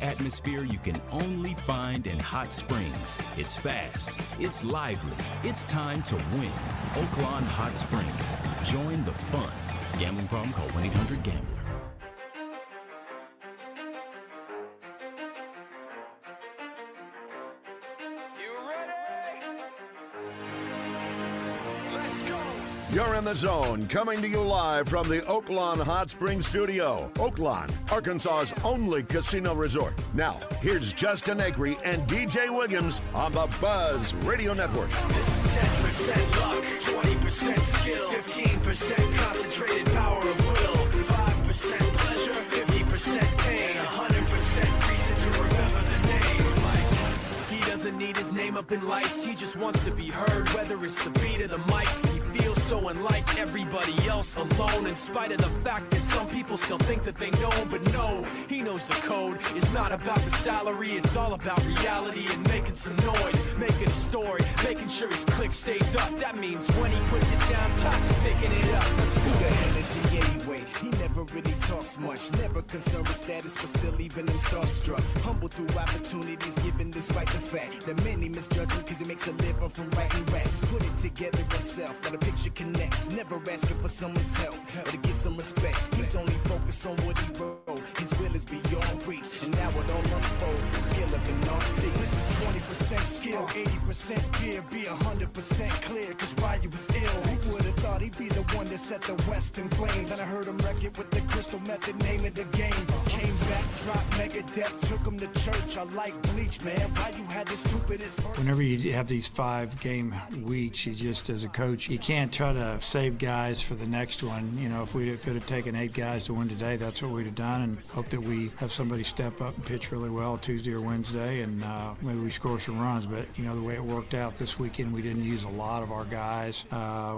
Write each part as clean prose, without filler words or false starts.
atmosphere you can only find in Hot Springs. It's fast, it's lively, it's time to win. Oaklawn Hot Springs. Join the fun. Gambling problem? Call 1-800-GAMBLER. You're in the zone, coming to you live from the Oaklawn Hot Springs studio. Oaklawn, Arkansas's only casino resort. Now, here's Justin Acri and DJ Williams on the Buzz Radio Network. This is 10% luck, 20% skill, 15% concentrated power of will, 5% pleasure, 50% pain, 100% reason to remember the name. Like, he doesn't need his name up in lights, he just wants to be heard, whether it's the beat of the mic. Feels so unlike everybody else, alone, in spite of the fact that some people still think that they know, but no, he knows the code. It's not about the salary, it's all about reality and making some noise, making a story, making sure his click stays up. That means when he puts it down, Todd's picking it up. Let's go. Who the hell is he anyway? He never really talks much, never concerned with status, but still even him starstruck. Humble through opportunities, given despite the fact that many misjudge him because he makes a living from writing raps. Put it together himself, got a picture connects, never asking for someone's help or to get some respect. He's only focused on what he wrote. His will is beyond reach, and now it all unfolds. The skill of an artist. This is 20% skill, 80% fear, be 100% clear. Cause Ryu was ill. Who would have thought he'd be the one that set the West in flames? And I heard him wreck it with the crystal method, name of the game. Came back, dropped Megadeth, took him to church. I like Bleach, man. Ryu had the stupidest verse. Whenever you have these 5-game weeks, you just, as a coach, you can't try to save guys for the next one. You know, if it had taken 8 guys to win today, that's what we'd have done, and hope that we have somebody step up and pitch really well Tuesday or Wednesday, and maybe we score some runs. But, you know, the way it worked out this weekend, we didn't use a lot of our guys.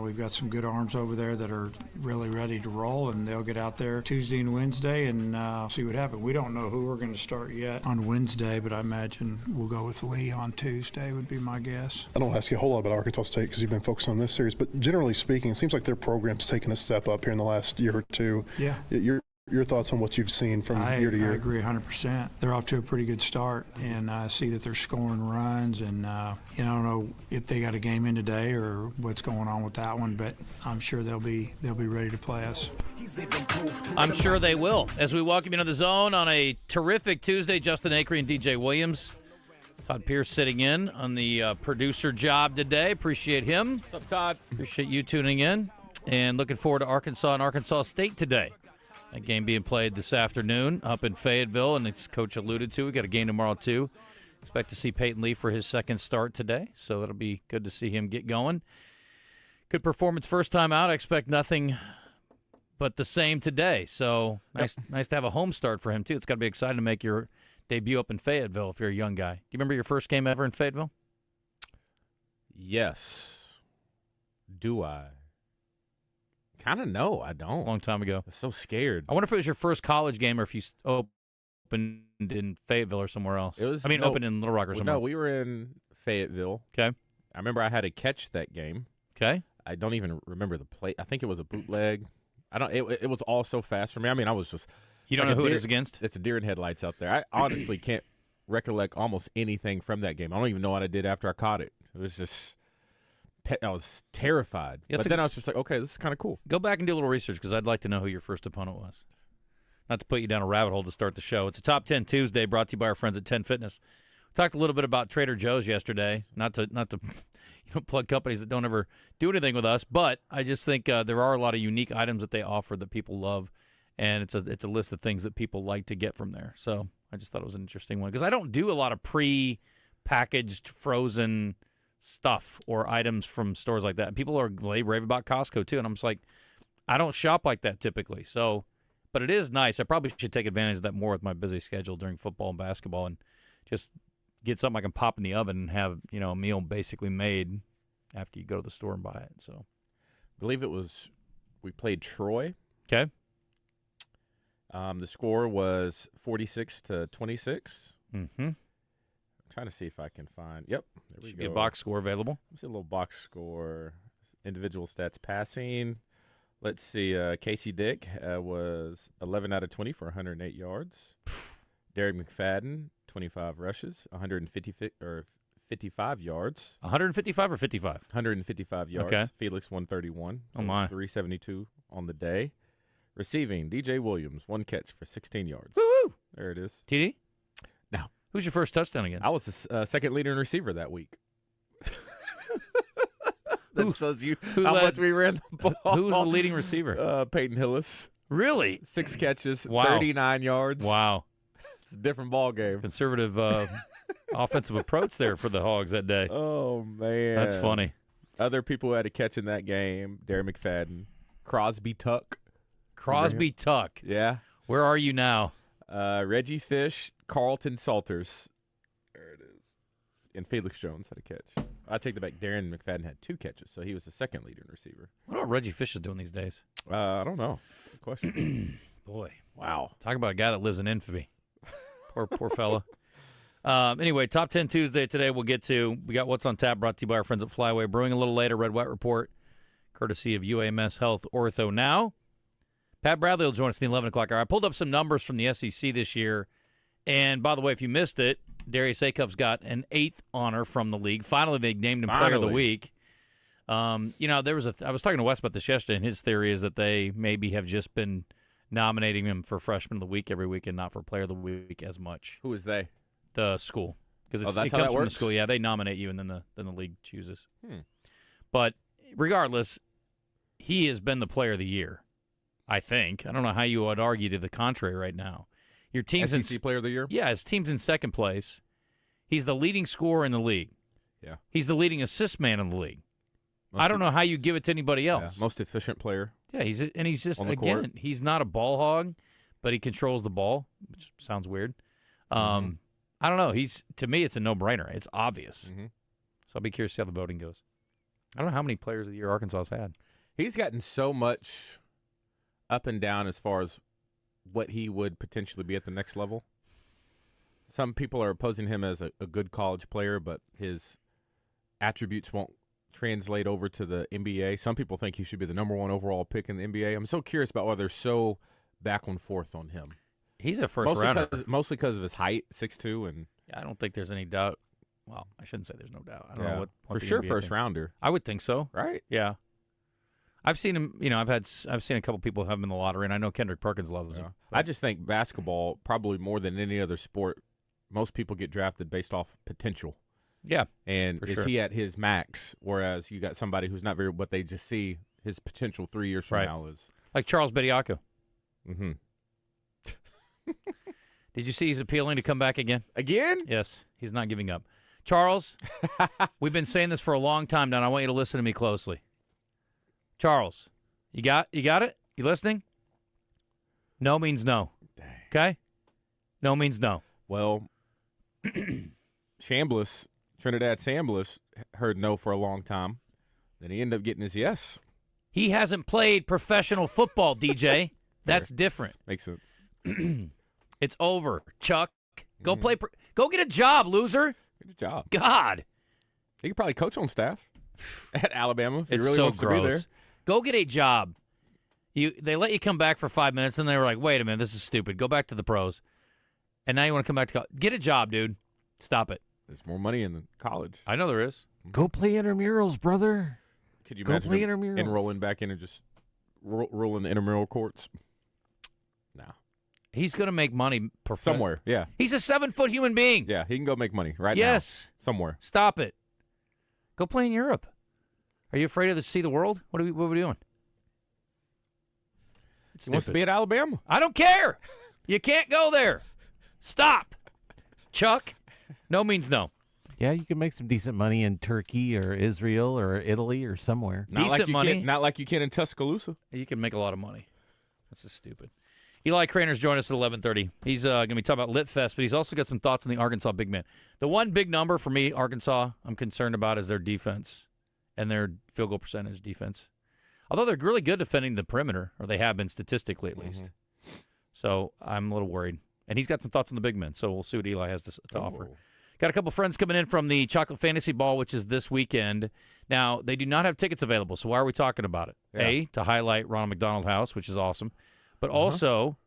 We've got some good arms over there that are really ready to roll, and they'll get out there Tuesday and Wednesday and see what happens. We don't know who we're going to start yet on Wednesday, but I imagine we'll go with Lee on Tuesday would be my guess. I don't ask you a whole lot about Arkansas State because you've been focused on this series, but generally speaking, it seems like their program's taken a step up here in the last year or two. Yeah. Your thoughts on what you've seen from year to year? I agree 100%. They're off to a pretty good start, and I see that they're scoring runs. And I don't know if they got a game in today or what's going on with that one, but I'm sure they'll be ready to play us. I'm sure they will. As we welcome you into the zone on a terrific Tuesday, Justin Acri and DJ Williams. Todd Pierce sitting in on the producer job today. Appreciate him. What's up, Todd? Appreciate you tuning in. And looking forward to Arkansas and Arkansas State today. A game being played this afternoon up in Fayetteville, and as Coach alluded to, we got a game tomorrow too. Expect to see Peyton Lee for his second start today, so that'll be good to see him get going. Good performance first time out. I expect nothing but the same today. So nice to have a home start for him too. It's got to be exciting to make your debut up in Fayetteville if you're a young guy. Do you remember your first game ever in Fayetteville? Yes. Do I? Kind of no, I don't. A long time ago. I'm so scared. I wonder if it was your first college game or if you opened in Fayetteville or somewhere else. Opened in Little Rock or somewhere else. No, we were in Fayetteville. Okay. I remember I had to catch that game. Okay. I don't even remember the play. I think it was a bootleg. It was all so fast for me. I mean, I was just. You don't know who it is against? It's a deer in headlights out there. I honestly can't recollect almost anything from that game. I don't even know what I did after I caught it. It was just. I was terrified. But then I was just like, okay, this is kind of cool. Go back and do a little research because I'd like to know who your first opponent was. Not to put you down a rabbit hole to start the show. It's a Top 10 Tuesday brought to you by our friends at 10 Fitness. We talked a little bit about Trader Joe's yesterday. Not to plug companies that don't ever do anything with us, but I just think there are a lot of unique items that they offer that people love, and it's a list of things that people like to get from there. So I just thought it was an interesting one because I don't do a lot of pre-packaged frozen stuff or items from stores like that. And people they rave about Costco too, and I'm just like, I don't shop like that typically. So, but it is nice. I probably should take advantage of that more with my busy schedule during football and basketball, and just get something I can pop in the oven and have a meal basically made after you go to the store and buy it. So, I believe we played Troy. Okay. The score was 46-26. Mm-hmm. Trying to see if I can find. Yep, there we Should go. be a box score available. Let's see a little box score. Individual stats passing. Let's see. Casey Dick was 11 out of 20 for 108 yards. Derek McFadden, 25 rushes, 55 yards. 155 or 55? 155 yards. Okay. Felix, 131. So Oh, my. 372 on the day. Receiving, DJ Williams, 1 catch for 16 yards. Woo-hoo! There it is. TD? No. Who's your first touchdown against? I was the second leading receiver that week. That shows you how much we ran the ball. Who was the leading receiver? Peyton Hillis. Really? 6 catches, Wow. 39 yards. Wow. It's a different ball game. Conservative offensive approach there for the Hogs that day. Oh, man. That's funny. Other people who had a catch in that game, Derek McFadden, Crosby Tuck. Crosby Tuck. Yeah. Where are you now? Reggie Fish, Carlton Salters. There it is. And Felix Jones had a catch. I take that back. Darren McFadden had 2 catches, so he was the second leading receiver. What about Reggie Fish is doing these days? I don't know. Good question. Boy. Wow. Talk about a guy that lives in infamy. Poor fella. Anyway, Top 10 Tuesday today we'll get to. We got What's on Tap brought to you by our friends at Flyway Brewing. A little later, Red Wet Report, courtesy of UAMS Health Ortho Now. Pat Bradley will join us in the 11 o'clock hour. I pulled up some numbers from the SEC this year. And, by the way, if you missed it, Darius Acuff's got an 8th honor from the league. Finally, they named him Player of the Week. I was talking to Wes about this yesterday, and his theory is that they maybe have just been nominating him for Freshman of the Week every week and not for Player of the Week as much. Who is they? The school. Because that's it how comes that from works? the school. Yeah, they nominate you, and then the league chooses. But regardless, he has been the Player of the Year, I think. I don't know how you would argue to the contrary right now. Your team's SEC Player of the Year? Yeah, his team's in second place. He's the leading scorer in the league. Yeah. He's the leading assist man in the league. I don't know how you give it to anybody else. Yeah, most efficient player. Yeah, he's just, on the again, court. he's not a ball hog, but he controls the ball, which sounds weird. I don't know. To me, it's a no-brainer. It's obvious. So I'll be curious to see how the voting goes. I don't know how many players of the year Arkansas has had. He's gotten so much up and down as far as what he would potentially be at the next level. Some people are opposing him as a good college player, but his attributes won't translate over to the NBA. Some people think he should be the number 1 overall pick in the NBA. I'm so curious about why they're so back and forth on him. He's a first-rounder. Mostly because of his height, 6'2", and I don't think there's any doubt. Well, I shouldn't say there's no doubt. I don't know what for the sure NBA first thinks. rounder, I would think so. right? Yeah. I've seen him, I've seen a couple people have him in the lottery, and I know Kendrick Perkins loves him. I just think basketball, probably more than any other sport, most people get drafted based off potential. Yeah. And for is sure. he at his max? Whereas you got somebody who's not very, but they just see his potential 3 years from Right. now is. Like Charles Bediako. Mm-hmm. Did you see he's appealing to come back again? Again? Yes. He's not giving up. Charles, we've been saying this for a long time now, and I want you to listen to me closely. Charles, you got it? You listening? No means no. Dang. Okay? No means no. Well, Trinidad Chambliss heard no for a long time. Then he ended up getting his yes. He hasn't played professional football, DJ. That's different. Makes sense. It's over. Chuck, go play. Go get a job, loser. Good job. God. He could probably coach on staff at Alabama if he It's really so wants gross. to be there. Go get a job. They let you come back for 5 minutes, and they were like, wait a minute, this is stupid. Go back to the pros. And now you want to come back to college. Get a job, dude. Stop it. There's more money in the college. I know there is. Go play intramurals, brother. Could you Go imagine play him intramurals. enrolling back in and just rolling the intramural courts? No. He's going to make money Somewhere, yeah. He's a 7-foot human being. Yeah, he can go make money right now. Yes. Somewhere. Stop it. Go play in Europe. Are you afraid to see the world? What are we doing? He wants to be at Alabama. I don't care. You can't go there. Stop. Chuck, no means no. Yeah, you can make some decent money in Turkey or Israel or Italy or somewhere. Not Decent like you money. Can, not like you can in Tuscaloosa. You can make a lot of money. That's just stupid. Eli Craner's joining us at 11:30. He's going to be talking about Lit Fest, but he's also got some thoughts on the Arkansas big man. The one big number for me, Arkansas, I'm concerned about is their defense and their field goal percentage defense. Although they're really good defending the perimeter, or they have been statistically at least. So I'm a little worried. And he's got some thoughts on the big men, so we'll see what Eli has to offer. Got a couple friends coming in from the Chocolate Fantasy Ball, which is this weekend. Now, they do not have tickets available, so why are we talking about it? Yeah. A, to highlight Ronald McDonald House, which is awesome, but also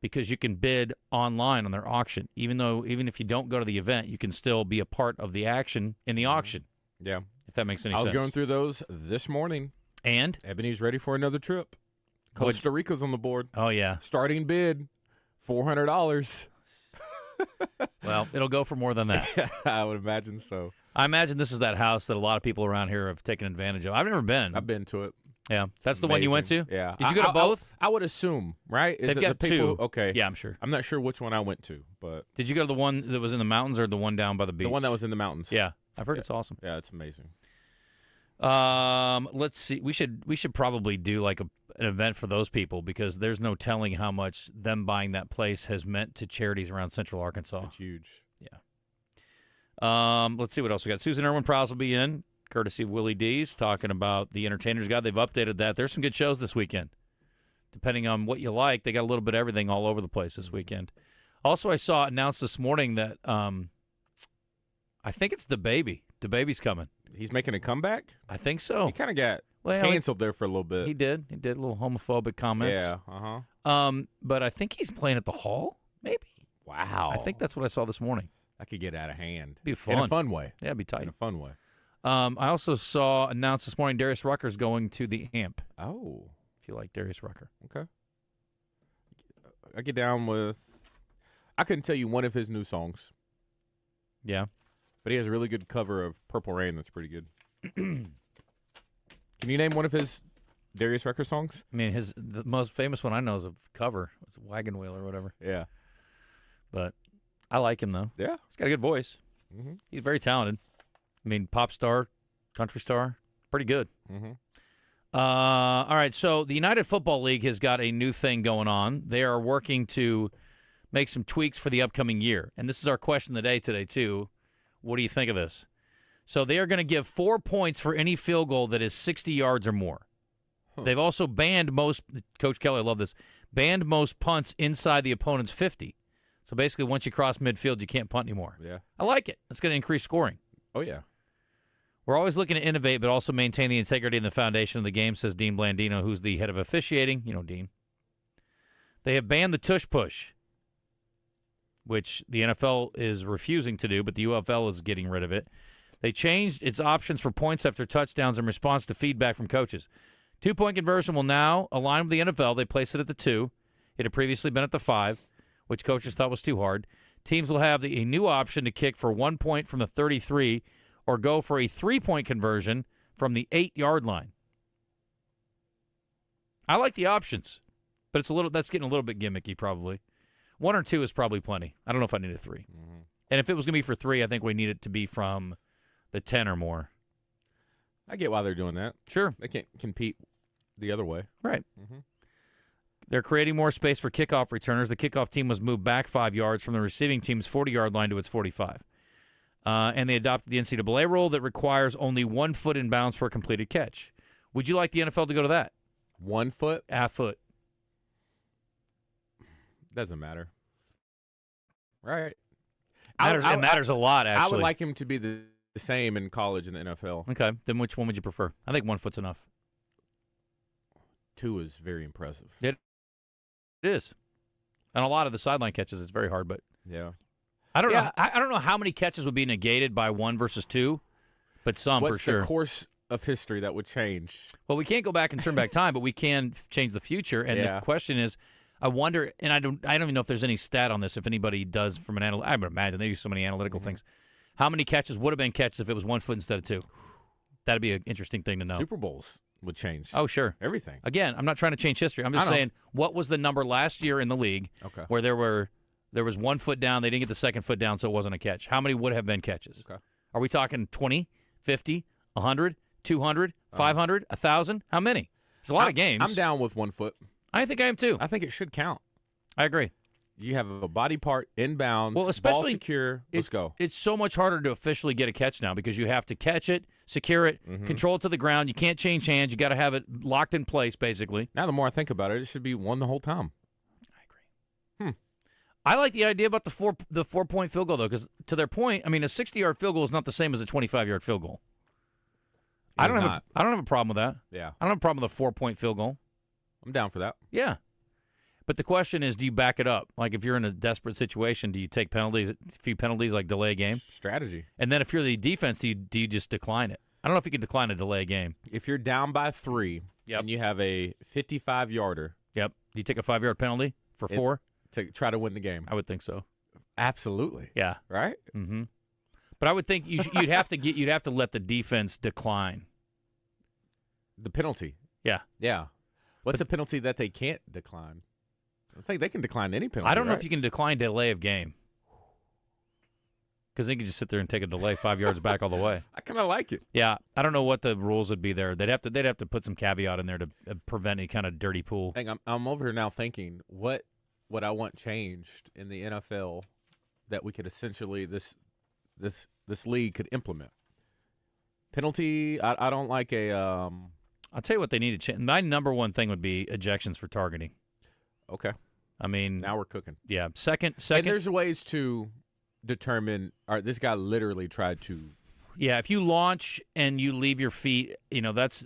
because you can bid online on their auction. Even if you don't go to the event, you can still be a part of the action in the auction. Yeah. If that makes any sense. I was going through those this morning. And? Ebony's ready for another trip. Costa Rica's on the board. Oh, yeah. Starting bid, $400. Well, it'll go for more than that. I would imagine so. I imagine this is that house that a lot of people around here have taken advantage of. I've never been. I've been to it. Yeah. That's the one you went to? Yeah. Did you go to both? I would assume, right? They've got the people, two. Okay. Yeah, I'm sure. I'm not sure which one I went to, but. Did you go to the one that was in the mountains or the one down by the beach? The one that was in the mountains. Yeah. I've heard it's awesome. Yeah, it's amazing. Let's see. We should probably do like an event for those people because there's no telling how much them buying that place has meant to charities around Central Arkansas. It's huge. Yeah. Let's see what else we got. Susan Irwin Prowse will be in, courtesy of Willie D's, talking about the Entertainers Guide. They've updated that. There's some good shows this weekend. Depending on what you like, they got a little bit of everything all over the place this weekend. Also, I saw announced this morning that I think it's DaBaby. DaBaby's coming. He's making a comeback? I think so. He kind of got canceled there for a little bit. He did. He did a little homophobic comments. Yeah, But I think he's playing at the Hall, maybe. Wow. I think that's what I saw this morning. That could get out of hand. Be fun. In a fun way. Yeah, it'd be tight. In a fun way. I also saw announced this morning Darius Rucker's going to the AMP. Oh. If you like Darius Rucker. Okay. I get down with, I couldn't tell you one of his new songs. Yeah. But he has a really good cover of Purple Rain that's pretty good. Can you name one of his Darius Rucker songs? I mean, the most famous one I know is a cover. It's Wagon Wheel or whatever. Yeah. But I like him, though. Yeah. He's got a good voice. Mm-hmm. He's very talented. I mean, pop star, country star, pretty good. Mm-hmm. All right, so the United Football League has got a new thing going on. They are working to make some tweaks for the upcoming year. And this is our question of the day today, too. What do you think of this? So they are going to give 4 points for any field goal that is 60 yards or more. Huh. They've also banned most, Coach Kelly, I love this, banned most punts inside the opponent's 50. So basically, once you cross midfield, you can't punt anymore. Yeah. I like it. It's going to increase scoring. Oh, yeah. We're always looking to innovate, but also maintain the integrity and the foundation of the game, says Dean Blandino, who's the head of officiating. You know, Dean. They have banned the tush push, which the NFL is refusing to do, but the UFL is getting rid of it. They changed its options for points after touchdowns in response to feedback from coaches. 2-point conversion will now align with the NFL. They placed it at the 2. It had previously been at the 5, which coaches thought was too hard. Teams will have a new option to kick for 1 point from the 33 or go for a 3-point conversion from the 8-yard line. I like the options, but that's getting a little bit gimmicky probably. 1 or 2 is probably plenty. I don't know if I need a 3. Mm-hmm. And if it was going to be for 3, I think we need it to be from the 10 or more. I get why they're doing that. Sure. They can't compete the other way. Right. Mm-hmm. They're creating more space for kickoff returners. The kickoff team was moved back 5 yards from the receiving team's 40-yard line to its 45. And they adopted the NCAA rule that requires only 1 foot in bounds for a completed catch. Would you like the NFL to go to that? 1 foot? A foot. Doesn't matter. Right. It matters a lot, actually. I would like him to be the same in college and the NFL. Okay. Then which one would you prefer? I think 1 foot's enough. 2 is very impressive. It is. And a lot of the sideline catches, it's very hard, but yeah. I don't know. I don't know how many catches would be negated by 1 versus 2, but some What's for sure. the course of history that would change? Well, we can't go back and turn back time, but we can change the future. And the question is, I wonder, and I don't even know if there's any stat on this. If anybody does from an I would imagine they use so many analytical things. How many catches would have been catches if it was 1 foot instead of 2? That'd be an interesting thing to know. Super Bowls would change. Oh, sure. Everything. Again, I'm not trying to change history. I'm just saying, what was the number last year in the league where there was 1 foot down, they didn't get the second foot down, so it wasn't a catch? How many would have been catches? Okay. Are we talking 20, 50, 100, 200, 500, 1,000? How many? There's a lot of games. I'm down with 1 foot. I think I am too. I think it should count. I agree. You have a body part inbounds, well, especially, ball secure, let's go. It's so much harder to officially get a catch now because you have to catch it, secure it, control it to the ground. You can't change hands. You got to have it locked in place, basically. Now, the more I think about it, it should be 1 the whole time. I agree. I like the idea about the 4-point field goal, though, because to their point, I mean, a 60-yard field goal is not the same as a 25-yard field goal. I don't have a problem with that. Yeah. I don't have a problem with a 4-point field goal. I'm down for that. Yeah. But the question is, do you back it up? Like if you're in a desperate situation, do you take penalties, a few penalties like delay a game? Strategy. And then if you're the defense, do you just decline it? I don't know if you can decline a delay game. If you're down by 3 and you have a 55-yarder. Yep. Do you take a 5-yard penalty for 4? To try to win the game. I would think so. Absolutely. Yeah. Right? Mm-hmm. But I would think you'd have to let the defense decline. The penalty. Yeah. Yeah. What's a penalty that they can't decline? I think they can decline any penalty. I don't know right? if you can decline delay of game. Because they can just sit there and take a delay 5 yards back all the way. I kind of like it. Yeah, I don't know what the rules would be there. They'd have to put some caveat in there to prevent any kind of dirty pool. I'm over here now thinking, what would I want changed in the NFL that we could essentially this league could implement? Penalty. I don't like a. I'll tell you what they need to change. My number one thing would be ejections for targeting. Okay. I mean, now we're cooking. Yeah. Second. And there's ways to determine. All right, this guy literally tried to. Yeah, if you launch and you leave your feet, that's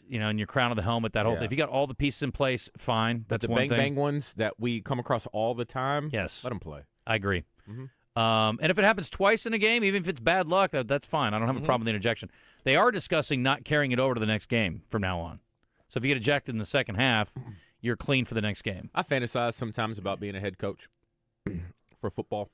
in your crown of the helmet, that whole thing. If you got all the pieces in place, fine. That's the one thing. bang ones that we come across all the time. Yes, let them play. I agree. Mm-hmm. And if it happens twice in a game, even if it's bad luck, that's fine. I don't have a problem with the interjection. They are discussing not carrying it over to the next game from now on. So if you get ejected in the second half, you're clean for the next game. I fantasize sometimes about being a head coach for football.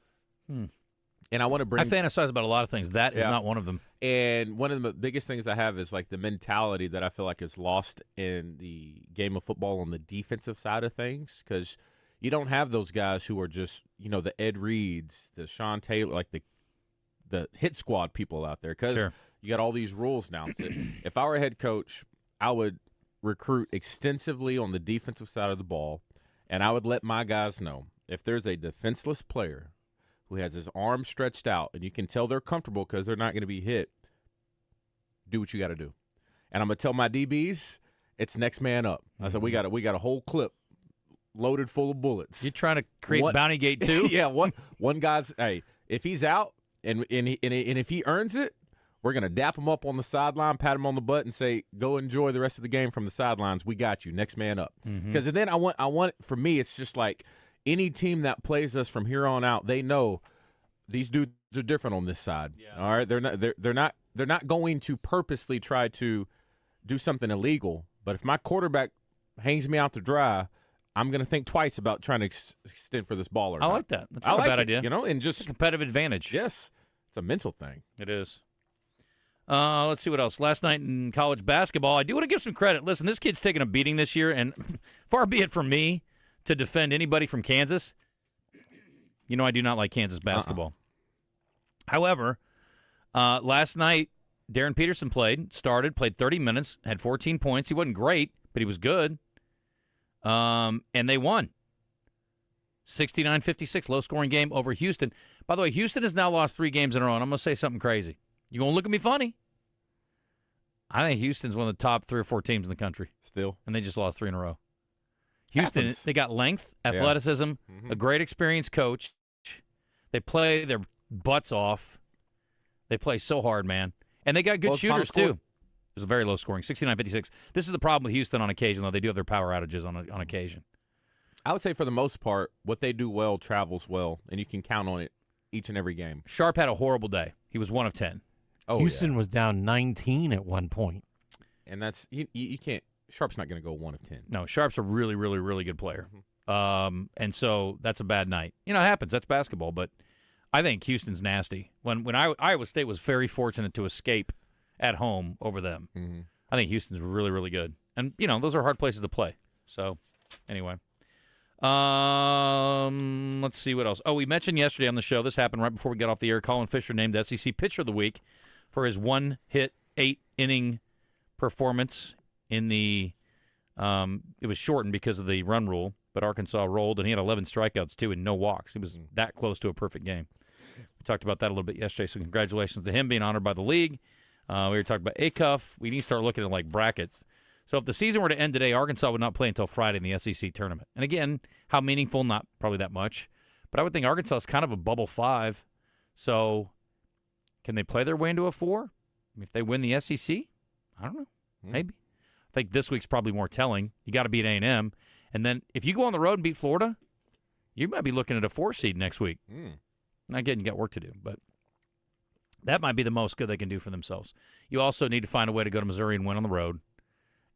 And I want to bring. I fantasize about a lot of things. That is not one of them. And one of the biggest things I have is like the mentality that I feel like is lost in the game of football on the defensive side of things, because you don't have those guys who are just, the Ed Reeds, the Sean Taylor, like the hit squad people out there, because you got all these rules now. If I were a head coach, I would recruit extensively on the defensive side of the ball, and I would let my guys know if there's a defenseless player who has his arm stretched out, and you can tell they're comfortable because they're not going to be hit, do what you got to do. And I'm going to tell my DBs, it's next man up. I said, we got a whole clip loaded full of bullets. You trying to create Bounty Gate too? Yeah, one guy's, hey, if he's out and if he earns it, we're going to dap him up on the sideline, pat him on the butt, and say, go enjoy the rest of the game from the sidelines. We got you. Next man up. Because then I want, for me, it's just like, any team that plays us from here on out, they know these dudes are different on this side. Yeah. All right, they're not going to purposely try to do something illegal. But if my quarterback hangs me out to dry, I'm going to think twice about trying to extend for this ball or not. I like that. That's not a bad idea. And just it's a competitive advantage. Yes, it's a mental thing. It is. Let's see what else. Last night in college basketball, I do want to give some credit. Listen, this kid's taking a beating this year, and far be it from me to defend anybody from Kansas. I do not like Kansas basketball. However, last night, Darren Peterson played 30 minutes, had 14 points. He wasn't great, but he was good. And they won. 69-56, low-scoring game over Houston. By the way, Houston has now lost 3 games in a row, and I'm going to say something crazy. You going to look at me funny? I think Houston's one of the top 3 or 4 teams in the country. Still. And they just lost 3 in a row. Houston, happens. They got length, athleticism, a great experienced coach. They play their butts off. They play so hard, man. And they got good shooters, too. It was very low scoring, 69-56. This is the problem with Houston on occasion, though. They do have their power outages on occasion. I would say for the most part, what they do well travels well, and you can count on it each and every game. Sharp had a horrible day. He was 1 of 10. Houston was down 19 at one point. And that's you can't. Sharp's not going to go 1 of 10. No, Sharp's a really, really, really good player. And so that's a bad night. It happens. That's basketball. But I think Houston's nasty. When Iowa State was very fortunate to escape at home over them, I think Houston's really, really good. And, those are hard places to play. So, anyway. Let's see what else. Oh, we mentioned yesterday on the show, this happened right before we got off the air, Colin Fisher named SEC Pitcher of the Week for his 1-hit, 8-inning performance in the it was shortened because of the run rule, but Arkansas rolled, and he had 11 strikeouts, too, and no walks. He was that close to a perfect game. We talked about that a little bit yesterday, so congratulations to him being honored by the league. We were talking about ACUF. We need to start looking at, brackets. So if the season were to end today, Arkansas would not play until Friday in the SEC tournament. And again, how meaningful? Not probably that much. But I would think Arkansas is kind of a bubble 5. So can they play their way into a 4? If they win the SEC? I don't know. Maybe. I think this week's probably more telling. You got to beat A&M. And then if you go on the road and beat Florida, you might be looking at a 4 seed next week. Not getting, you got work to do, but that might be the most good they can do for themselves. You also need to find a way to go to Missouri and win on the road.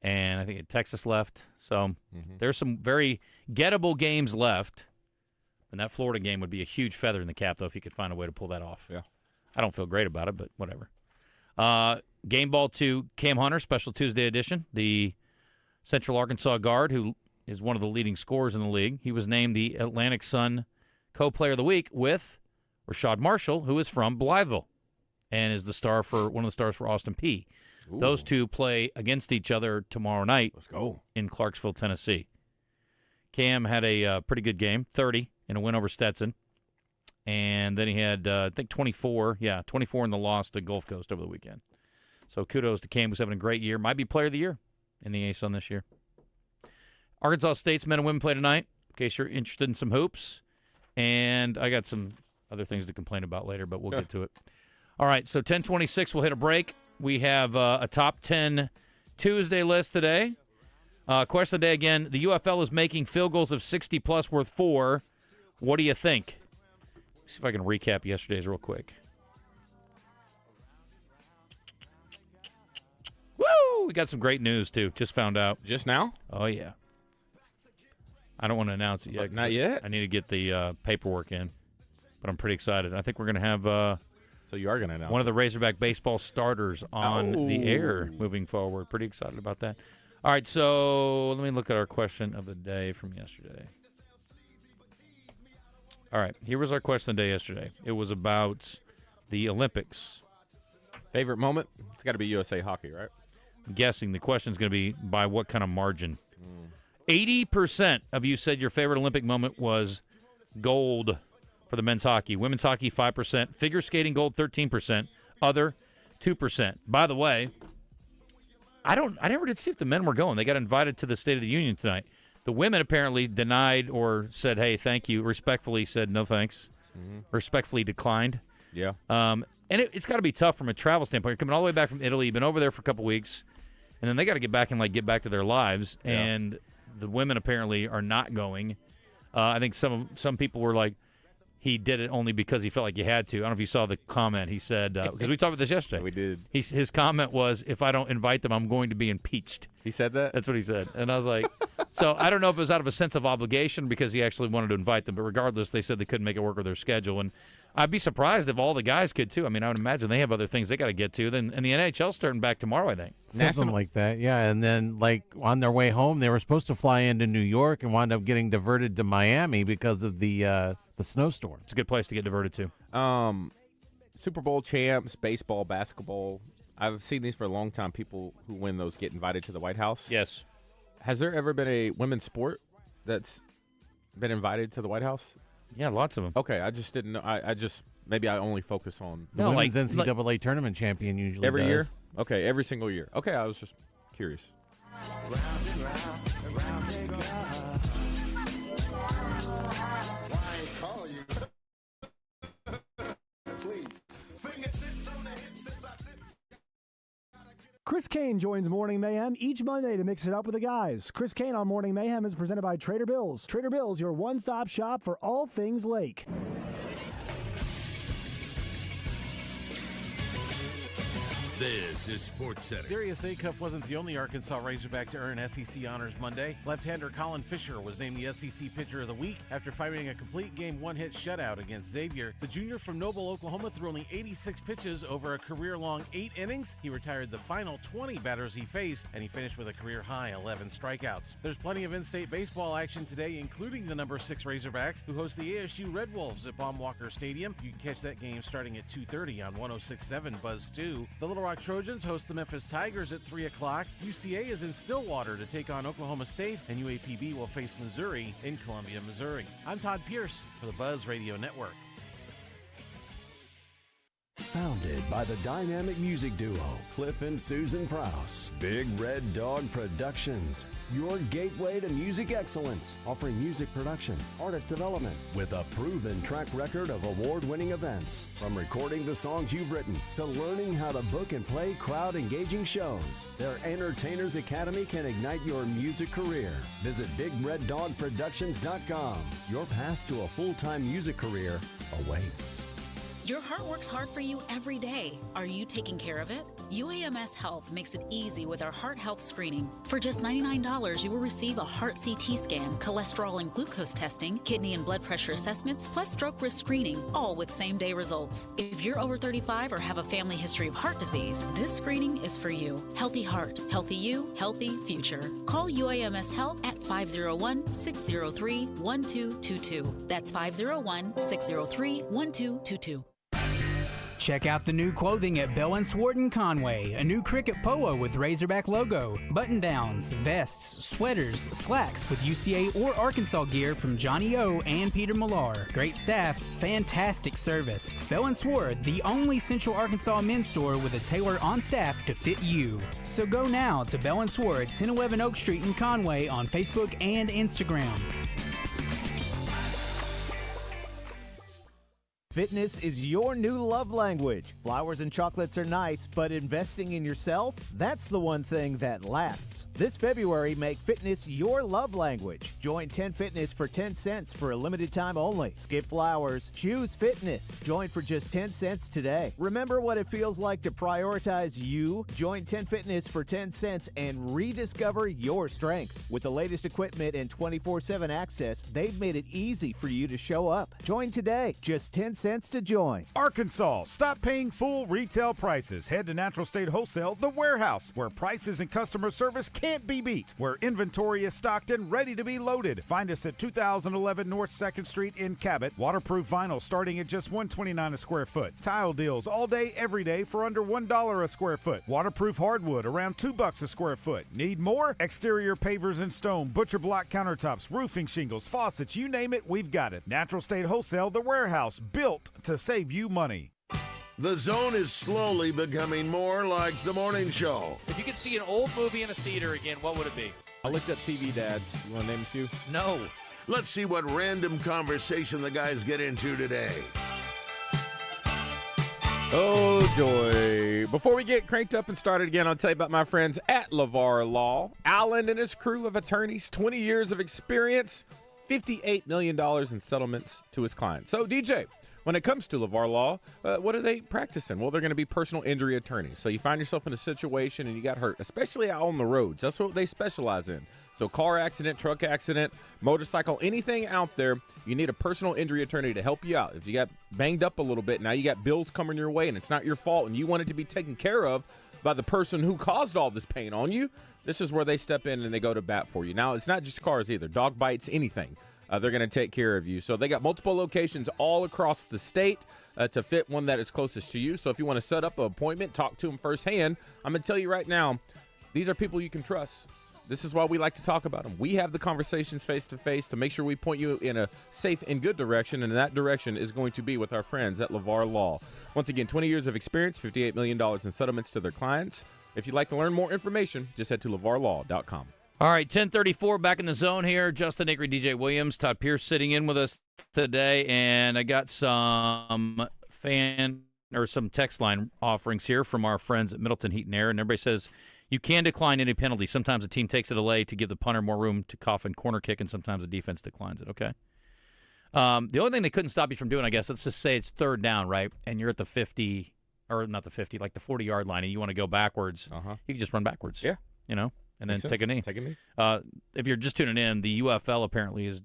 And I think Texas left. So there's some very gettable games left. And that Florida game would be a huge feather in the cap, though, if you could find a way to pull that off. Yeah. I don't feel great about it, but whatever. Game ball to Cam Hunter, special Tuesday edition, the Central Arkansas guard who is one of the leading scorers in the league. He was named the Atlantic Sun Co-Player of the Week with Rashad Marshall, who is from Blytheville and is the star for one of the stars for Austin Peay. Those two play against each other tomorrow night. Let's go. In Clarksville, Tennessee. Cam had a pretty good game, 30 in a win over Stetson. And then he had, I think, 24 in the loss to Gulf Coast over the weekend. So kudos to Cam, who's having a great year. Might be player of the year in the ASUN this year. Arkansas State's men and women play tonight, in case you're interested in some hoops. And I got some other things to complain about later, but we'll get to it. All right, so 10:26, we'll hit a break. We have a top 10 Tuesday list today. Question of the day again, the UFL is making field goals of 60-plus worth 4. What do you think? See if I can recap yesterday's real quick. Woo! We got some great news, too. Just found out. Just now? Oh, yeah. I don't want to announce it yet. Not yet? I need to get the paperwork in, but I'm pretty excited. I think we're going to have so you are going to announce one of the Razorback baseball starters on the air moving forward. Pretty excited about that. All right, so let me look at our question of the day from yesterday. All right, here was our question of the day yesterday. It was about the Olympics. Favorite moment? It's got to be USA Hockey, right? I'm guessing the question is going to be by what kind of margin. 80% of you said your favorite Olympic moment was gold for the men's hockey. Women's hockey, 5%. Figure skating, gold, 13%. Other, 2%. By the way, I never did see if the men were going. They got invited to the State of the Union tonight. The women apparently denied or said, hey, thank you. Respectfully said, no thanks. Respectfully declined. Yeah. And it's got to be tough from a travel standpoint. You're coming all the way back from Italy. You've been over there for a couple weeks. And then they got to get back and, get back to their lives. Yeah. And the women apparently are not going. I think some people were like, he did it only because he felt like he had to. I don't know if you saw the comment. He said, because we talked about this yesterday. We did. His comment was, if I don't invite them, I'm going to be impeached. He said that? That's what he said. And I was like, so I don't know if it was out of a sense of obligation because he actually wanted to invite them. But regardless, they said they couldn't make it work with their schedule. And I'd be surprised if all the guys could, too. I mean, I would imagine they have other things they got to get to. And the NHL's starting back tomorrow, I think. Something like that, yeah. And then, on their way home, they were supposed to fly into New York and wound up getting diverted to Miami because of the snowstorm. It's a good place to get diverted to. Super Bowl champs, baseball, basketball. I've seen these for a long time. People who win those get invited to the White House. Yes. Has there ever been a women's sport that's been invited to the White House? Yeah, lots of them. Okay, I just didn't know. Maybe I only focus on the women's NCAA tournament champion usually every does. year. Okay, every single year. Okay, I was just curious. Chris Kane joins Morning Mayhem each Monday to mix it up with the guys. Chris Kane on Morning Mayhem is presented by Trader Bill's. Trader Bill's, your one-stop shop for all things lake. This is Sports Center. Darius Acuff wasn't the only Arkansas Razorback to earn SEC honors Monday. Left-hander Colin Fisher was named the SEC Pitcher of the Week after firing a complete game one-hit shutout against Xavier. The junior from Noble, Oklahoma threw only 86 pitches over a career-long 8 innings. He retired the final 20 batters he faced, and he finished with a career-high 11 strikeouts. There's plenty of in-state baseball action today, including the number 6 Razorbacks, who host the ASU Red Wolves at Baum Walker Stadium. You can catch that game starting at 2:30 on 106.7 Buzz 2. The Little Rock Trojans host the Memphis Tigers at 3 o'clock. UCA is in Stillwater to take on Oklahoma State, and UAPB will face Missouri in Columbia, Missouri. I'm Todd Pierce for the Buzz Radio Network. Founded by the dynamic music duo Cliff and Susan Prowse, Big Red Dog Productions, your gateway to music excellence, offering music production, artist development, with a proven track record of award-winning events. From recording the songs you've written to learning how to book and play crowd-engaging shows, their Entertainers Academy can ignite your music career. Visit BigRedDogProductions.com. Your path to a full-time music career awaits. Your heart works hard for you every day. Are you taking care of it? UAMS Health makes it easy with our heart health screening. For just $99, you will receive a heart CT scan, cholesterol and glucose testing, kidney and blood pressure assessments, plus stroke risk screening, all with same-day results. If you're over 35 or have a family history of heart disease, this screening is for you. Healthy heart, healthy you, healthy future. Call UAMS Health at 501-603-1222. That's 501-603-1222. Check out the new clothing at Bell & Swart in Conway. A new cricket polo with Razorback logo, button-downs, vests, sweaters, slacks with UCA or Arkansas gear from Johnny O and Peter Millar. Great staff, fantastic service. Bell & Swart, the only Central Arkansas men's store with a tailor on staff to fit you. So go now to Bell & Swart, 1011 Oak Street in Conway on Facebook and Instagram. Fitness is your new love language. Flowers and chocolates are nice, but investing in yourself, that's the one thing that lasts. This February, make fitness your love language. Join 10 Fitness for 10 cents for a limited time only. Skip flowers, choose fitness. Join for just 10 cents today. Remember what it feels like to prioritize you? Join 10 Fitness for 10 cents and rediscover your strength. With the latest equipment and 24/7 access, they've made it easy for you to show up. Join today. Just 10 cents to join. Arkansas, stop paying full retail prices. Head to Natural State Wholesale, the warehouse, where prices and customer service can't be beat, where inventory is stocked and ready to be loaded. Find us at 2011 North 2nd Street in Cabot. Waterproof vinyl starting at just $129 a square foot. Tile deals all day, every day for under $1 a square foot. Waterproof hardwood around $2 a square foot. Need more? Exterior pavers and stone, butcher block countertops, roofing shingles, faucets, you name it, we've got it. Natural State Wholesale, the warehouse, built to save you money. The Zone is slowly becoming more like the morning show. If you could see an old movie in a theater again, what would it be? I looked up TV dads. You want to name a few? No. Let's see what random conversation the guys get into today. Oh, joy. Before we get cranked up and started again, I'll tell you about my friends at LeVar Law. Alan and his crew of attorneys, 20 years of experience, $58 million in settlements to his clients. So, DJ, when it comes to LeVar Law, what are they practicing? Well, they're going to be personal injury attorneys. So you find yourself in a situation and you got hurt, especially out on the roads. That's what they specialize in. So car accident, truck accident, motorcycle, anything out there, you need a personal injury attorney to help you out. If you got banged up a little bit, now you got bills coming your way and it's not your fault and you want it to be taken care of by the person who caused all this pain on you, this is where they step in and they go to bat for you. Now, it's not just cars either. Dog bites, anything. They're going to take care of you. So they got multiple locations all across the state to fit one that is closest to you. So if you want to set up an appointment, talk to them firsthand, I'm going to tell you right now, these are people you can trust. This is why we like to talk about them. We have the conversations face-to-face to make sure we point you in a safe and good direction, and that direction is going to be with our friends at LeVar Law. Once again, 20 years of experience, $58 million in settlements to their clients. If you'd like to learn more information, just head to LeVarLaw.com. All right, 10:34, back in the zone here. Justin Acri, DJ Williams, Todd Pierce sitting in with us today, and I got some some text line offerings here from our friends at Middleton Heat and Air, and everybody says you can decline any penalty. Sometimes a team takes a delay to give the punter more room to cough and corner kick, and sometimes the defense declines it, okay? The only thing they couldn't stop you from doing, I guess, let's just say it's third down, right, and you're at the 50, or not the 50, like the 40-yard line, and you want to go backwards, you can just run backwards. Yeah. You know? And then take a knee. Take a knee. If you're just tuning in, the UFL apparently is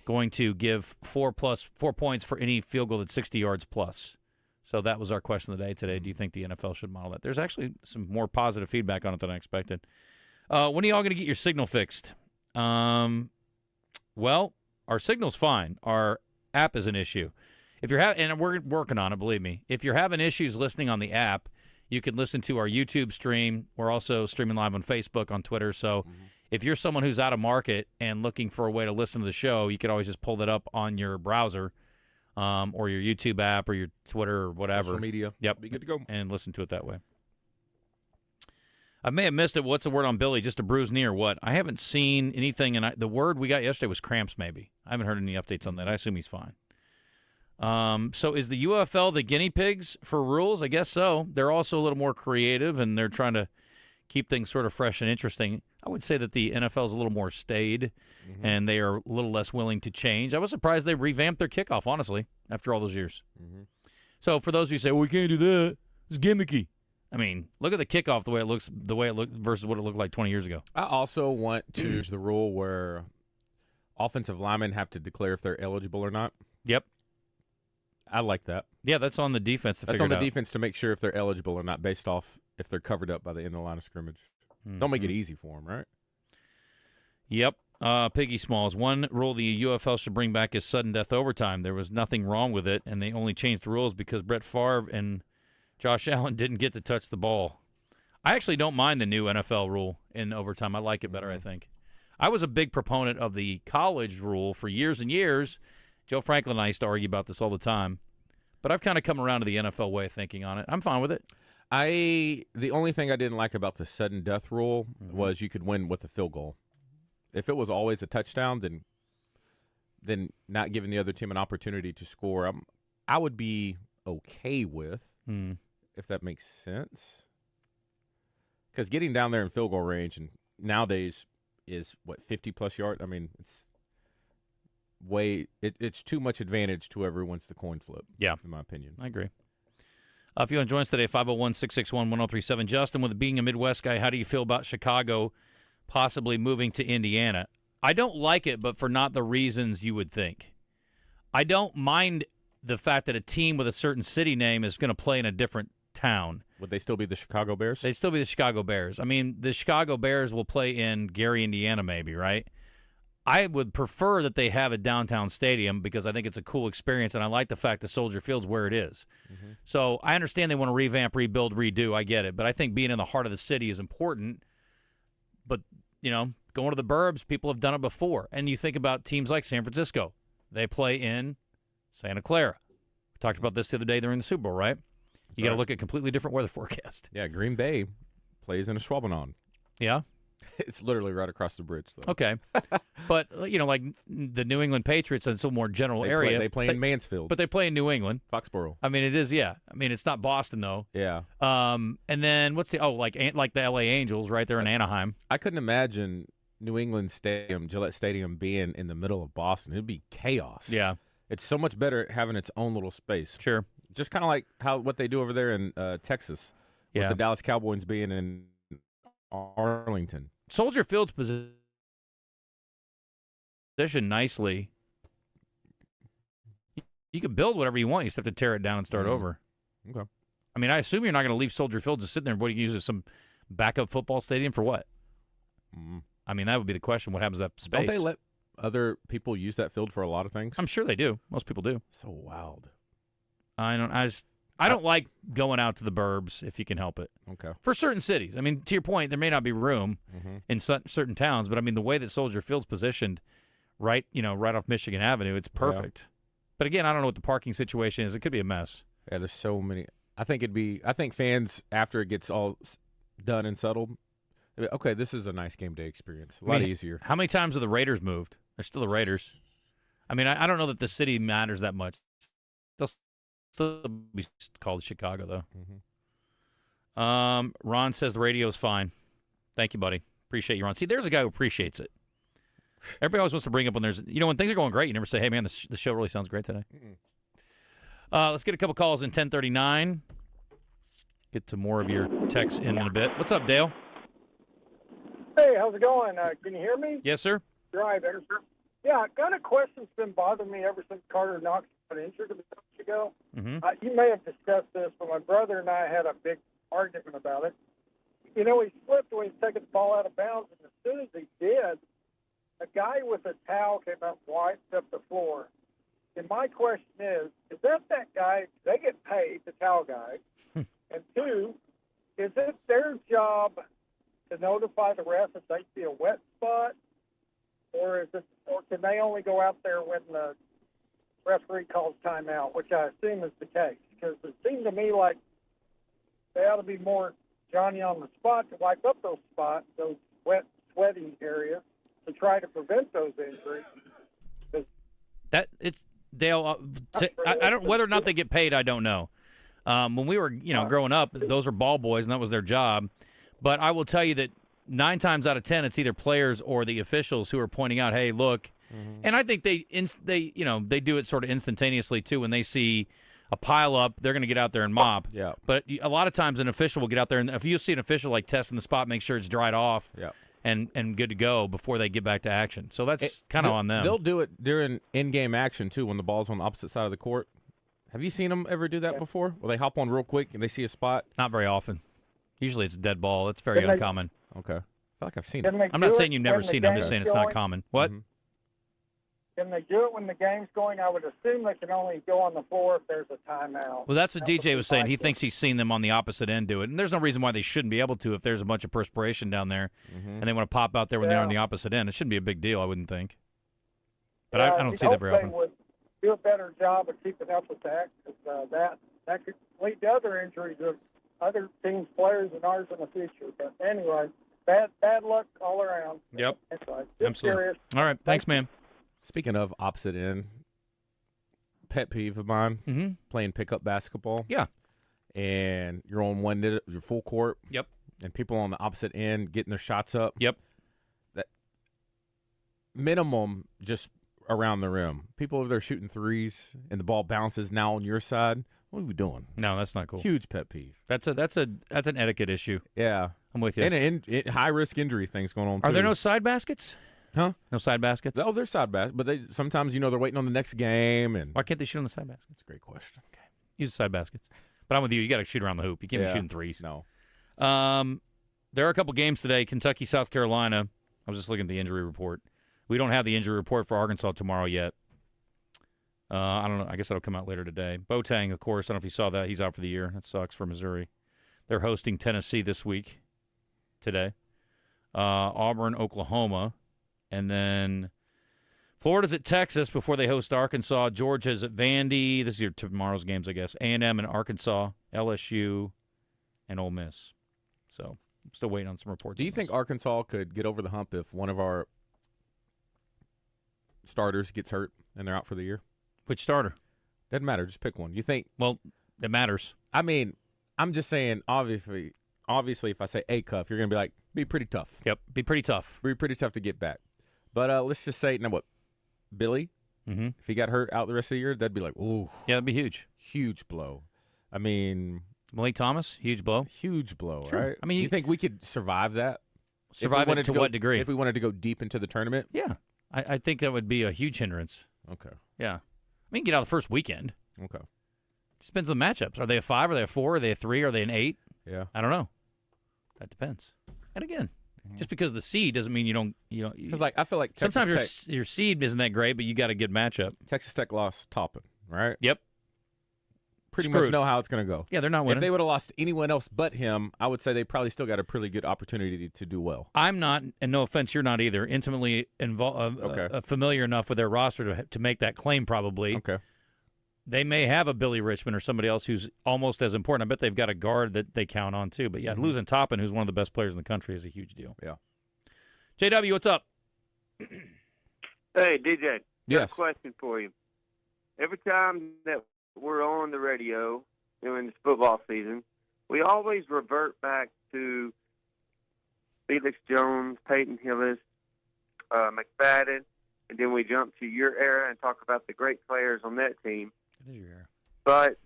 going to give 4 points for any field goal that's 60 yards plus. So that was our question of the day today. Do you think the NFL should model that? There's actually some more positive feedback on it than I expected. When are y'all going to get your signal fixed? Well, our signal's fine. Our app is an issue. If you're and we're working on it, believe me. If you're having issues listening on the app, you can listen to our YouTube stream. We're also streaming live on Facebook, on Twitter. So if you're someone who's out of market and looking for a way to listen to the show, you could always just pull that up on your browser or your YouTube app or your Twitter or whatever. Social media. Yep. Be good to go. And listen to it that way. I may have missed it. What's the word on Billy? Just a bruised knee or what? I haven't seen anything. And the word we got yesterday was cramps maybe. I haven't heard any updates on that. I assume he's fine. So is the UFL the guinea pigs for rules? I guess so. They're also a little more creative, and they're trying to keep things sort of fresh and interesting. I would say that the NFL is a little more staid, and they are a little less willing to change. I was surprised they revamped their kickoff, honestly, after all those years. So for those of you who say, well, we can't do that, it's gimmicky. I mean, look at the kickoff, the way it looks versus what it looked like 20 years ago. I also want to change the rule where offensive linemen have to declare if they're eligible or not. Yep. I like that. Yeah, that's on the defense to That's figure on the it out. defense to make sure if they're eligible or not based off if they're covered up by the end of the line of scrimmage. Don't make it easy for them, right? Yep. Piggy Smalls. One rule the UFL should bring back is sudden death overtime. There was nothing wrong with it, and they only changed the rules because Brett Favre and Josh Allen didn't get to touch the ball. I actually don't mind the new NFL rule in overtime. I like it better, I think. I was a big proponent of the college rule for years and years. Joe Franklin and I used to argue about this all the time. But I've kind of come around to the NFL way of thinking on it. I'm fine with it. The only thing I didn't like about the sudden death rule was you could win with a field goal. If it was always a touchdown, then not giving the other team an opportunity to score, I would be okay with, if that makes sense. Because getting down there in field goal range and nowadays is, 50-plus yards? I mean, it's too much advantage to whoever wins the coin flip, in my opinion. I agree. If you want to join us today, 501-661-1037. Justin, with being a Midwest guy, how do you feel about Chicago possibly moving to Indiana? I don't like it, but for not the reasons you would think. I don't mind the fact that a team with a certain city name is going to play in a different town. Would they still be the Chicago Bears? They'd still be the Chicago Bears. I mean, the Chicago Bears will play in Gary, Indiana, maybe, right? I would prefer that they have a downtown stadium because I think it's a cool experience, and I like the fact that Soldier Field's where it is. So I understand they want to revamp, rebuild, redo. I get it. But I think being in the heart of the city is important. But, going to the burbs, people have done it before. And you think about teams like San Francisco. They play in Santa Clara. We talked about this the other day during the Super Bowl, right? You got to look at completely different weather forecast. Yeah, Green Bay plays in a Schwabenon. Yeah? It's literally right across the bridge, though. Okay. But, like the New England Patriots, it's a more general area. They play in Mansfield. But they play in New England. Foxborough. I mean, it is, yeah. I mean, it's not Boston, though. Yeah. And then, like the L.A. Angels right there in Anaheim. I couldn't imagine New England Stadium, Gillette Stadium, being in the middle of Boston. It would be chaos. Yeah. It's so much better having its own little space. Sure. Just kind of like what they do over there in Texas with the Dallas Cowboys being in Arlington. Soldier Field's positioned nicely. You can build whatever you want. You just have to tear it down and start over. Okay. I mean, I assume you're not going to leave Soldier Field just sitting there. What do you use as some backup football stadium for what? I mean, that would be the question. What happens to that space? Don't they let other people use that field for a lot of things? I'm sure they do. Most people do. So wild. I don't like going out to the burbs if you can help it. Okay. For certain cities. I mean, to your point, there may not be room in certain towns, but I mean, the way that Soldier Field's positioned, right off Michigan Avenue, it's perfect. Yeah. But again, I don't know what the parking situation is. It could be a mess. Yeah, there's so many. I think fans, after it gets all done and settled, okay, this is a nice game day experience. A lot easier. How many times have the Raiders moved? They're still the Raiders. I mean, I don't know that the city matters that much. They'll still be called Chicago, though. Ron says the radio's fine. Thank you, buddy. Appreciate you, Ron. See, there's a guy who appreciates it. Everybody always wants to bring up when when things are going great, you never say, hey, man, the show really sounds great today. Let's get a couple calls in 1039. Get to more of your texts in a bit. What's up, Dale? Hey, how's it going? Can you hear me? Yes, sir. Driver. Yeah, got a question that's been bothering me ever since Carter Knox got injured a bunch ago. You may have discussed this, but my brother and I had a big argument about it. He slipped when he was taking the ball out of bounds, and as soon as he did, a guy with a towel came up and wiped up the floor. And my question is that guy, they get paid, the towel guy, and two, is it their job to notify the ref if they see a wet spot, or can they only go out there when the referee calls timeout, which I assume is the case, because it seemed to me like they ought to be more Johnny on the spot to wipe up those spots, those wet, sweaty areas, to try to prevent those injuries. That it's Dale. I don't whether or not they get paid. I don't know. When we were growing up, those were ball boys, and that was their job. But I will tell you that 9 times out of 10, it's either players or the officials who are pointing out, "Hey, look." Mm-hmm. And I think they do it sort of instantaneously too. When they see a pile up, they're going to get out there and mop. Yeah. But a lot of times, an official will get out there, and if you see an official like testing the spot, make sure it's dried off. Yeah. And good to go before they get back to action. So that's kind of on them. They'll do it during in-game action, too, when the ball's on the opposite side of the court. Have you seen them ever do that before? Where they hop on real quick and they see a spot? Not very often. Usually it's a dead ball. It's very uncommon. Okay. I feel like I've seen it. I'm not saying you've never seen it. I'm just saying it's not common. What? Mm-hmm. Can they do it when the game's going? I would assume they can only go on the floor if there's a timeout. Well, that's what DJ was saying. He thinks he's seen them on the opposite end do it. And there's no reason why they shouldn't be able to if there's a bunch of perspiration down there and they want to pop out there when they're on the opposite end. It shouldn't be a big deal, I wouldn't think. But I don't see that very often. They would do a better job of keeping up with that, because that could lead to other injuries of other teams' players and ours in the future. But anyway, bad luck all around. Yep. Anyway, absolutely. Curious. All right. Thanks, man. Speaking of opposite end, pet peeve of mine, playing pickup basketball. Yeah. And you're on your full court. Yep. And people on the opposite end getting their shots up. Yep. That minimum just around the rim. People over there shooting threes and the ball bounces now on your side. What are we doing? No, that's not cool. Huge pet peeve. That's an etiquette issue. Yeah. I'm with you. And high-risk injury things going on, too. Are there no side baskets? Huh? No side baskets? Oh, there's side baskets, but sometimes they're waiting on the next game. And why can't they shoot on the side baskets? That's a great question. Okay. Use the side baskets. But I'm with you. You got to shoot around the hoop. You can't be shooting threes. No. There are a couple games today. Kentucky, South Carolina. I was just looking at the injury report. We don't have the injury report for Arkansas tomorrow yet. I don't know. I guess that'll come out later today. Boateng, of course. I don't know if you saw that. He's out for the year. That sucks for Missouri. They're hosting Tennessee this week, today. Auburn, Oklahoma. And then Florida's at Texas before they host Arkansas. Georgia's at Vandy. This is your tomorrow's games, I guess. A&M and Arkansas, LSU, and Ole Miss. So I'm still waiting on some reports. Do you think Arkansas could get over the hump if one of our starters gets hurt and they're out for the year? Which starter? Doesn't matter. Just pick one. You think? Well, it matters. I mean, I'm just saying, obviously, if I say A-Cuff, you're going to be like, be pretty tough. Yep, be pretty tough. Be pretty tough to get back. But let's just say, now what, Billy? Mm-hmm. If he got hurt out the rest of the year, that'd be like, ooh. Yeah, that'd be huge. Huge blow. I mean. Malik Thomas, huge blow. Huge blow, sure. right? I mean, you think we could survive that? Survive it to what degree? If we wanted to go deep into the tournament? Yeah. I think that would be a huge hindrance. Okay. Yeah. I mean, get out the first weekend. Okay. Just depends on the matchups. Are they a 5? Are they a 4? Are they a 3? Are they an 8? Yeah. I don't know. That depends. And again, just because the seed doesn't mean you don't. Because I feel like Texas sometimes your seed isn't that great, but you got a good matchup. Texas Tech lost Toppin, right? Yep. Pretty much know how it's going to go. Yeah, they're not winning. If they would have lost anyone else but him, I would say they probably still got a pretty good opportunity to do well. I'm not, and no offense, you're not either, intimately familiar enough with their roster to make that claim probably. Okay. They may have a Billy Richmond or somebody else who's almost as important. I bet they've got a guard that they count on too. But, yeah, losing Toppin, who's one of the best players in the country, is a huge deal. Yeah. JW, what's up? Hey, DJ. Yes. Got a question for you. Every time that we're on the radio during this football season, we always revert back to Felix Jones, Peyton Hillis, McFadden, and then we jump to your era and talk about the great players on that team. It is your era. But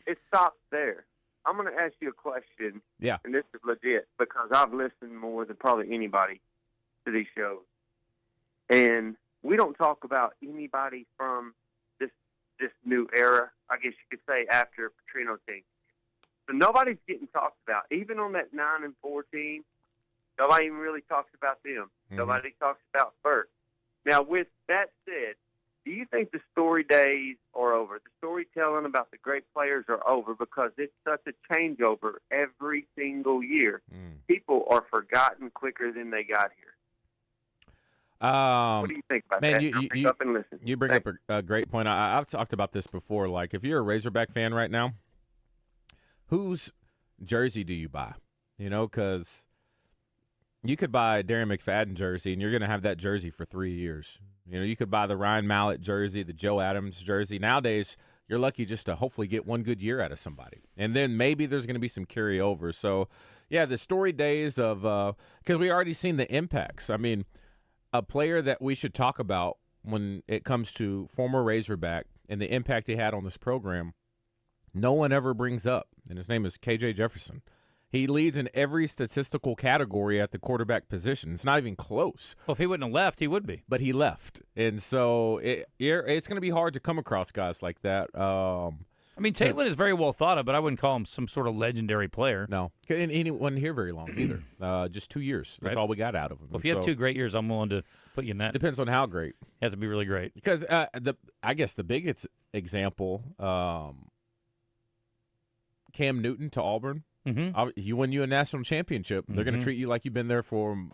it stops there. I'm going to ask you a question, yeah, and this is legit because I've listened more than probably anybody to these shows. And we don't talk about anybody from this new era, I guess you could say, after Petrino team. So nobody's getting talked about. Even on that 9-4 team, nobody even really talks about them. Mm-hmm. Nobody talks about Burt. Now, with that said, do you think the story days are over? The storytelling about the great players are over because it's such a changeover every single year. People are forgotten quicker than they got here. What do you think about man, that? Pick up and listen. You bring up a great point. I've talked about this before. Like, if you're a Razorback fan right now, whose jersey do you buy? You know, because you could buy a Darren McFadden jersey, and you're going to have that jersey for 3 years. You know, you could buy the Ryan Mallett jersey, the Joe Adams jersey. Nowadays, you're lucky just to hopefully get one good year out of somebody. And then maybe there's going to be some carryover. So, yeah, the story days of because we already seen the impacts. I mean, a player that we should talk about when it comes to former Razorback and the impact he had on this program, no one ever brings up, and his name is KJ Jefferson. He leads in every statistical category at the quarterback position. It's not even close. Well, if he wouldn't have left, he would be. But he left. And so it's going to be hard to come across guys like that. I mean, Taylor is very well thought of, but I wouldn't call him some sort of legendary player. No. And he wasn't here very long either. Just 2 years. That's Right. all we got out of him. Well, if you have 2 great years, I'm willing to put you in that. Depends on how great. You have to be really great. Because I guess the biggest example, Cam Newton to Auburn. Mm-hmm. You win you a national championship, they're going to treat you like you've been there for,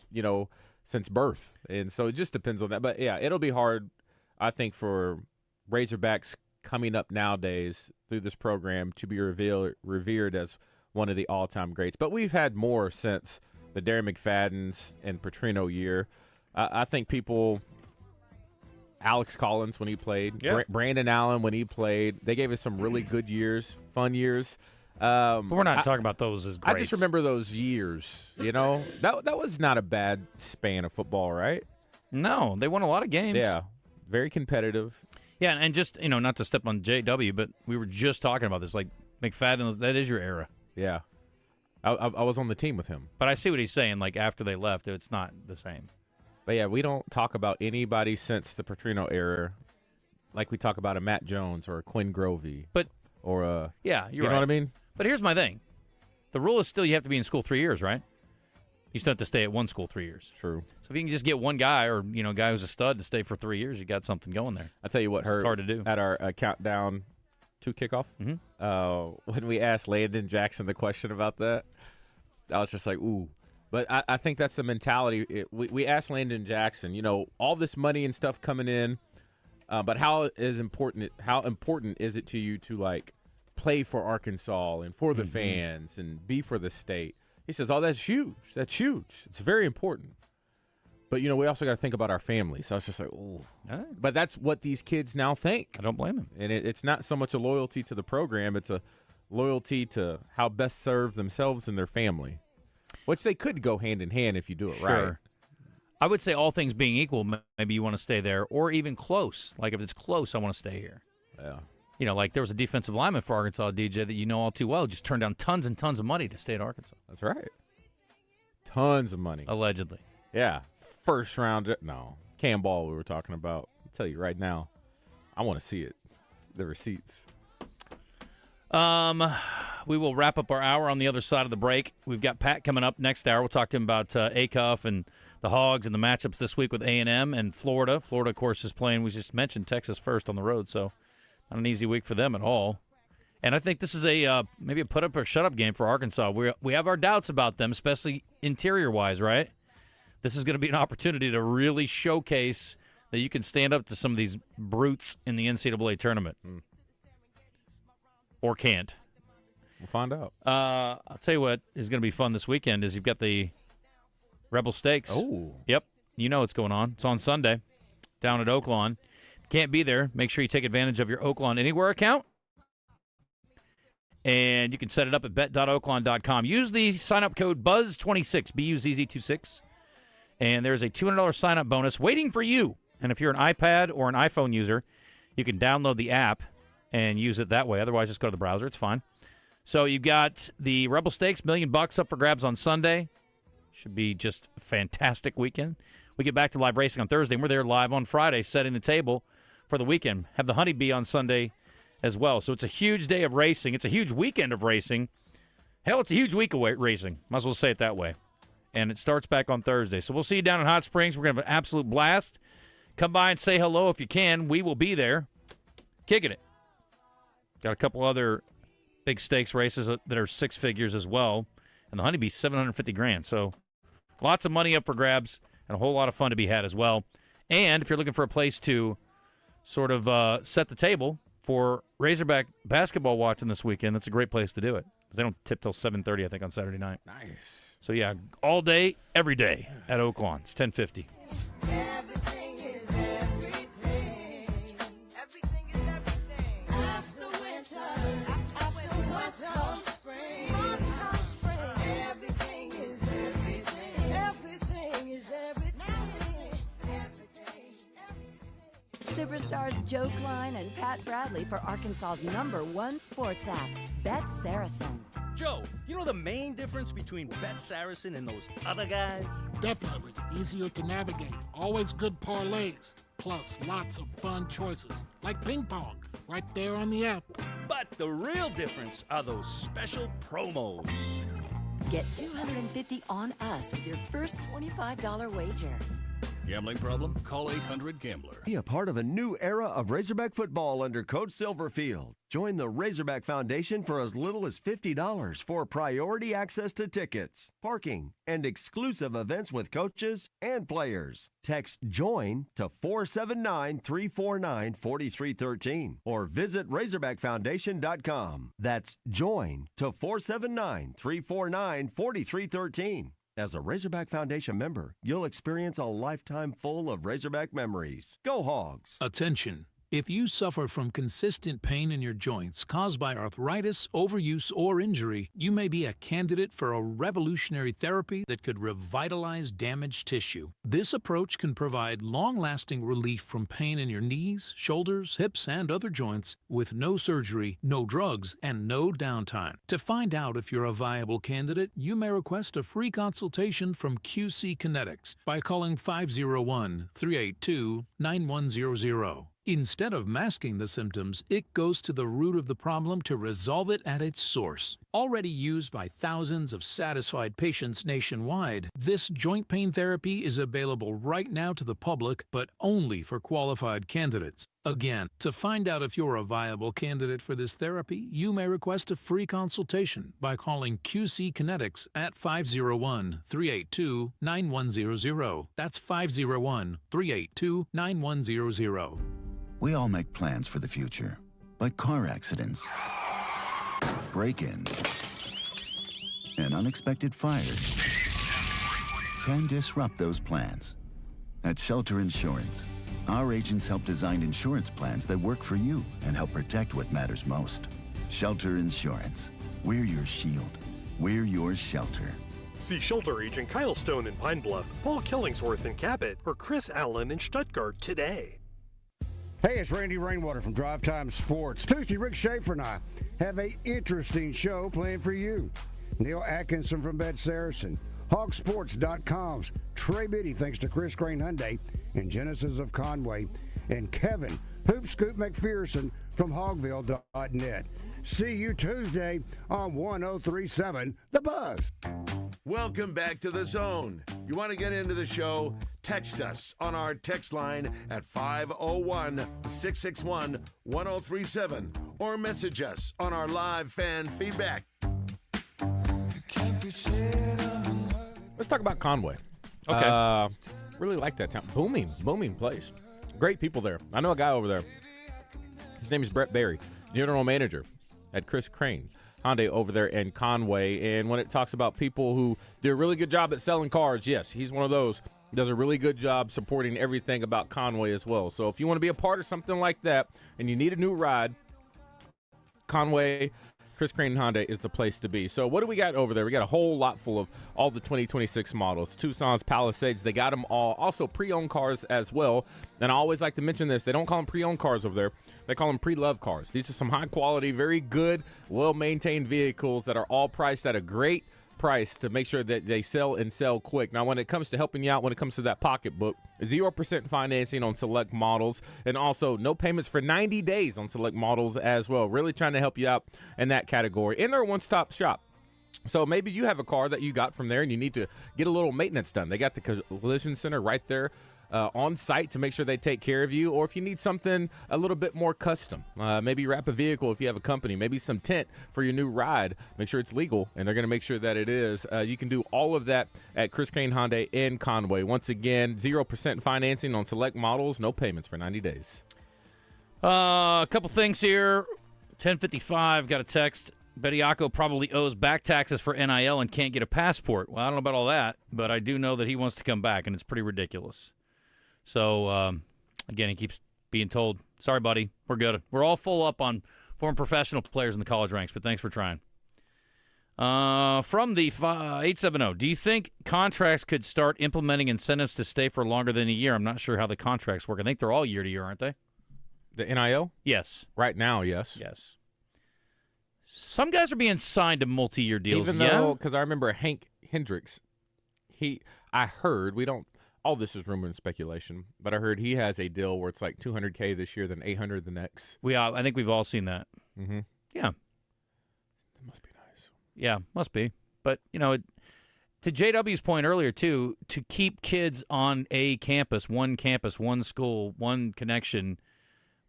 since birth. And so it just depends on that. But, yeah, it'll be hard, I think, for Razorbacks coming up nowadays through this program to be revered as one of the all-time greats. But we've had more since the Darren McFadden's and Petrino year. I think people – Alex Collins when he played, Brandon Allen when he played, they gave us some really good years, fun years. But we're not talking about those as greats. I just remember those years, That was not a bad span of football, right? No, they won a lot of games. Yeah, very competitive. Yeah, and just, not to step on JW, but we were just talking about this. Like, McFadden, that is your era. Yeah. I was on the team with him. But I see what he's saying. Like, after they left, it's not the same. But, yeah, we don't talk about anybody since the Petrino era like we talk about a Matt Jones or a Quinn Grovey. Or a – yeah, you're right. You know what I mean? But here's my thing. The rule is still you have to be in school 3 years, right? You still have to stay at one school 3 years. True. So if you can just get one guy or, a guy who's a stud to stay for 3 years, you got something going there. I'll tell you what hurt. It's hard to do. At our countdown to kickoff, when we asked Landon Jackson the question about that, I was just like, ooh. But I think that's the mentality. We asked Landon Jackson, all this money and stuff coming in, but how important is it to you to, like, play for Arkansas and for the fans and be for the state? He says, oh, that's huge. That's huge. It's very important. But, we also got to think about our families. So I was just like, oh. Right. But that's what these kids now think. I don't blame him. And it's not so much a loyalty to the program. It's a loyalty to how best serve themselves and their family, which they could go hand in hand if you do it right. I would say all things being equal, maybe you want to stay there or even close. Like, if it's close, I want to stay here. Yeah. Like there was a defensive lineman for Arkansas, DJ, that you know all too well, just turned down tons and tons of money to stay at Arkansas. That's right. Tons of money. Allegedly. Yeah. First round. No. Cam Ball we were talking about. I'll tell you right now, I want to see it. The receipts. We will wrap up our hour on the other side of the break. We've got Pat coming up next hour. We'll talk to him about ACUF and the Hogs and the matchups this week with A&M and Florida. Florida, of course, is playing. We just mentioned Texas first on the road, so not an easy week for them at all. And I think this is maybe a put-up or shut-up game for Arkansas. We have our doubts about them, especially interior-wise, right? This is going to be an opportunity to really showcase that you can stand up to some of these brutes in the NCAA tournament. Or can't. We'll find out. I'll tell you what is going to be fun this weekend is you've got the Rebel Stakes. Oh. Yep. You know what's going on. It's on Sunday down at Oaklawn. Can't be there. Make sure you take advantage of your Oaklawn Anywhere account. And you can set it up at bet.oaklawn.com. Use the sign-up code BUZZ26, B-U-Z-Z-26. And there's a $200 sign-up bonus waiting for you. And if you're an iPad or an iPhone user, you can download the app and use it that way. Otherwise, just go to the browser. It's fine. So you've got the Rebel Stakes, $1 million up for grabs on Sunday. Should be just a fantastic weekend. We get back to live racing on Thursday, and we're there live on Friday setting the table for the weekend. Have the Honeybee on Sunday as well. So it's a huge day of racing. It's a huge weekend of racing. Hell, it's a huge week of racing. Might as well say it that way. And it starts back on Thursday. So we'll see you down in Hot Springs. We're going to have an absolute blast. Come by and say hello if you can. We will be there. Kicking it. Got a couple other big stakes races that are six figures as well. And the Honeybee's $750,000. So lots of money up for grabs and a whole lot of fun to be had as well. And if you're looking for a place to sort of set the table for Razorback basketball watching this weekend, that's a great place to do it. They don't tip till 7:30, I think, on Saturday night. Nice. So, yeah, all day, every day at Oaklawn. It's 1050. Everything is everything. Everything is everything. After winter, after spring. Must come spring. Everything is everything. Everything is everything. Everything. Superstars Joe Klein and Pat Bradley for Arkansas's #1 sports app, Bet Saracen. Joe, you know the main difference between Bet Saracen and those other guys? Definitely. Easier to navigate. Always good parlays. Plus lots of fun choices. Like ping pong. Right there on the app. But the real difference are those special promos. Get $250 on us with your first $25 wager. Gambling problem? Call 800-GAMBLER. Be a part of a new era of Razorback football under Coach Silverfield. Join the Razorback Foundation for as little as $50 for priority access to tickets, parking, and exclusive events with coaches and players. Text JOIN to 479-349-4313 or visit RazorbackFoundation.com. That's JOIN to 479-349-4313. As a Razorback Foundation member, you'll experience a lifetime full of Razorback memories. Go Hogs! Attention! If you suffer from consistent pain in your joints caused by arthritis, overuse, or injury, you may be a candidate for a revolutionary therapy that could revitalize damaged tissue. This approach can provide long-lasting relief from pain in your knees, shoulders, hips, and other joints with no surgery, no drugs, and no downtime. To find out if you're a viable candidate, you may request a free consultation from QC Kinetics by calling 501-382-9100. Instead of masking the symptoms, it goes to the root of the problem to resolve it at its source. Already used by thousands of satisfied patients nationwide, this joint pain therapy is available right now to the public, but only for qualified candidates. Again, to find out if you're a viable candidate for this therapy, you may request a free consultation by calling QC Kinetics at 501-382-9100. That's 501-382-9100. We all make plans for the future, but car accidents, break-ins, and unexpected fires can disrupt those plans. At Shelter Insurance, our agents help design insurance plans that work for you and help protect what matters most. Shelter Insurance. We're your shield. We're your shelter. See Shelter Agent Kyle Stone in Pine Bluff, Paul Killingsworth in Cabot, or Chris Allen in Stuttgart today. Hey, it's Randy Rainwater from Drive Time Sports. Tuesday, Rick Schaefer and I have an interesting show planned for you. Neil Atkinson from Bet Saracen, Hogsports.com's Trey Biddy, thanks to Chris Crane Hyundai and Genesis of Conway, and Kevin Hoop Scoop McPherson from Hogville.net. See you Tuesday on 103.7 The Buzz. Welcome back to The Zone. You want to get into the show? Text us on our text line at 501-661-1037 or message us on our live fan feedback. Let's talk about Conway. Okay. Really like that town. Booming place. Great people there. I know a guy over there. His name is Brett Berry, general manager at Chris Crane Hyundai over there in Conway. And when it talks about people who do a really good job at selling cars, yes, he's one of those. Does a really good job supporting everything about Conway as well. So if you want to be a part of something like that and you need a new ride, Conway, Chris Crane Hyundai is the place to be. So what do we got over there? We got a whole lot full of all the 2026 models. Tucson's, Palisades, they got them all. Also pre-owned cars as well. And I always like to mention this. They don't call them pre-owned cars over there. They call them pre-loved cars. These are some high-quality, very good, well-maintained vehicles that are all priced at a great price to make sure that they sell and sell quick. Now, when it comes to helping you out, when it comes to that pocketbook, 0% financing on select models, and also no payments for 90 days on select models as well. Really trying to help you out in that category. And they're a one-stop shop. So maybe you have a car that you got from there and you need to get a little maintenance done. They got the collision center right there on site to make sure they take care of you, or if you need something a little bit more custom, maybe wrap a vehicle if you have a company, maybe some tint for your new ride, make sure it's legal, and they're going to make sure that it is. You can do all of that at Chris Crane Hyundai in Conway. Once again, 0% financing on select models, no payments for 90 days. A couple things here. 10:55, got a text. Bediako probably owes back taxes for NIL and can't get a passport. Well, I don't know about all that, but I do know that he wants to come back, and it's pretty ridiculous. So, again, he keeps being told, sorry, buddy, we're good. We're all full up on former professional players in the college ranks, but thanks for trying. From the 870, do you think contracts could start implementing incentives to stay for longer than a year? I'm not sure how the contracts work. I think they're all year to year, aren't they? The NIL? Yes. Right now, yes. Yes. Some guys are being signed to multi-year deals. Even though, because I remember Hank Hendricks, I heard, all this is rumor and speculation, but I heard he has a deal where it's like $200K this year, then $800 the next. I think we've all seen that. Mm-hmm. Yeah. That must be nice. Yeah, must be. But, to JW's point earlier, too, to keep kids on a campus, one school, one connection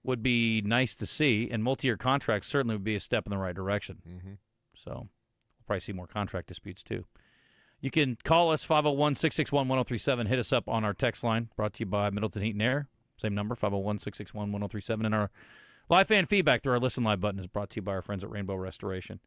would be nice to see, and multi-year contracts certainly would be a step in the right direction. Mm-hmm. So we'll probably see more contract disputes, too. You can call us, 501-661-1037. Hit us up on our text line, brought to you by Middleton Heat and Air. Same number, 501-661-1037. And our live fan feedback through our Listen Live button is brought to you by our friends at Rainbow Restoration.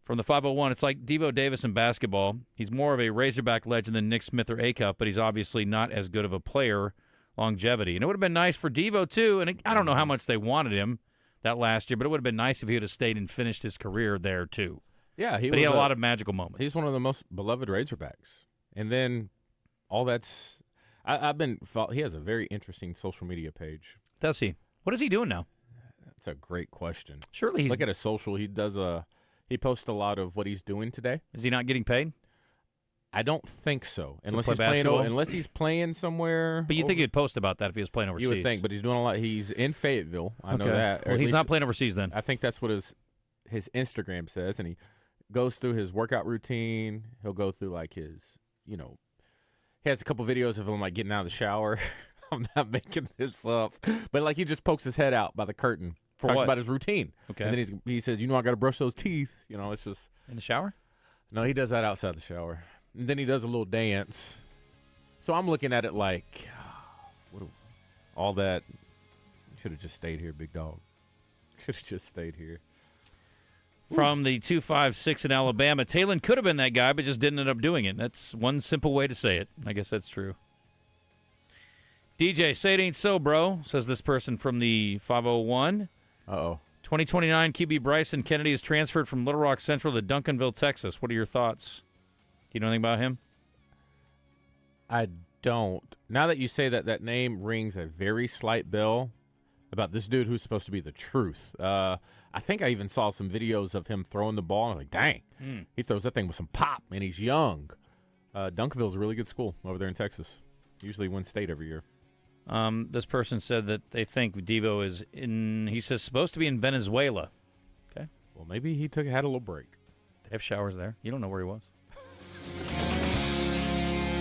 From the 501, it's like Devo Davis in basketball. He's more of a Razorback legend than Nick Smith or Acuff, but he's obviously not as good of a player. Longevity. And it would have been nice for Devo, too, and I don't know how much they wanted him that last year, but it would have been nice if he would have stayed and finished his career there, too. Yeah, he had a lot of magical moments. He's one of the most beloved Razorbacks. And then all that's – he has a very interesting social media page. Does he? What is he doing now? That's a great question. Surely he's – look at his social. He posts a lot of what he's doing today. Is he not getting paid? I don't think so, unless he's playing somewhere. But you think he'd post about that if he was playing overseas? You would think, but he's doing a lot. He's in Fayetteville. I know that. Well, he's not playing overseas then. I think that's what his Instagram says, and he goes through his workout routine. He'll go through like his, he has a couple videos of him like getting out of the shower. I'm not making this up, but like he just pokes his head out by the curtain, talks about his routine. Okay, and then he says, I got to brush those teeth. It's just in the shower. No, he does that outside the shower. And then he does a little dance. So I'm looking at it like, all that. You should have just stayed here, big dog. Should have just stayed here. From the 256 in Alabama, Talon could have been that guy, but just didn't end up doing it. That's one simple way to say it. I guess that's true. DJ, say it ain't so, bro, says this person from the 501. Uh-oh. 2029 QB Bryson Kennedy is transferred from Little Rock Central to Duncanville, Texas. What are your thoughts? Do you know anything about him? I don't. Now that you say that, that name rings a very slight bell about this dude who's supposed to be the truth. I think I even saw some videos of him throwing the ball. And I was like, dang, he throws that thing with some pop, and he's young. Duncanville's a really good school over there in Texas. Usually wins state every year. This person said that they think Devo is supposed to be in Venezuela. Okay. Well, maybe he had a little break. They have showers there. You don't know where he was.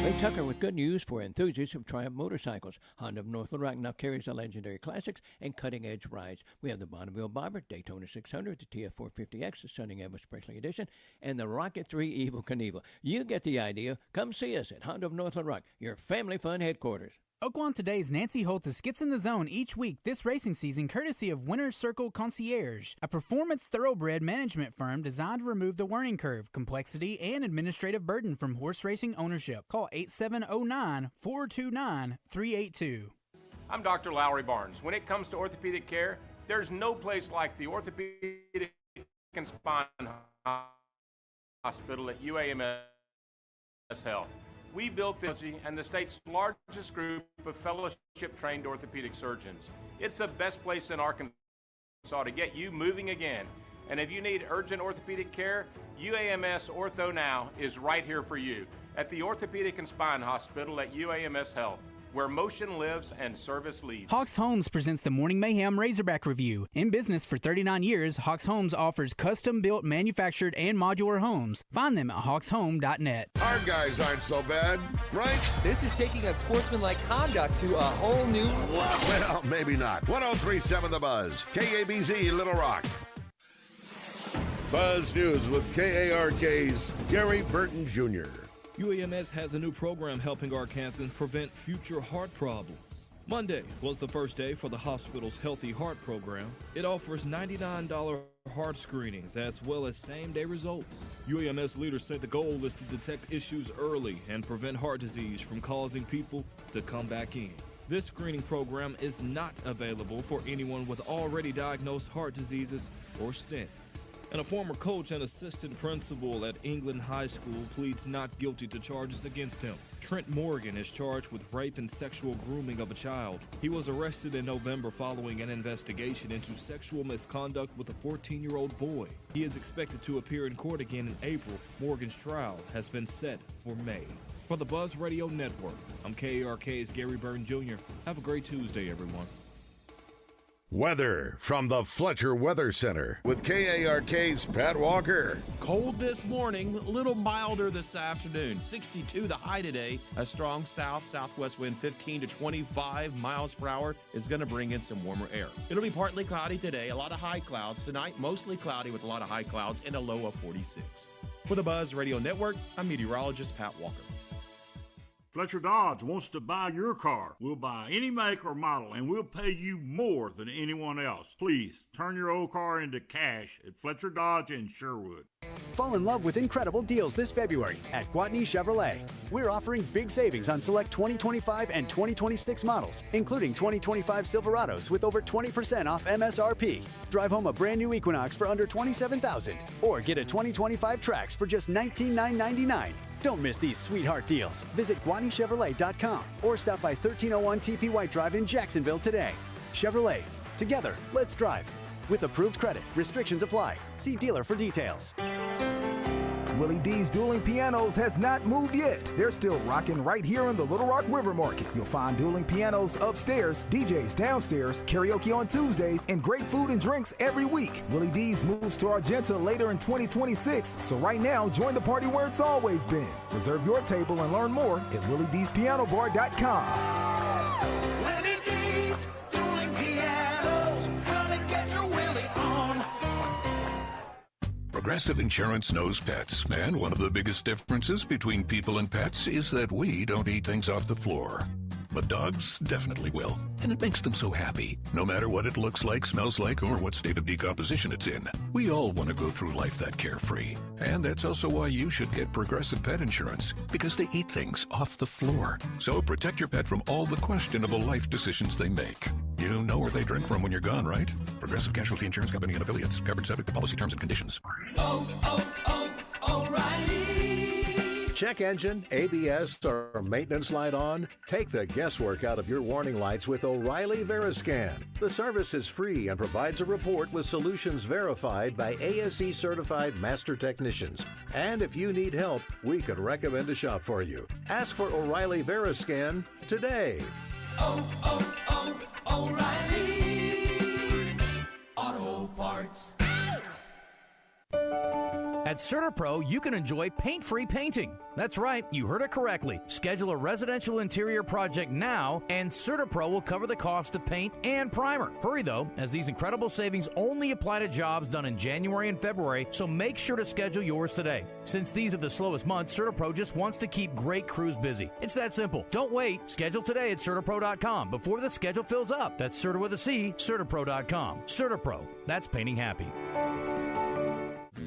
Ray Tucker with good news for enthusiasts of Triumph motorcycles. Honda of North Little Rock now carries the legendary classics and cutting-edge rides. We have the Bonneville Bobber, Daytona 600, the TF450X, the Stunning Elvis Presley Edition, and the Rocket 3 Evel Knievel. You get the idea. Come see us at Honda of North Little Rock, your family fun headquarters. Oaklawn Today's Nancy Holtis gets in the zone each week this racing season courtesy of Winner's Circle Concierge, a performance thoroughbred management firm designed to remove the learning curve, complexity, and administrative burden from horse racing ownership. Call 8709-429-382. I'm Dr. Lowry Barnes. When it comes to orthopedic care, there's no place like the Orthopedic and Spine Hospital at UAMS Health. We built this and the state's largest group of fellowship-trained orthopedic surgeons. It's the best place in Arkansas to get you moving again. And if you need urgent orthopedic care, UAMS Ortho Now is right here for you at the Orthopedic and Spine Hospital at UAMS Health. where motion lives and service leads. Hawks Homes presents the Morning Mayhem Razorback Review. In business for 39 years, Hawks Homes offers custom-built, manufactured, and modular homes. Find them at hawksHome.net. Our guys aren't so bad, right? This is taking unsportsmanlike conduct to a whole new level. Well, maybe not. 103.7 The Buzz, KABZ, Little Rock. Buzz News with KARK's Gary Burton Jr. UAMS has a new program helping Arkansans prevent future heart problems. Monday was the first day for the hospital's Healthy Heart program. It offers $99 heart screenings as well as same-day results. UAMS leaders said the goal is to detect issues early and prevent heart disease from causing people to come back in. This screening program is not available for anyone with already diagnosed heart diseases or stents. And a former coach and assistant principal at England High School pleads not guilty to charges against him. Trent Morgan is charged with rape and sexual grooming of a child. He was arrested in November following an investigation into sexual misconduct with a 14-year-old boy. He is expected to appear in court again in April. Morgan's trial has been set for May. For the Buzz Radio Network, I'm KARK's Gary Burton Jr. Have a great Tuesday, everyone. Weather from the Fletcher Weather Center with KARK's Pat Walker. Cold this morning, a little milder this afternoon. 62 the high today. A strong southwest wind, 15 to 25 miles per hour, is going to bring in some warmer air. It'll be partly cloudy today, a lot of high clouds. Tonight, mostly cloudy with a lot of high clouds and a low of 46. For the Buzz Radio Network, I'm meteorologist Pat Walker. Fletcher Dodge wants to buy your car. We'll buy any make or model, and we'll pay you more than anyone else. Please, turn your old car into cash at Fletcher Dodge in Sherwood. Fall in love with incredible deals this February at Gwatney Chevrolet. We're offering big savings on select 2025 and 2026 models, including 2025 Silverados with over 20% off MSRP. Drive home a brand new Equinox for under $27,000, or get a 2025 Trax for just $19,999. Don't miss these sweetheart deals. Visit GwatneyChevrolet.com or stop by 1301 TP White Drive in Jacksonville today. Chevrolet. Together, let's drive. With approved credit, restrictions apply. See dealer for details. Willie D's Dueling Pianos has not moved yet. They're still rocking right here in the Little Rock River Market. You'll find dueling pianos upstairs, DJs downstairs, karaoke on Tuesdays, and great food and drinks every week. Willie D's moves to Argenta later in 2026, so right now, join the party where it's always been. Reserve your table and learn more at WillieD'sPianoBar.com. Willie D's Dueling Pianos. Come and get your Willie on. Progressive Insurance knows pets, and one of the biggest differences between people and pets is that we don't eat things off the floor. But dogs definitely will, and it makes them so happy, no matter what it looks like, smells like, or what state of decomposition it's in. We all want to go through life that carefree, and that's also why you should get Progressive Pet Insurance, because they eat things off the floor. So protect your pet from all the questionable life decisions they make. You know where they drink from when you're gone, right? Progressive Casualty Insurance Company and Affiliates. Covered subject to policy terms and conditions. O'Reilly. Check engine, ABS, or maintenance light on? Take the guesswork out of your warning lights with O'Reilly Veriscan. The service is free and provides a report with solutions verified by ASE certified master technicians. And if you need help, we could recommend a shop for you. Ask for O'Reilly Veriscan today. O'Reilly Auto Parts. At CertaPro, you can enjoy paint-free painting. That's right, you heard it correctly. Schedule a residential interior project now, and CertaPro will cover the cost of paint and primer. Hurry, though, as these incredible savings only apply to jobs done in January and February, so make sure to schedule yours today. Since these are the slowest months, CertaPro just wants to keep great crews busy. It's that simple. Don't wait. Schedule today at CertaPro.com before the schedule fills up. That's Certa with a C, CertaPro.com. CertaPro. That's painting happy.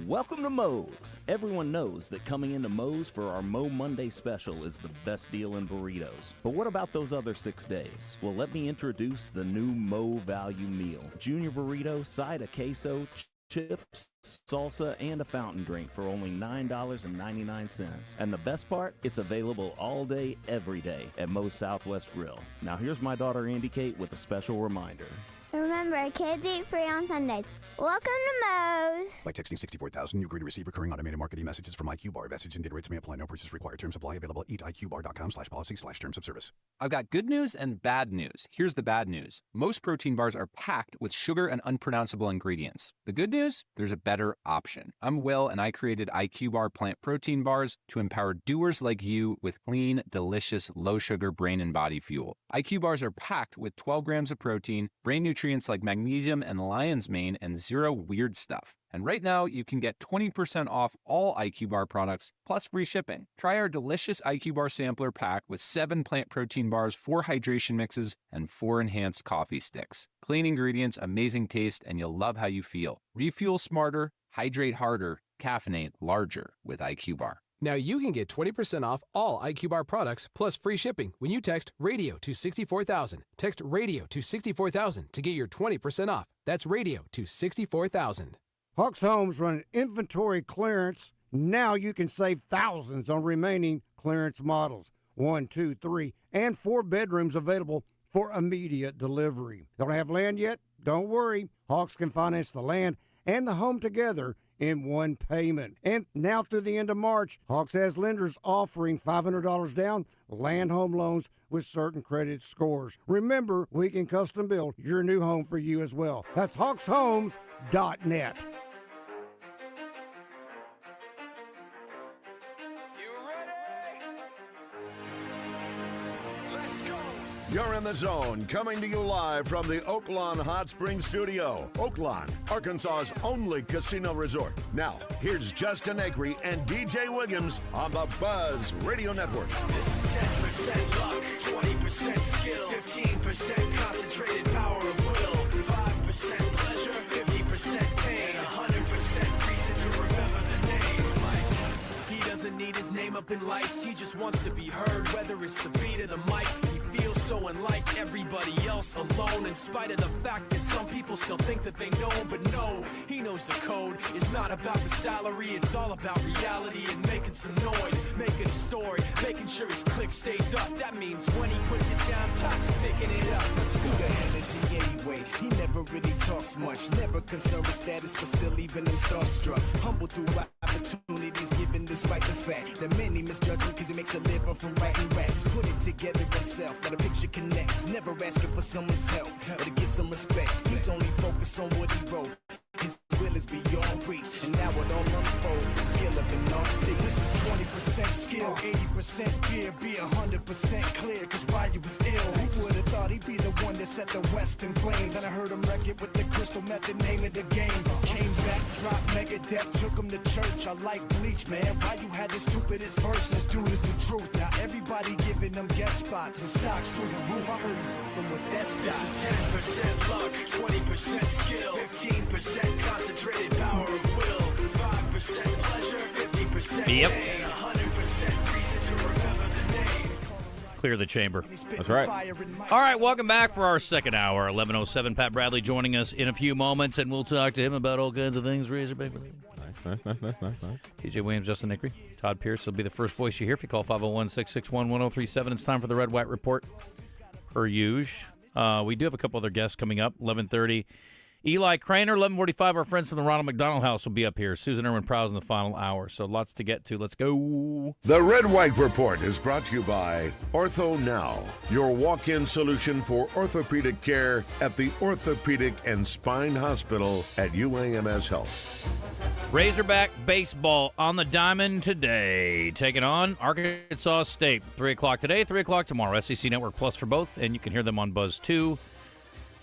Welcome to Moe's. Everyone knows that coming into Moe's for our Mo Monday special is the best deal in burritos. But what about those other 6 days? Well, let me introduce the new Mo Value Meal. Junior burrito, side of queso, chips, salsa, and a fountain drink for only $9.99. And the best part, it's available all day, every day at Moe's Southwest Grill. Now here's my daughter Andy Kate with a special reminder. Remember, kids eat free on Sundays. Welcome to Moe's. By texting 64000, you agree to receive recurring automated marketing messages from IQ Bar. Message and data rates may apply. No purchase required. Terms apply. Available at eatiqbar.com/policy/terms of service. I've got good news and bad news. Here's the bad news. Most protein bars are packed with sugar and unpronounceable ingredients. The good news? There's a better option. I'm Will, and I created IQ Bar plant protein bars to empower doers like you with clean, delicious, low-sugar brain and body fuel. IQ bars are packed with 12 grams of protein, brain nutrients like magnesium and lion's mane, and zero weird stuff. And right now, you can get 20% off all IQ Bar products, plus free shipping. Try our delicious IQ Bar sampler pack with 7 plant protein bars, 4 hydration mixes, and 4 enhanced coffee sticks. Clean ingredients, amazing taste, and you'll love how you feel. Refuel smarter, hydrate harder, caffeinate larger with IQ Bar. Now you can get 20% off all IQ Bar products plus free shipping when you text RADIO to 64,000. Text RADIO to 64,000 to get your 20% off. That's RADIO to 64,000. Hawks Homes run inventory clearance. Now you can save thousands on remaining clearance models. 1, 2, 3, and 4 bedrooms available for immediate delivery. Don't have land yet? Don't worry. Hawks can finance the land and the home together in one payment. And now through the end of March, Hawks has lenders offering $500 down land home loans with certain credit scores. Remember, we can custom build your new home for you as well. That's hawkshomes.net. You're in the zone, coming to you live from the Oaklawn Hot Springs Studio. Oaklawn, Arkansas's only casino resort. Now, here's Justin Acri and DJ Williams on the Buzz Radio Network. This is 10% luck, 20% skill, 15% concentrated power of will, 5% pleasure, 50% pain, 100% reason to remember the name. Like, he doesn't need his name up in lights, he just wants to be heard, whether it's the beat of the mic. Feels so unlike everybody else, alone, in spite of the fact that some people still think that they know, but no, he knows the code. It's not about the salary, it's all about reality and making some noise, making a story, making sure his click stays up. That means when he puts it down, Todd's picking it up. Let's go. Who the hell is he anyway? He never really talks much, never concerned with status, but still even him starstruck. Humble through opportunities given despite the fact that many misjudge him because he makes a living from writing raps. Put it together himself. Now the picture connects, never asking for someone's help or to get some respect. He's only focused on what he wrote. His will is beyond reach, and now it all unfolds. The skill of an artist. This is 20% skill, 80% gear, be 100% clear, cause Ryu was ill. Who would've thought he'd be the one that set the West in flames? And I heard him wreck it with the crystal method, name of the game. Came back, dropped Megadeth, took him to church. I like Bleach, man. Ryu had the stupidest verse, this dude is the truth. Now everybody giving them guest spots and stocks through the roof. I heard him with that stock. This is 10% luck, 20% skill, 15% concentrated power of will, 5% pleasure, 50% pain, 100% reason to remember the name. Clear the chamber. That's right. All right, welcome back for our second hour. 11:07. Pat Bradley joining us in a few moments, and we'll talk to him about all kinds of things. Razorback. Nice. TJ Williams, Justin Acri, Todd Pierce will be the first voice you hear if you call 501-661-1037. It's time for the Red White Report, per usual. We do have a couple other guests coming up. 11:30. Eli Craner, 11:45. Our friends from the Ronald McDonald House will be up here. Susan Irwin Prowse in the final hour. So lots to get to. Let's go. The Red White Report is brought to you by Ortho Now, your walk-in solution for orthopedic care at the Orthopedic and Spine Hospital at UAMS Health. Razorback baseball on the diamond today. Taking on Arkansas State. 3 o'clock today, 3 o'clock tomorrow. SEC Network Plus for both, and you can hear them on Buzz 2.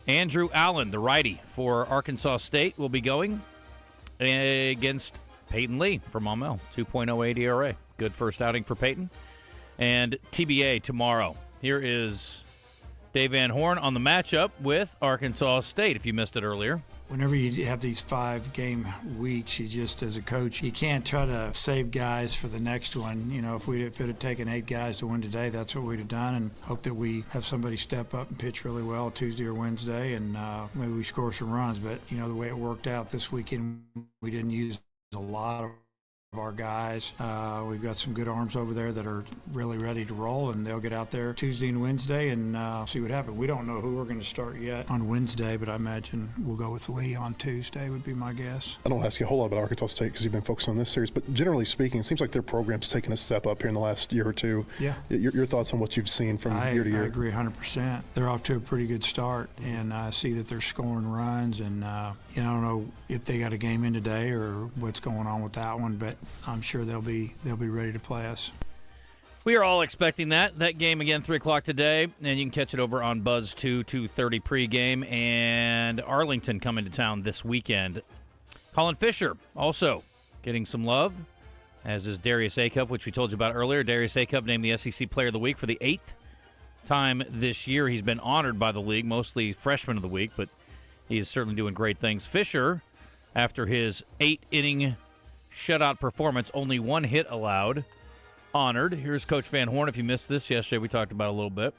Andrew Allen, the righty for Arkansas State, will be going against Peyton Lee from Maumelle. 2.08 ERA. Good first outing for Peyton. And TBA tomorrow. Here is Dave Van Horn on the matchup with Arkansas State, if you missed it earlier. Whenever you have these 5-game weeks, you just, as a coach, you can't try to save guys for the next one. You know, if it had taken 8 guys to win today, that's what we'd have done, and hope that we have somebody step up and pitch really well Tuesday or Wednesday, and maybe we score some runs. But, you know, the way it worked out this weekend, we didn't use a lot of our guys. We've got some good arms over there that are really ready to roll, and they'll get out there Tuesday and Wednesday and see what happens. We don't know who we're going to start yet on Wednesday, but I imagine we'll go with Lee on Tuesday would be my guess. I don't want to ask you a whole lot about Arkansas State because you've been focused on this series, but generally speaking, it seems like their program's taken a step up here in the last year or two. Yeah. Your thoughts on what you've seen from year to year? I agree 100%. They're off to a pretty good start, and I see that they're scoring runs, and I don't know if they got a game in today or what's going on with that one, but I'm sure they'll be ready to play us. We are all expecting that game again 3:00 today, and you can catch it over on Buzz 2:30 pregame, and Arlington coming to town this weekend. Colin Fisher also getting some love, as is Darius Acup, which we told you about earlier. Darius Acup named the SEC Player of the Week for the 8th time this year. He's been honored by the league, mostly Freshman of the Week, but he is certainly doing great things. Fisher, after his 8-inning shutout performance, only one hit allowed, honored. Here's Coach Van Horn. If you missed this yesterday, we talked about it a little bit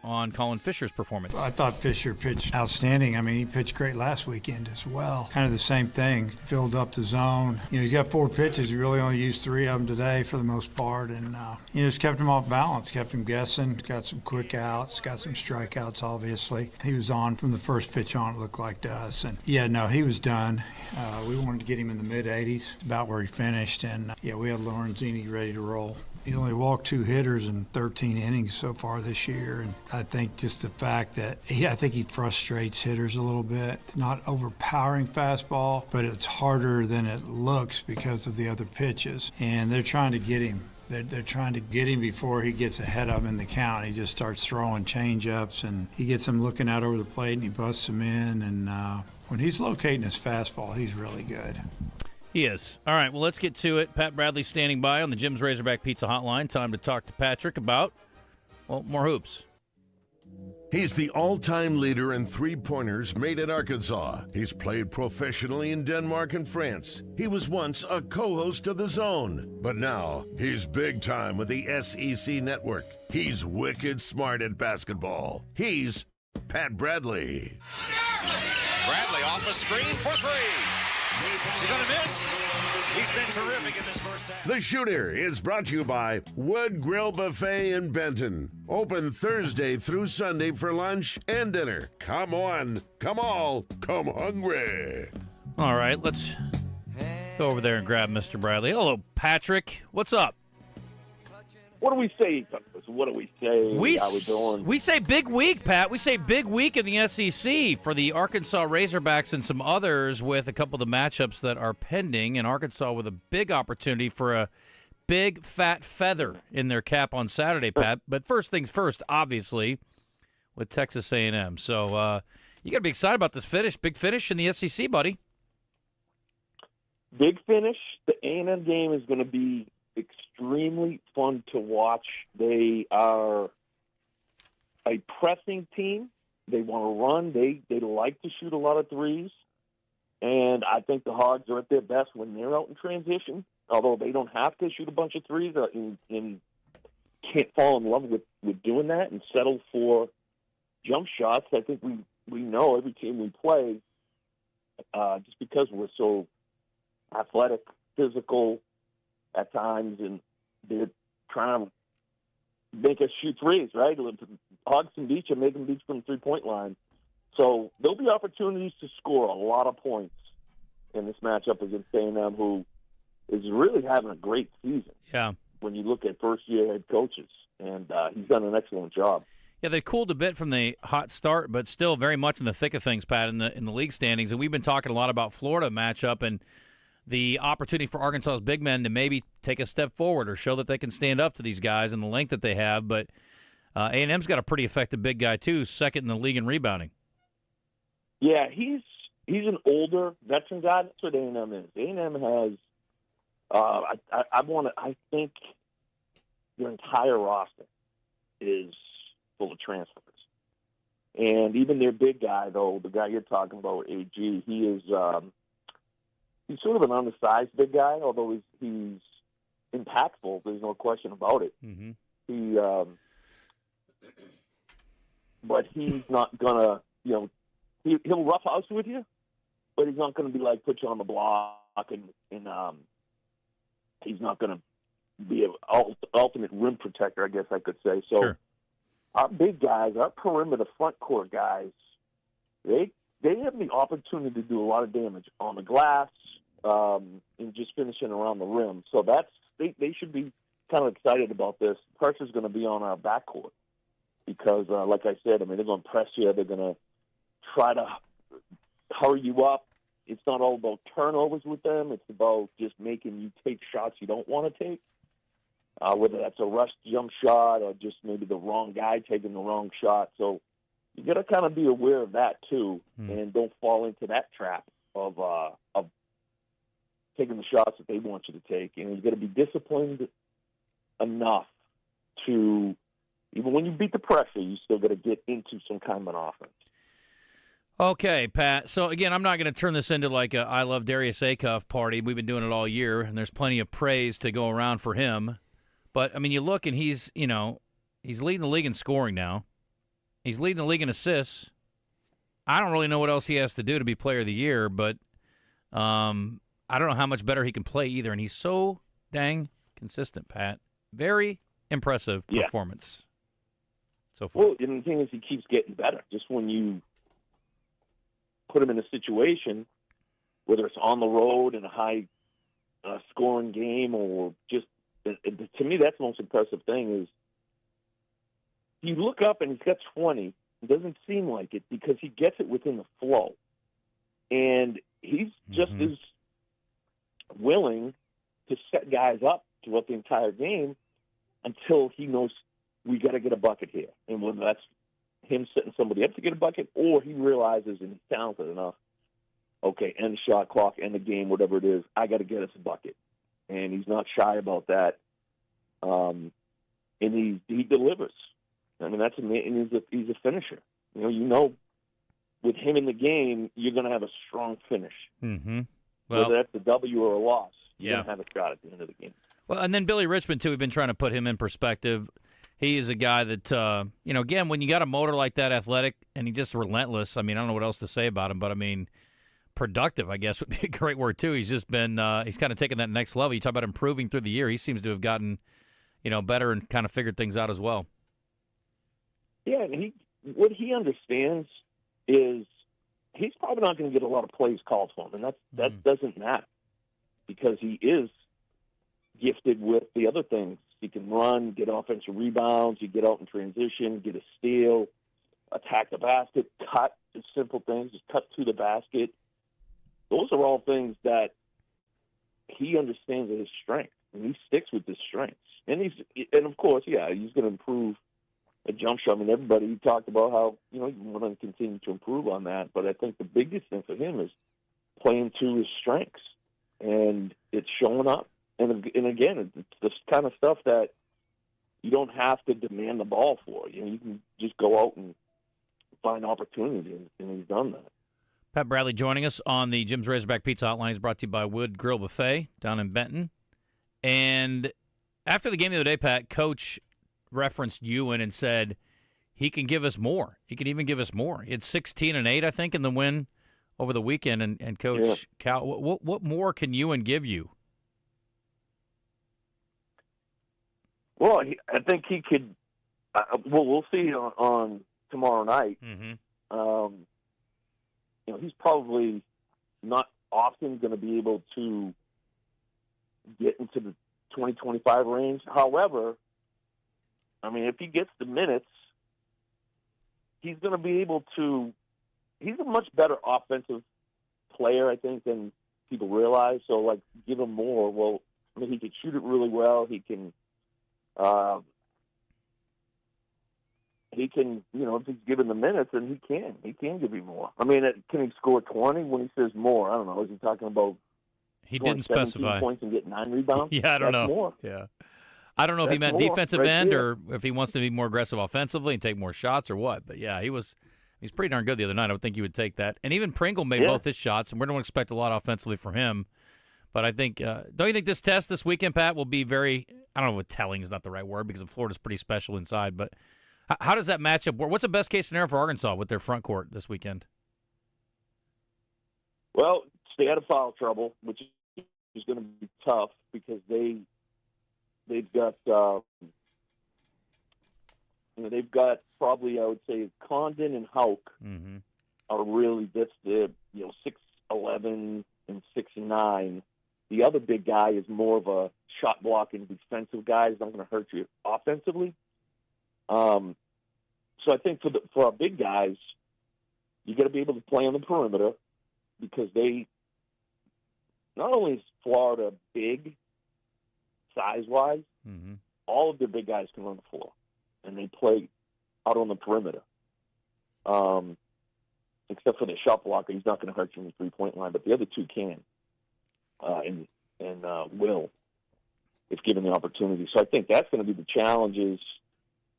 on Colin Fisher's performance. I thought Fisher pitched outstanding. I mean, he pitched great last weekend as well. Kind of the same thing, filled up the zone. He's got 4 pitches. He really only used 3 of them today for the most part, and just kept him off balance, kept him guessing, got some quick outs, got some strikeouts, obviously. He was on from the first pitch on, it looked like to us. And, he was done. We wanted to get him in the mid-80s, about where he finished, and, we had Lorenzini ready to roll. He only walked 2 hitters in 13 innings so far this year, and I think just the fact that I think he frustrates hitters a little bit. It's not overpowering fastball, but it's harder than it looks because of the other pitches, and they're trying to get him. They're trying to get him before he gets ahead of him in the count. He just starts throwing change-ups, and he gets him looking out over the plate, and he busts him in, and when he's locating his fastball, he's really good. He is. All right, well, let's get to it. Pat Bradley standing by on the Jim's Razorback Pizza Hotline. Time to talk to Patrick about, more hoops. He's the all-time leader in three-pointers made in Arkansas. He's played professionally in Denmark and France. He was once a co-host of The Zone, but now he's big time with the SEC Network. He's wicked smart at basketball. He's Pat Bradley. Bradley off a screen for 3. Is he going to miss? He's been terrific in this first half. The Shooter is brought to you by Wood Grill Buffet in Benton. Open Thursday through Sunday for lunch and dinner. Come on, come all, come hungry. All right, let's go over there and grab Mr. Bradley. Hello, Patrick. What's up? What do we say? What do we say? How we doing? We say big week, Pat. We say big week in the SEC for the Arkansas Razorbacks and some others, with a couple of the matchups that are pending. And Arkansas with a big opportunity for a big fat feather in their cap on Saturday, Pat. But first things first, obviously, with Texas A&M. So you got to be excited about this finish. Big finish in the SEC, buddy. Big finish. The A&M game is going to be extremely fun to watch. They are a pressing team. They want to run. They like to shoot a lot of threes. And I think the Hogs are at their best when they're out in transition, although they don't have to shoot a bunch of threes and can't fall in love with doing that and settle for jump shots. I think we know every team we play, just because we're so athletic, physical, at times, and they're trying to make us shoot threes, right? Hogs can beat you, make them beat from the three-point line. So there'll be opportunities to score a lot of points in this matchup against A&M, who is really having a great season. Yeah. When you look at first-year head coaches, and he's done an excellent job. Yeah, they cooled a bit from the hot start, but still very much in the thick of things, Pat, in the league standings. And we've been talking a lot about Florida matchup and the opportunity for Arkansas's big men to maybe take a step forward or show that they can stand up to these guys and the length that they have. But A&M's got a pretty effective big guy, too, second in the league in rebounding. Yeah, he's an older veteran guy. That's what A&M is. A&M has, I think their entire roster is full of transfers. And even their big guy, though, the guy you're talking about, AG, he is he's sort of an undersized big guy, although he's impactful. There's no question about it. Mm-hmm. But he's not gonna, he'll roughhouse with you, but he's not gonna be like put you on the block and he's not going to be an ultimate rim protector, I guess I could say. So Sure. our big guys, our perimeter front court guys, they have the opportunity to do a lot of damage on the glass and just finishing around the rim. So they should be kind of excited about this. Pressure's going to be on our backcourt because, like I said, I mean, they're going to press you. They're going to try to hurry you up. It's not all about turnovers with them. It's about just making you take shots you don't want to take, whether that's a rush jump shot or just maybe the wrong guy taking the wrong shot. So you got to kind of be aware of that too, and don't fall into that trap of taking the shots that they want you to take. And you got to be disciplined enough to, even when you beat the pressure, you still got to get into some kind of an offense. Okay, Pat. So, again, I'm not going to turn this into like a I Love Darius Acuff party. We've been doing it all year, and there's plenty of praise to go around for him. But, I mean, you look, and he's leading the league in scoring now. He's leading the league in assists. I don't really know what else he has to do to be player of the year, but I don't know how much better he can play either. And he's so dang consistent, Pat. Very impressive performance so far. Well, and the thing is, he keeps getting better. Just when you put him in a situation, whether it's on the road in a high scoring game or just, to me, that's the most impressive thing is you look up and he's got 20. It doesn't seem like it because he gets it within the flow. And he's just as willing to set guys up throughout the entire game until he knows we got to get a bucket here. And whether that's him setting somebody up to get a bucket, or he realizes and he's talented enough, okay, end the shot clock, end the game, whatever it is, I got to get us a bucket. And he's not shy about that. And he delivers. I mean, that's amazing. He's a finisher. You know, with him in the game, you're going to have a strong finish. Mm-hmm. Well, whether that's a W or a loss, you're yeah. going to have a shot at the end of the game. Well, and then Billy Richmond, too, we've been trying to put him in perspective. He is a guy that, again, when you got a motor like that, athletic, and he's just relentless, I mean, I don't know what else to say about him, but, I mean, productive, I guess, would be a great word, too. He's just been, he's kind of taken that next level. You talk about improving through the year. He seems to have gotten, better and kind of figured things out as well. Yeah, and what he understands is he's probably not going to get a lot of plays called for him, and that doesn't matter because he is gifted with the other things. He can run, get offensive rebounds, you get out in transition, get a steal, attack the basket, cut, just simple things, just cut to the basket. Those are all things that he understands are his strength, and he sticks with his strengths. And of course, he's going to improve a jump shot. I mean, everybody talked about how, you want to continue to improve on that. But I think the biggest thing for him is playing to his strengths. And it's showing up. And again, it's this kind of stuff that you don't have to demand the ball for. You can just go out and find opportunities, and he's done that. Pat Bradley joining us on the Jim's Razorback Pizza Hotline. He's brought to you by Wood Grill Buffet down in Benton. And after the game the other day, Pat, Coach referenced Ewan and said he can give us more. He can even give us more. It's 16-8, I think, in the win over the weekend. And Coach Cal, what more can Ewan give you? Well, I think he could. We'll see on tomorrow night. Mm-hmm. He's probably not often going to be able to get into the 20-25 range. However, I mean, if he gets the minutes, he's going to be able to. He's a much better offensive player, I think, than people realize. So, give him more. Well, I mean, he can shoot it really well. He can, if he's given the minutes, then he can give you more. I mean, can he score 20 when he says more? I don't know. Is he talking about? He didn't specify points and get 9 rebounds. Yeah, I don't know. More. Yeah. I don't know if he meant defensive end or if he wants to be more aggressive offensively and take more shots or what. But, yeah, he's pretty darn good the other night. I would think you would take that. And even Pringle made both his shots, and we don't expect a lot offensively from him. But I think don't you think this test this weekend, Pat, will be very – I don't know if telling is not the right word because Florida's pretty special inside. But how does that matchup work? What's the best-case scenario for Arkansas with their front court this weekend? Well, stay out of foul trouble, which is going to be tough because because they've got they've got probably, I would say, Condon and Hauk are really just the 6'11" and 6'9". The other big guy is more of a shot blocking defensive guy. He's not going to hurt you offensively. So I think for our big guys, you got to be able to play on the perimeter because they not only is Florida big size-wise, all of their big guys can run the floor, and they play out on the perimeter. Except for the shot blocker, he's not going to hurt you in the three-point line, but the other two can, and will, if given the opportunity. So I think that's going to be the challenge is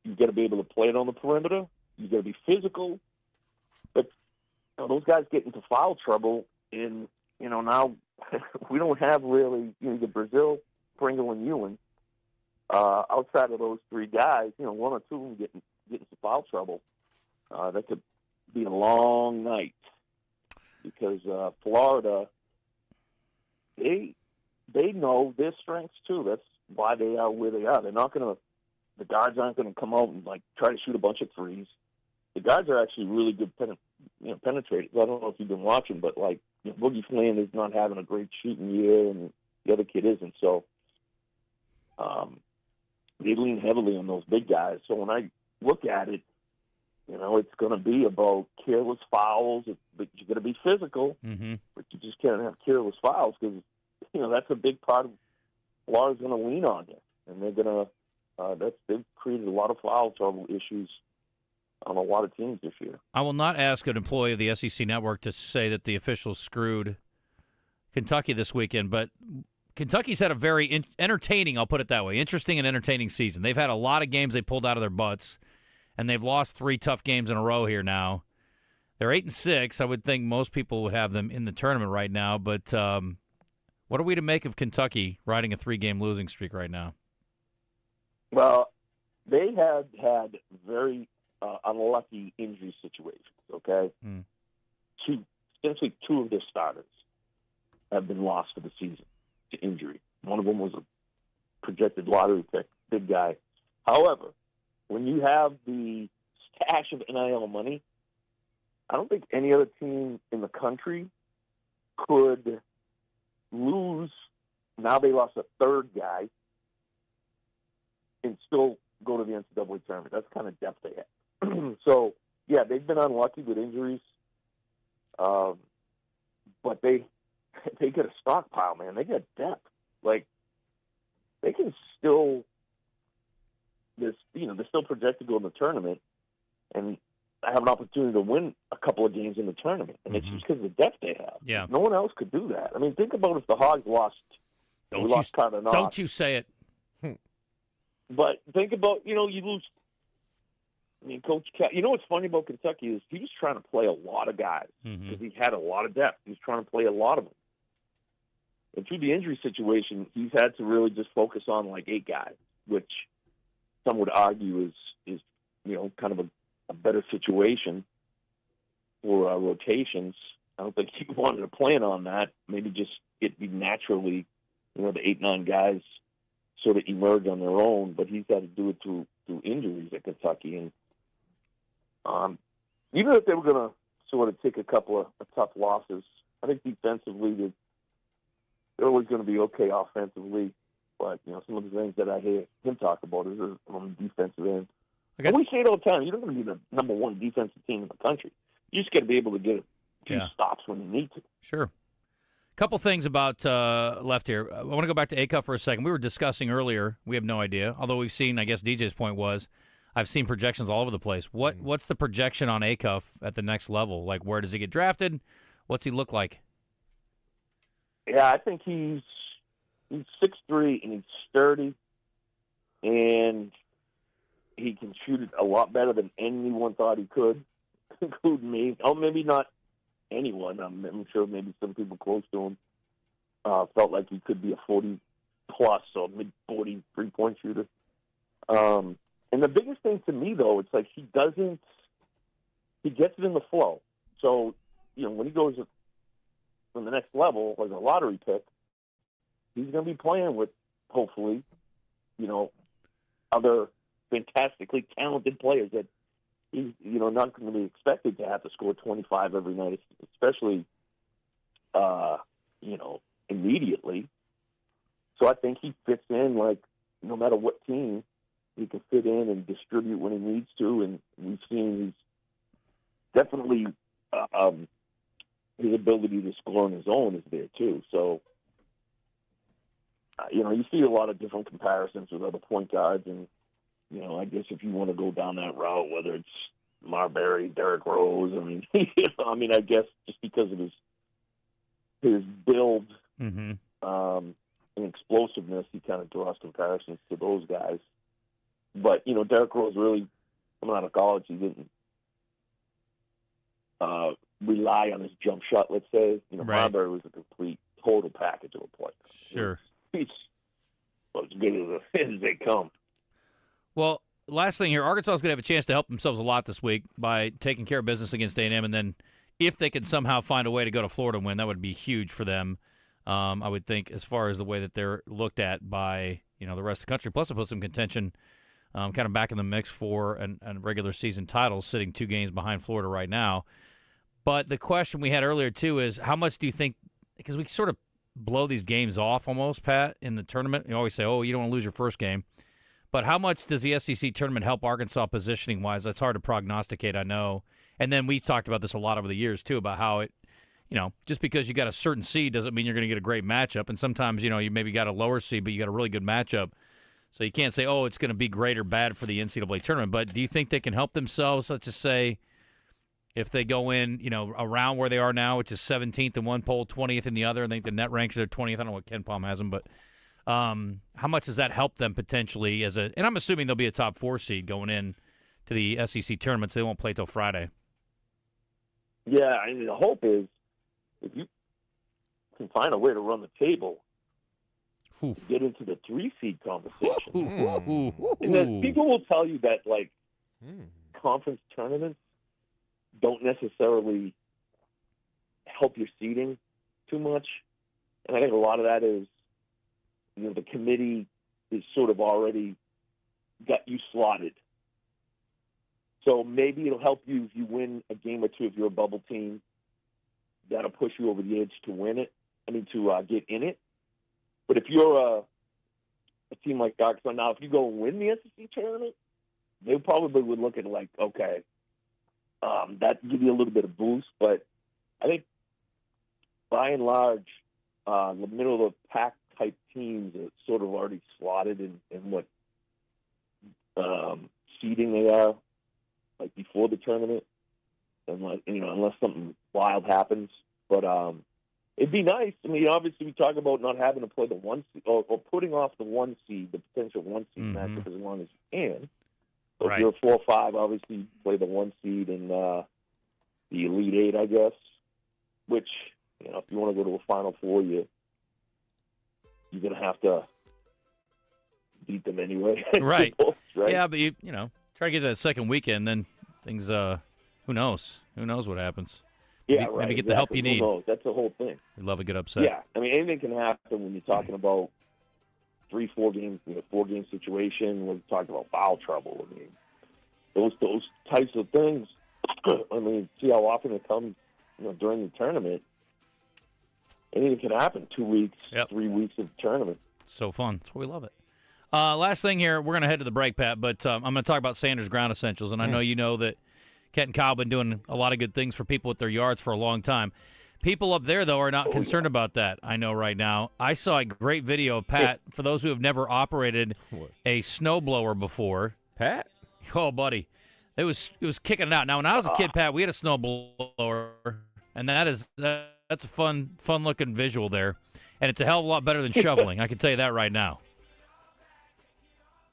you've got to be able to play it on the perimeter. You've got to be physical. But those guys get into foul trouble, and, now we don't have really the Brazil, Pringle, and Ewan. Outside of those three guys, one or two of them get into foul trouble. That could be a long night because Florida, they know their strengths too. That's why they are where they are. They're not going to. The guards aren't going to come out and try to shoot a bunch of threes. The guards are actually really good penetrators. I don't know if you've been watching, but Boogie Flynn is not having a great shooting year, and the other kid isn't. So they lean heavily on those big guys. So when I look at it, it's going to be about careless fouls. But you got to be physical, but you just can't have careless fouls because that's a big part of Florida's going to lean on you, and they're going to. They've created a lot of foul trouble issues on a lot of teams this year. I will not ask an employee of the SEC Network to say that the officials screwed Kentucky this weekend, but Kentucky's had a very entertaining, I'll put it that way, interesting and entertaining season. They've had a lot of games they pulled out of their butts, and they've lost 3 tough games in a row here now. They're 8-6. I would think most people would have them in the tournament right now, but what are we to make of Kentucky riding a 3-game losing streak right now? Well, they had very unlucky injury situations, okay? Essentially 2 of their starters have been lost for the season to injury. One of them was a projected lottery pick, big guy. However, when you have the stash of NIL money, I don't think any other team in the country could lose. Now they lost a 3rd guy and still go to the NCAA tournament. That's the kind of depth they have. So, yeah, they've been unlucky with injuries, but they get a stockpile, man. They get depth. They can still, they're still projected to go in the tournament and have an opportunity to win a couple of games in the tournament, and it's just because of the depth they have. Yeah. No one else could do that. I mean, think about if the Hogs lost. Don't you say it. But think about, you lose. I mean, Coach Cal, what's funny about Kentucky is he was trying to play a lot of guys because he had a lot of depth. He was trying to play a lot of them. And through the injury situation, he's had to really just focus on 8 guys, which some would argue is kind of a better situation for rotations. I don't think he wanted to plan on that. Maybe just it be naturally, the 8-9 guys sort of emerge on their own, but he's had to do it through injuries at Kentucky. And even if they were going to sort of take a couple of tough losses, I think defensively they're always going to be okay offensively. But, some of the things that I hear him talk about is on the defensive end. And we say it all the time, you're not going to be the number 1 defensive team in the country. You just got to be able to get a few stops when you need to. Sure. Couple things about left here. I want to go back to Acuff for a second. We were discussing earlier. We have no idea. Although we've seen, I guess DJ's point was, I've seen projections all over the place. What's the projection on Acuff at the next level? Where does he get drafted? What's he look like? Yeah, I think he's 6'3", and he's sturdy, and he can shoot it a lot better than anyone thought he could, including me. Oh, maybe not anyone. I'm sure maybe some people close to him felt like he could be a 40-plus or mid-40 3-point shooter. And the biggest thing to me, though, it's he gets it in the flow. So, when he goes from the next level as a lottery pick, he's going to be playing with hopefully, other fantastically talented players that he's, not going to be expected to have to score 25 every night, especially, immediately. So I think he fits in, like, no matter what team, he can fit in and distribute when he needs to. And we've seen he's definitely his ability to score on his own is there, too. So, you see a lot of different comparisons with other point guards. And, I guess if you want to go down that route, whether it's Marbury, Derrick Rose, I guess just because of his build and explosiveness, he kind of draws comparisons to those guys. But, Derrick Rose really, coming out of college, he didn't rely on his jump shot, let's say. Right. Marbury was a complete, total package of a player. Sure. He's as good as they come. Well, last thing here, Arkansas is going to have a chance to help themselves a lot this week by taking care of business against A&M, and then if they could somehow find a way to go to Florida and win, that would be huge for them, I would think, as far as the way that they're looked at by the rest of the country. Plus, it puts some contention kind of back in the mix for a regular season title, sitting 2 games behind Florida right now. But the question we had earlier, too, is how much do you think – because we sort of blow these games off almost, Pat, in the tournament. You always say, you don't want to lose your first game. But how much does the SEC tournament help Arkansas positioning-wise? That's hard to prognosticate, I know. And then we've talked about this a lot over the years, too, about how it, just because you got a certain seed doesn't mean you're going to get a great matchup. And sometimes, you maybe got a lower seed, but you got a really good matchup. So you can't say, it's going to be great or bad for the NCAA tournament. But do you think they can help themselves, let's just say, if they go in, around where they are now, which is 17th in one poll, 20th in the other? I think the net ranks are 20th. I don't know what Ken Palm has them, but how much does that help them potentially and I'm assuming they'll be a top 4 seed going in to the SEC tournament, so they won't play till Friday. Yeah, the hope is if you can find a way to run the table, get into the 3-seed conversation. And then people will tell you that, conference tournaments don't necessarily help your seeding too much. And I think a lot of that is, the committee is sort of already got you slotted. So maybe it'll help you if you win a game or two if you're a bubble team. That'll push you over the edge to win it. To get in it. But if you're a team like Arkansas, now if you go and win the SEC tournament, they probably would look at okay, that give you a little bit of boost. But I think by and large, the middle of the pack type teams are sort of already slotted in what seeding they are, before the tournament, unless something wild happens. But it'd be nice. Obviously, we talk about not having to play the 1 seed or putting off the 1 seed, the potential 1 seed matchup as long as you can. So if you're 4 or 5, obviously you play the 1 seed in the Elite 8, I guess. Which, if you want to go to a Final Four, you're going to have to beat them anyway. Right. Right. Yeah, but you try to get that second weekend, then things. Who knows? Who knows what happens? Yeah, maybe get the help you need. Who knows? That's the whole thing. We love a good upset. Yeah, anything can happen when you're talking about 3-4 games, 4-game situation. When you're talking about foul trouble. Those types of things. See how often it comes, during the tournament. Anything can happen. 2 weeks, 3 weeks of the tournament. So fun. That's why we love it. Last thing here, we're going to head to the break, Pat, but I'm going to talk about Sanders Ground Essentials, and I know you know that Kent and Kyle have been doing a lot of good things for people with their yards for a long time. People up there, though, are not concerned about that, I know right now. I saw a great video of Pat, for those who have never operated a snowblower before. Pat? Oh, buddy. It was kicking it out. Now, when I was a kid, Pat, we had a snowblower, and that's a fun-looking visual there, and it's a hell of a lot better than shoveling. I can tell you that right now.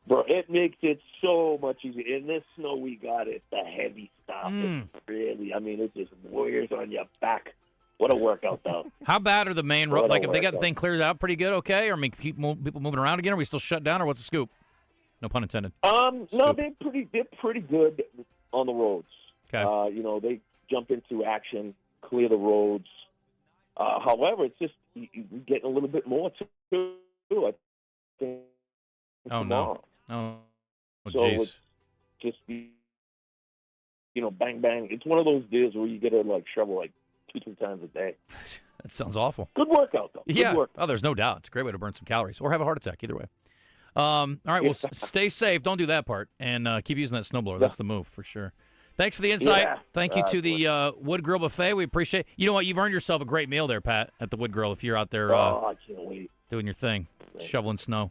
Bro, it makes it so much easier. In this snow we got, it's the heavy stuff. It's really, it just wears on your back. What a workout, though. How bad are the main roads? If they got the thing cleared out pretty good, okay? Or people moving around again? Are we still shut down, or what's the scoop? No pun intended. No, they're pretty good on the roads. Okay. They jump into action, clear the roads. However, it's just you're getting a little bit more too. I think tomorrow. Oh, So jeez. it's just, bang, bang. It's one of those deals where you get to, shovel, 2-3 times a day. That sounds awful. Good workout, though. Yeah. Good workout. Oh, there's no doubt. It's a great way to burn some calories or have a heart attack, either way. All right, well, stay safe. Don't do that part. And keep using that snowblower. That's the move for sure. Thanks for the insight. Yeah. Thank you to the Wood Grill Buffet. We appreciate it. You know what? You've earned yourself a great meal there, Pat, at the Wood Grill if you're out there I can't wait. doing your thing, shoveling snow.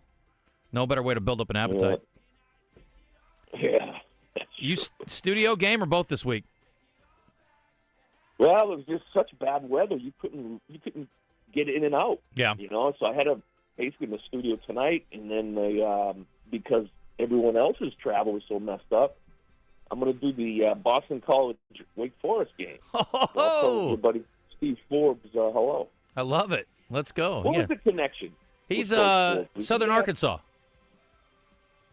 No better way to build up an appetite. Yeah. You studio game or both this week? Well, it was just such bad weather. You couldn't get in and out. Yeah. So I had basically in the studio tonight, and then because everyone else's travel was so messed up, I'm going to do the Boston College Wake Forest game. Oh! Your buddy Steve Forbes, hello. I love it. Let's go. What was the connection? He's with Coach Forbes? Southern Arkansas.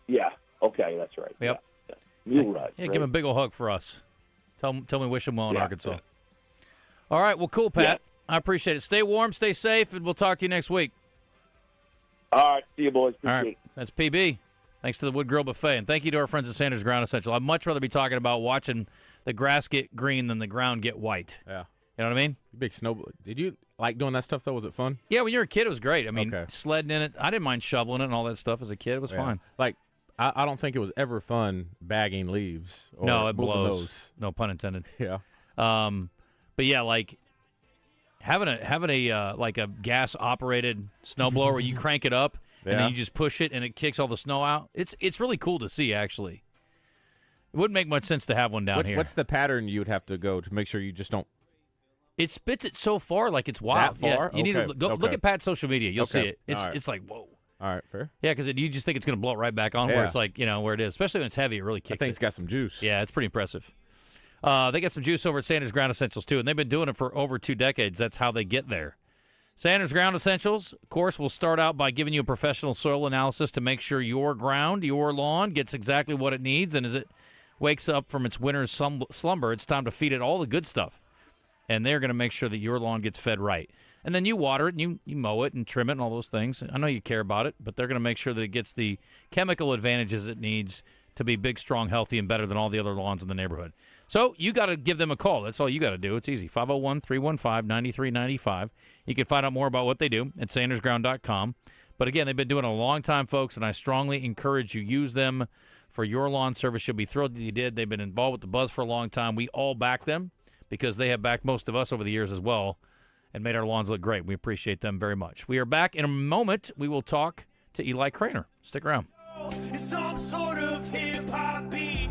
Yeah. Okay, that's right. Yep. Yeah. You're right. Yeah, give him a big old hug for us. Tell me wish him well in Arkansas. Yeah. All right, well, cool, Pat. Yeah. I appreciate it. Stay warm, stay safe, and we'll talk to you next week. All right. See you, boys. Appreciate All right. That's PB. Thanks to the Wood Grill Buffet. And thank you to our friends at Sanders Ground Essential. I'd much rather be talking about watching the grass get green than the ground get white. Yeah. You know what I mean? Big snow. Did you like doing that stuff, though? Was it fun? Yeah, when you were a kid, it was great. I mean, sledding in it. I didn't mind shoveling it and all that stuff as a kid. It was fine. Like, I don't think it was ever fun bagging leaves. Or no, it blows. Those. No pun intended. Yeah. But yeah, like having a like a gas operated snowblower where you crank it up and then you just push it and it kicks all the snow out. It's really cool to see. Actually, it wouldn't make much sense to have one down here. What's the pattern you would have to go to make sure you just don't? It spits it so far, like it's wild. That far? Yeah, you need to go look at Pat's social media. You'll see it. It's like whoa. All right, fair. Yeah, because you just think it's going to blow it right back on where it's like, where it is. Especially when it's heavy, it really kicks it. I think it's got some juice. Yeah, it's pretty impressive. They got some juice over at Sanders Ground Essentials, too, and they've been doing it for over 2 decades. That's how they get there. Sanders Ground Essentials, of course, will start out by giving you a professional soil analysis to make sure your ground, your lawn, gets exactly what it needs, and as it wakes up from its winter's slumber, it's time to feed it all the good stuff. And they're going to make sure that your lawn gets fed right. And then you water it, and you mow it and trim it and all those things. I know you care about it, but they're going to make sure that it gets the chemical advantages it needs to be big, strong, healthy, and better than all the other lawns in the neighborhood. So you got to give them a call. That's all you got to do. It's easy. 501-315-9395. You can find out more about what they do at sandersground.com. But again, they've been doing it a long time, folks, and I strongly encourage you use them for your lawn service. You'll be thrilled that you did. They've been involved with the Buzz for a long time. We all back them because they have backed most of us over the years as well and made our lawns look great. We appreciate them very much. We are back in a moment. We will talk to Eli Craner. Stick around. It's some sort of hip-hop beat.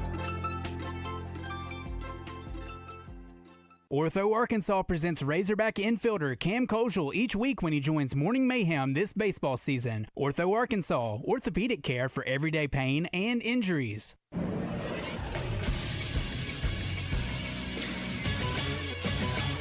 Ortho Arkansas presents Razorback infielder Cam Kojal each week when he joins Morning Mayhem this baseball season. Ortho Arkansas, orthopedic care for everyday pain and injuries.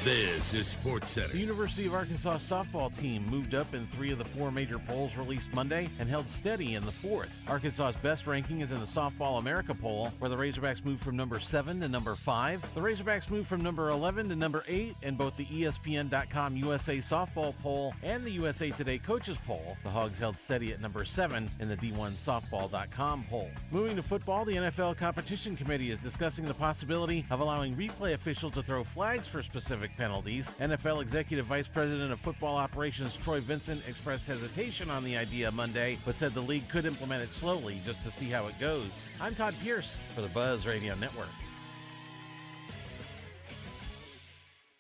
This is Sports Center. The University of Arkansas softball team moved up in 3 of the 4 major polls released Monday and held steady in the 4th. Arkansas's best ranking is in the Softball America poll, where the Razorbacks moved from number 7 to number 5. The Razorbacks moved from number 11 to number 8 in both the ESPN.com USA softball poll and the USA Today coaches poll. The Hogs held steady at number 7 in the D1softball.com poll. Moving to football, the NFL Competition Committee is discussing the possibility of allowing replay officials to throw flags for specific penalties. NFL Executive Vice President of Football Operations Troy Vincent expressed hesitation on the idea Monday, but said the league could implement it slowly just to see how it goes. I'm Todd Pierce for the Buzz Radio Network.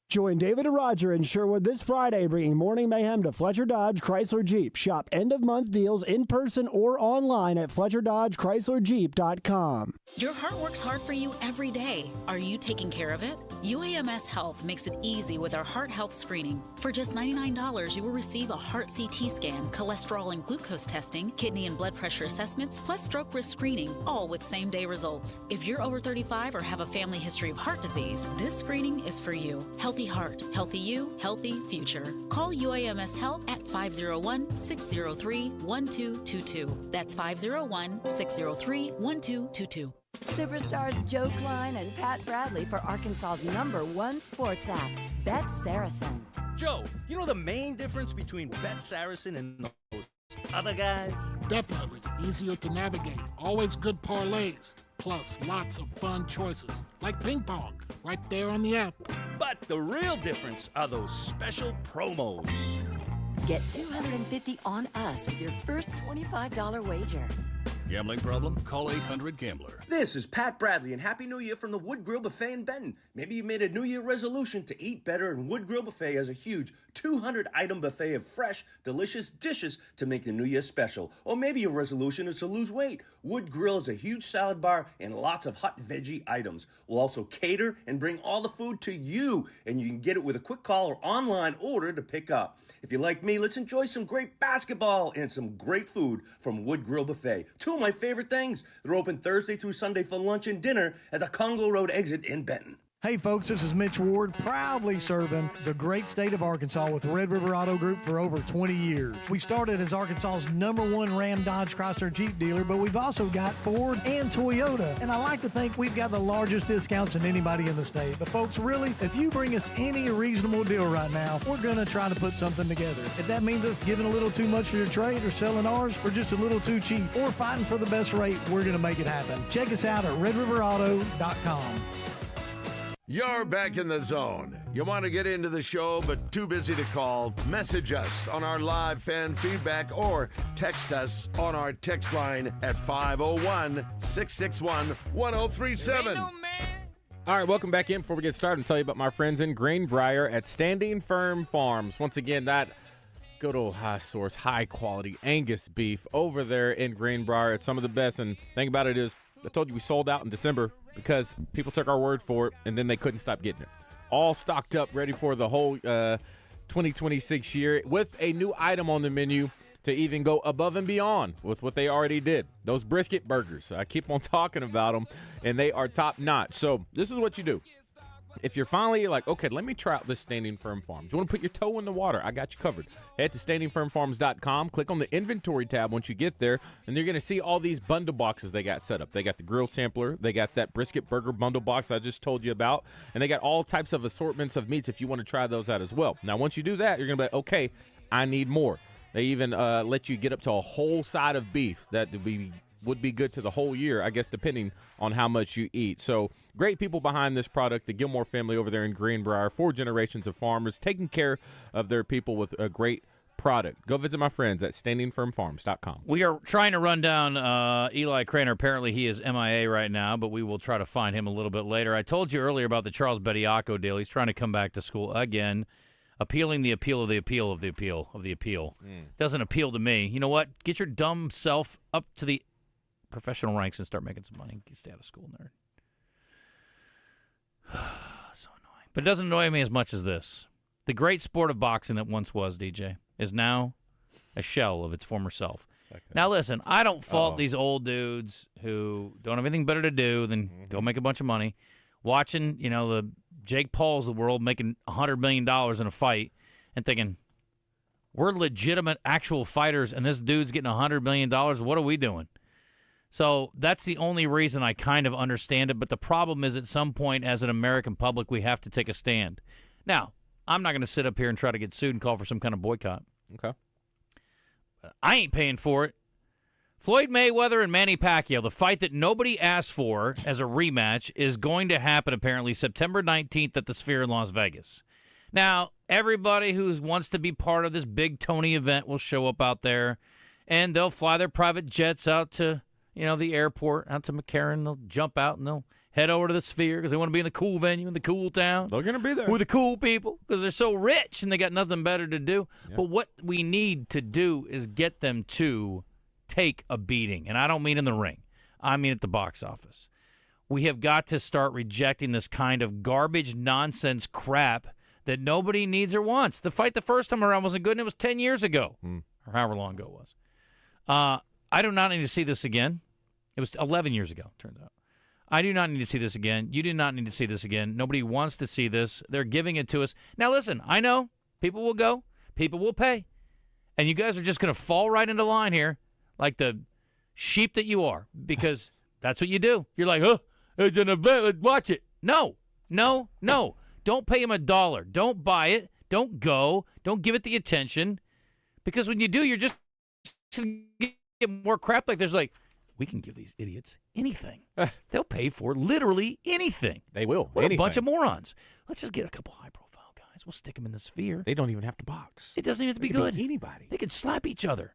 Join David and Roger in Sherwood this Friday, bringing Morning Mayhem to Fletcher Dodge Chrysler Jeep. Shop end-of-month deals in person or online at FletcherDodgeChryslerJeep.com. Your heart works hard for you every day. Are you taking care of it? UAMS Health makes it easy with our heart health screening. For just $99, you will receive a heart CT scan, cholesterol and glucose testing, kidney and blood pressure assessments, plus stroke risk screening, all with same-day results. If you're over 35 or have a family history of heart disease, this screening is for you. Healthy heart, healthy you, healthy future. Call UAMS Health at 501-603-1222. That's 501-603-1222. Superstars Joe Klein and Pat Bradley for Arkansas's #1 sports app, Bet Saracen. Joe, you know the main difference between Bet Saracen and those other guys? Definitely. Easier to navigate. Always good parlays. Plus, lots of fun choices. Like ping pong. Right there on the app. But the real difference are those special promos. Get $250 on us with your first $25 wager. Gambling problem? Call 800-GAMBLER. This is Pat Bradley, and Happy New Year from the Wood Grill Buffet in Benton. Maybe you made a New Year resolution to eat better, and Wood Grill Buffet has a huge 200-item buffet of fresh, delicious dishes to make the New Year special. Or maybe your resolution is to lose weight. Wood Grill is a huge salad bar and lots of hot veggie items. We'll also cater and bring all the food to you, and you can get it with a quick call or online order to pick up. If you're like me, let's enjoy some great basketball and some great food from Wood Grill Buffet. Two of my favorite things. They're open Thursday through Sunday for lunch and dinner at the Congo Road exit in Benton. Hey folks, this is Mitch Ward, proudly serving the great state of Arkansas with Red River Auto Group for over 20 years. We started as Arkansas's #1 Ram, Dodge, Chrysler, Jeep dealer, but we've also got Ford and Toyota. And I like to think we've got the largest discounts than anybody in the state. But folks, really, if you bring us any reasonable deal right now, we're going to try to put something together. If that means us giving a little too much for your trade or selling ours or just a little too cheap or fighting for the best rate, we're going to make it happen. Check us out at redriverauto.com. You're back in the zone. You want to get into the show but too busy to call? Message us on our live fan feedback or text us on our text line at 501-661-1037. All right, welcome back in. Before we get started, I'll tell you about my friends in Greenbrier at Standing Firm Farms. Once again, that good old high source, high quality Angus beef over there in Greenbrier. It's some of the best. And the thing about it is, I told you we sold out in December because people took our word for it, and then they couldn't stop getting it. All stocked up, ready for the whole 2026 year with a new item on the menu to even go above and beyond with what they already did. Those brisket burgers. I keep on talking about them, and they are top-notch. So this is what you do. If you're finally like, okay, let me try out this Standing Firm Farms. You want to put your toe in the water? I got you covered. Head to standingfirmfarms.com. Click on the inventory tab once you get there, and you're going to see all these bundle boxes they got set up. They got the grill sampler. They got that brisket burger bundle box I just told you about, and they got all types of assortments of meats if you want to try those out as well. Now, once you do that, you're going to be like, okay, I need more. They even let you get up to a whole side of beef that would be good to the whole year, I guess, depending on how much you eat. So great people behind this product, the Gilmore family over there in Greenbrier, 4 generations of farmers taking care of their people with a great product. Go visit my friends at standingfirmfarms.com. We are trying to run down Eli Craner. Apparently he is MIA right now, but we will try to find him a little bit later. I told you earlier about the Charles Bediaco deal. He's trying to come back to school again, appealing the appeal of the appeal of the appeal of the appeal. Doesn't appeal to me. You know what? Get your dumb self up to the professional ranks and start making some money. Stay out of school, nerd. So annoying. But it doesn't annoy me as much as this. The great sport of boxing that once was, DJ, is now a shell of its former self. Now listen, I don't fault these old dudes who don't have anything better to do than go make a bunch of money, watching, the Jake Pauls of the world making $100 million in a fight and thinking, we're legitimate actual fighters and this dude's getting $100 million. What are we doing? So that's the only reason I kind of understand it. But the problem is at some point as an American public, we have to take a stand. Now, I'm not going to sit up here and try to get sued and call for some kind of boycott. Okay. I ain't paying for it. Floyd Mayweather and Manny Pacquiao, the fight that nobody asked for as a rematch, is going to happen apparently September 19th at the Sphere in Las Vegas. Now, everybody who wants to be part of this big Tony event will show up out there, and they'll fly their private jets out to the airport, out to McCarran. They'll jump out and they'll head over to the Sphere because they want to be in the cool venue, in the cool town. They're going to be there. With the cool people because they're so rich and they got nothing better to do. Yeah. But what we need to do is get them to take a beating. And I don't mean in the ring. I mean at the box office. We have got to start rejecting this kind of garbage nonsense crap that nobody needs or wants. The fight the first time around wasn't good, and it was 10 years ago, or however long ago it was. I do not need to see this again. It was 11 years ago, turns out. I do not need to see this again. You do not need to see this again. Nobody wants to see this. They're giving it to us. Now, listen, I know people will go. People will pay. And you guys are just going to fall right into line here like the sheep that you are because that's what you do. You're like, oh, it's an event. Let's watch it. No. Don't pay him $1. Don't buy it. Don't go. Don't give it the attention because when you do, you're just should get more crap like there's like, we can give these idiots anything. They'll pay for literally anything. They will. What anything. a bunch of morons. Let's just get a couple high-profile guys. We'll stick them in the sphere. They don't even have to box. It doesn't even have to be They can good. be anybody. They could slap each other.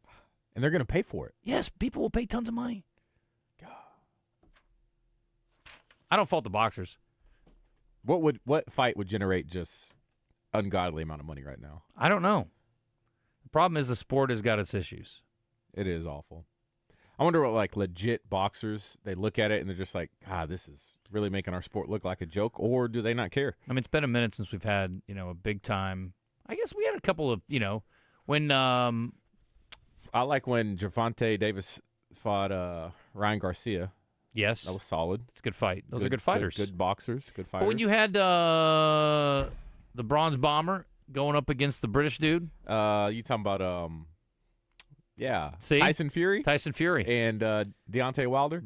And they're going to pay for it. Yes, people will pay tons of money. God. I don't fault the boxers. What fight would generate just ungodly amount of money right now? I don't know. The problem is the sport has got its issues. It is awful. I wonder what, like, legit boxers, they look at it and they're just like, God, this is really making our sport look like a joke, or do they not care? I mean, it's been a minute since we've had, a big time. I guess we had a couple of, when I like when Gervonta Davis fought Ryan Garcia. Yes. That was solid. It's a good fight. Those are good fighters. Good boxers, good fighters. But when you had the Bronze Bomber going up against the British dude. You talking about, yeah. See? Tyson Fury. And Deontay Wilder.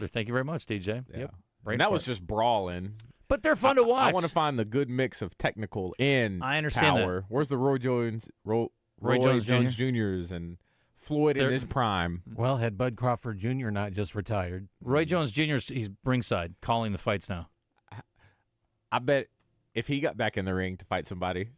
Thank you very much, DJ. Yeah. Yep. And that was just brawling. But they're fun to watch. I want to find the good mix of technical and I understand power. that. Where's the Roy Jones Jr.'s and Floyd in his prime? Well, had Bud Crawford Jr. not just retired? Roy Jones Jr. he's ringside calling the fights now. I bet if he got back in the ring to fight somebody,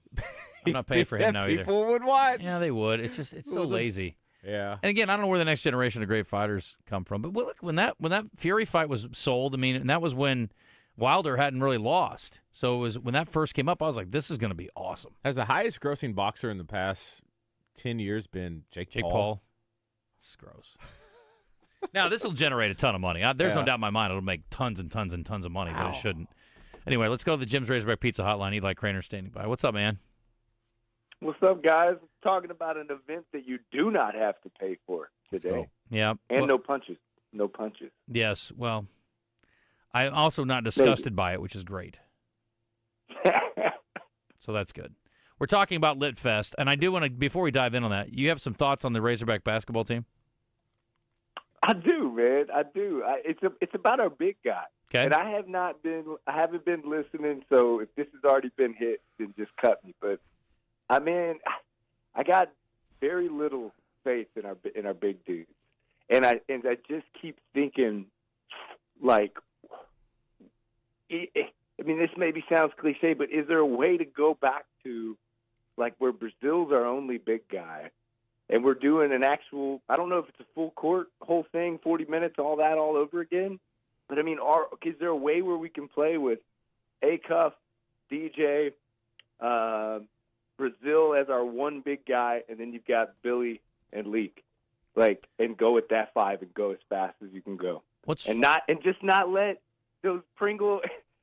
I'm not paying for him now either. People would watch. Yeah, they would. It's so lazy. Yeah. And again, I don't know where the next generation of great fighters come from. But look, when that Fury fight was sold, I mean, and that was when Wilder hadn't really lost. So it was when that first came up, I was like, this is going to be awesome. Has the highest grossing boxer in the past 10 years been Jake Paul? It's gross. Now, this will generate a ton of money. There's no doubt in my mind it'll make tons and tons and tons of money, but it shouldn't. Anyway, let's go to the Jim's Razorback Pizza Hotline. Eli Craner standing by. What's up, man? What's up, guys? Talking about an event that you do not have to pay for today. Yeah. And no punches. No punches. Yes. Well, I'm also not disgusted by it, which is great. So that's good. We're talking about Lit Fest, and I do want to, before we dive in on that, you have some thoughts on the Razorback basketball team? I do, man. I do. It's about our big guy. Okay. And I haven't been listening, so if this has already been hit, then just cut me. But I got very little faith in our big dudes, and I just keep thinking, like, this maybe sounds cliche, but is there a way to go back to, like, where Brazil's our only big guy, and we're doing an actual, I don't know if it's a full court, whole thing, 40 minutes, all that all over again, but I mean, is there a way where we can play with A-Cuff, DJ, Brazil as our one big guy, and then you've got Billy and Leak, like, and go with that five and go as fast as you can go, and just not let those Pringle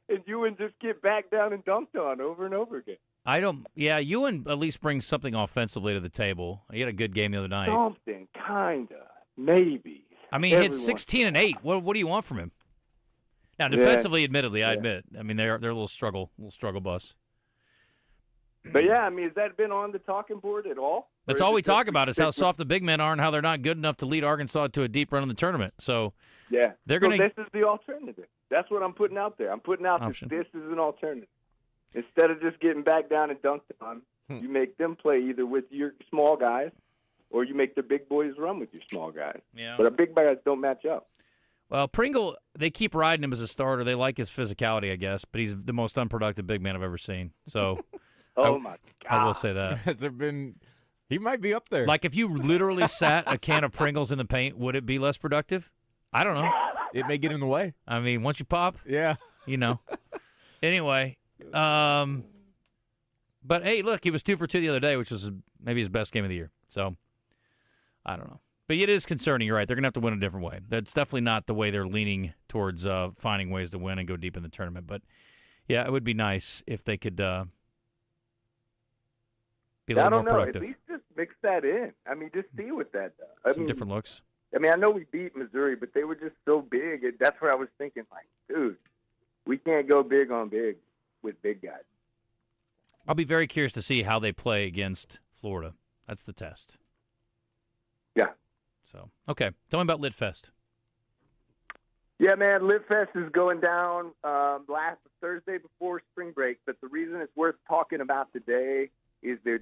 and Ewan just get back down and dunked on over and over again. Ewan at least brings something offensively to the table. He had a good game the other night. Something, kinda, maybe. I mean, he had 16 and 8. What do you want from him? Now, defensively, admittedly, I admit. I mean, they're a little struggle bus. But yeah, I mean, has that been on the talking board at all? That's all we talk about is how soft the big men are and how they're not good enough to lead Arkansas to a deep run in the tournament. So yeah, they're going to. This is the alternative. That's what I'm putting out there. I'm putting out this is an alternative. Instead of just getting back down and dunked on, you make them play either with your small guys or you make the big boys run with your small guys. Yeah. But our big guys don't match up. Well, Pringle, they keep riding him as a starter. They like his physicality, I guess, but he's the most unproductive big man I've ever seen. So, my God. I will say that. Has there been? He might be up there. Like if you literally sat a can of Pringles in the paint, would it be less productive? I don't know. It may get in the way. I mean, once you pop, yeah, Anyway, but hey, look, he was 2 for 2 the other day, which was maybe his best game of the year. So, I don't know. But it is concerning. You're right. They're going to have to win a different way. That's definitely not the way they're leaning towards finding ways to win and go deep in the tournament. But, yeah, it would be nice if they could be a little more productive. At least just mix that in. I mean, just see what that does. Some different looks. I mean, I know we beat Missouri, but they were just so big. That's where I was thinking, like, dude, we can't go big on big with big guys. I'll be very curious to see how they play against Florida. That's the test. Yeah. So, okay. Tell me about Lit Fest. Yeah, man, Lit Fest is going down last Thursday before spring break, but the reason it's worth talking about today is that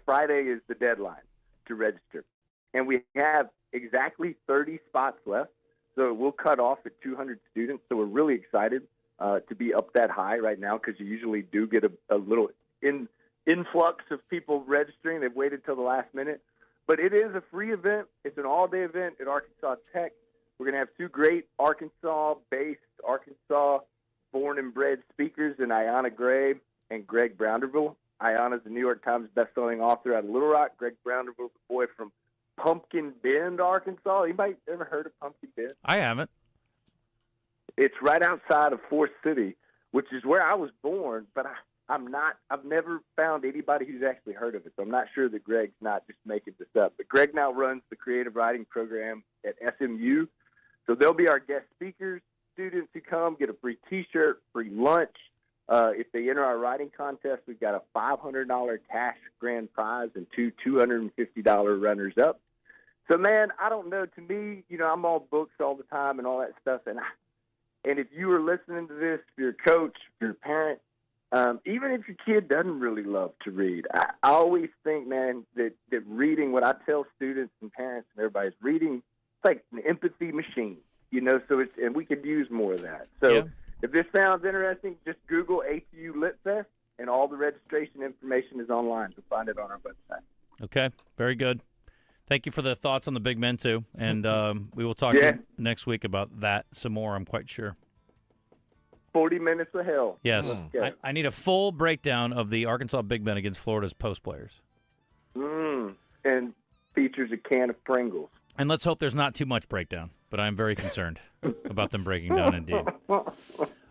Friday is the deadline to register. and we have exactly 30 spots left. So we'll cut off at 200 students. So we're really excited to be up that high right now, because you usually do get a little influx of people registering. They've waited till the last minute. But it is a free event. It's an all-day event at Arkansas Tech. We're going to have two great Arkansas-based, Arkansas-born and bred speakers in Ayanna Gray and Greg Brownderville. Ayanna's the New York Times bestselling author out of Little Rock. Greg Brownderville's the boy from Pumpkin Bend, Arkansas. Anybody ever heard of Pumpkin Bend? I haven't. It's right outside of Forest City, which is where I was born, but I've never found anybody who's actually heard of it, so I'm not sure that Greg's not just making this up. But Greg now runs the creative writing program at SMU, so they'll be our guest speakers. Students who come get a free T-shirt, free lunch. If they enter our writing contest, we've got a $500 cash grand prize and two $250 runners-up. So, man, I don't know. To me, I'm all books all the time and all that stuff, and if you are listening to this, if you're a coach, if you're a parent, even if your kid doesn't really love to read, I always think, man, that reading, what I tell students and parents and everybody is reading, it's like an empathy machine, so and we could use more of that. So if this sounds interesting, just Google APU Lit Fest, and all the registration information is online. You'll find it on our website. Okay, very good. Thank you for the thoughts on the big men, too. And we will talk to you next week about that some more, I'm quite sure. 40 minutes of hell. Yes. I need a full breakdown of the Arkansas Big Men against Florida's post players. And features a can of Pringles. And let's hope there's not too much breakdown, but I'm very concerned about them breaking down indeed. All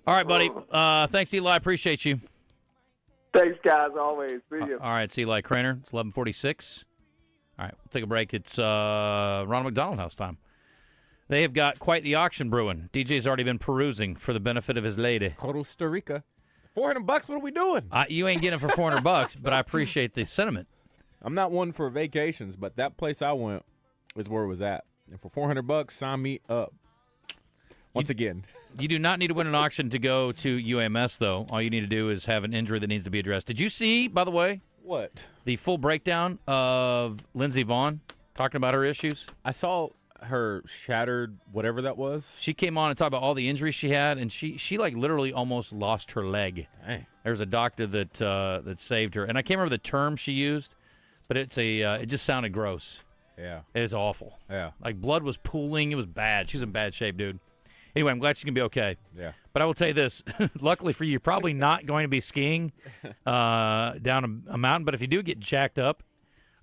right, buddy. Thanks, Eli. Appreciate you. Thanks, guys, always. See you. All right, it's Eli Craner. It's 11:46. All right, we'll take a break. It's Ronald McDonald House time. They have got quite the auction brewing. DJ's already been perusing for the benefit of his lady. Costa Rica. $400, what are we doing? You ain't getting it for $400, but I appreciate the sentiment. I'm not one for vacations, but that place I went is where it was at. And for $400, sign me up. Once again. You do not need to win an auction to go to UAMS, though. All you need to do is have an injury that needs to be addressed. Did you see, by the way? What? The full breakdown of Lindsey Vaughn talking about her issues? I saw her shattered whatever that was. She came on and talked about all the injuries she had, and she like literally almost lost her leg. Hey. There was a doctor that saved her, and I can't remember the term she used, but it just sounded gross. Yeah, it is awful. Yeah, like blood was pooling. It was bad. She's in bad shape, dude. Anyway, I'm glad she can be okay. Yeah. But I will tell you this: luckily for you, you're probably not going to be skiing down a mountain. But if you do get jacked up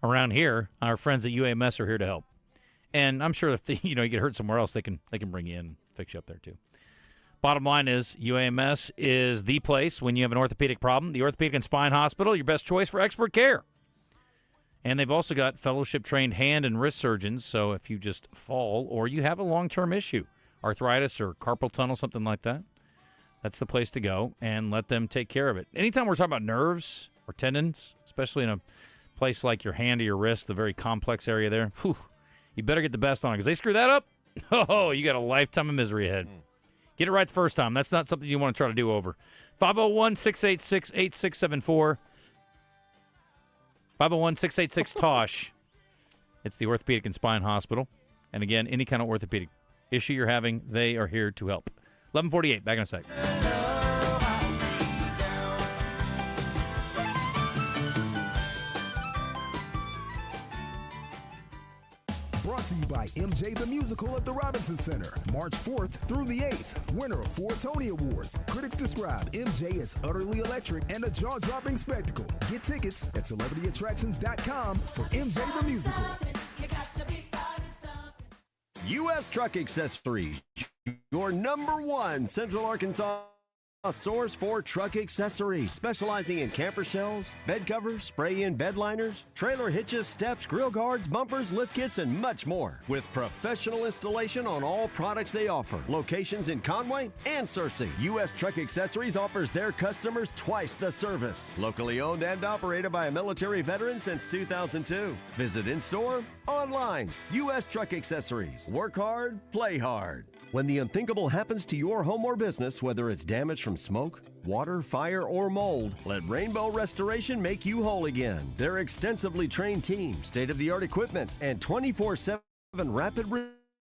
around here, our friends at UAMS are here to help. And I'm sure if you get hurt somewhere else, they can bring you in and fix you up there too. Bottom line is UAMS is the place when you have an orthopedic problem. The Orthopedic and Spine Hospital, your best choice for expert care. And they've also got fellowship-trained hand and wrist surgeons, so if you just fall or you have a long-term issue, arthritis or carpal tunnel, something like that, that's the place to go and let them take care of it. Anytime we're talking about nerves or tendons, especially in a place like your hand or your wrist, the very complex area there, you better get the best on it, because they screw that up, you got a lifetime of misery ahead. Get it right the first time. That's not something you want to try to do over. 501-686-8674. 501-686-TOSH. It's the Orthopedic and Spine Hospital. And again, any kind of orthopedic issue you're having, they are here to help. 11:48. Back in a sec. Brought to you by MJ the Musical at the Robinson Center, March 4th through the 8th. Winner of 4 Tony Awards. Critics describe MJ as utterly electric and a jaw-dropping spectacle. Get tickets at celebrityattractions.com for MJ the Musical. U.S. Truck Accessories, your #1 Central Arkansas source for truck accessories, specializing in camper shells, bed covers, spray-in bed liners, trailer hitches, steps, grill guards, bumpers, lift kits, and much more. With professional installation on all products they offer. Locations in Conway and Searcy. U.S. Truck Accessories offers their customers twice the service. Locally owned and operated by a military veteran since 2002. Visit in-store, online. U.S. Truck Accessories. Work hard, play hard. When the unthinkable happens to your home or business, whether it's damage from smoke, water, fire, or mold, let Rainbow Restoration make you whole again. Their extensively trained team, state-of-the-art equipment, and 24/7 rapid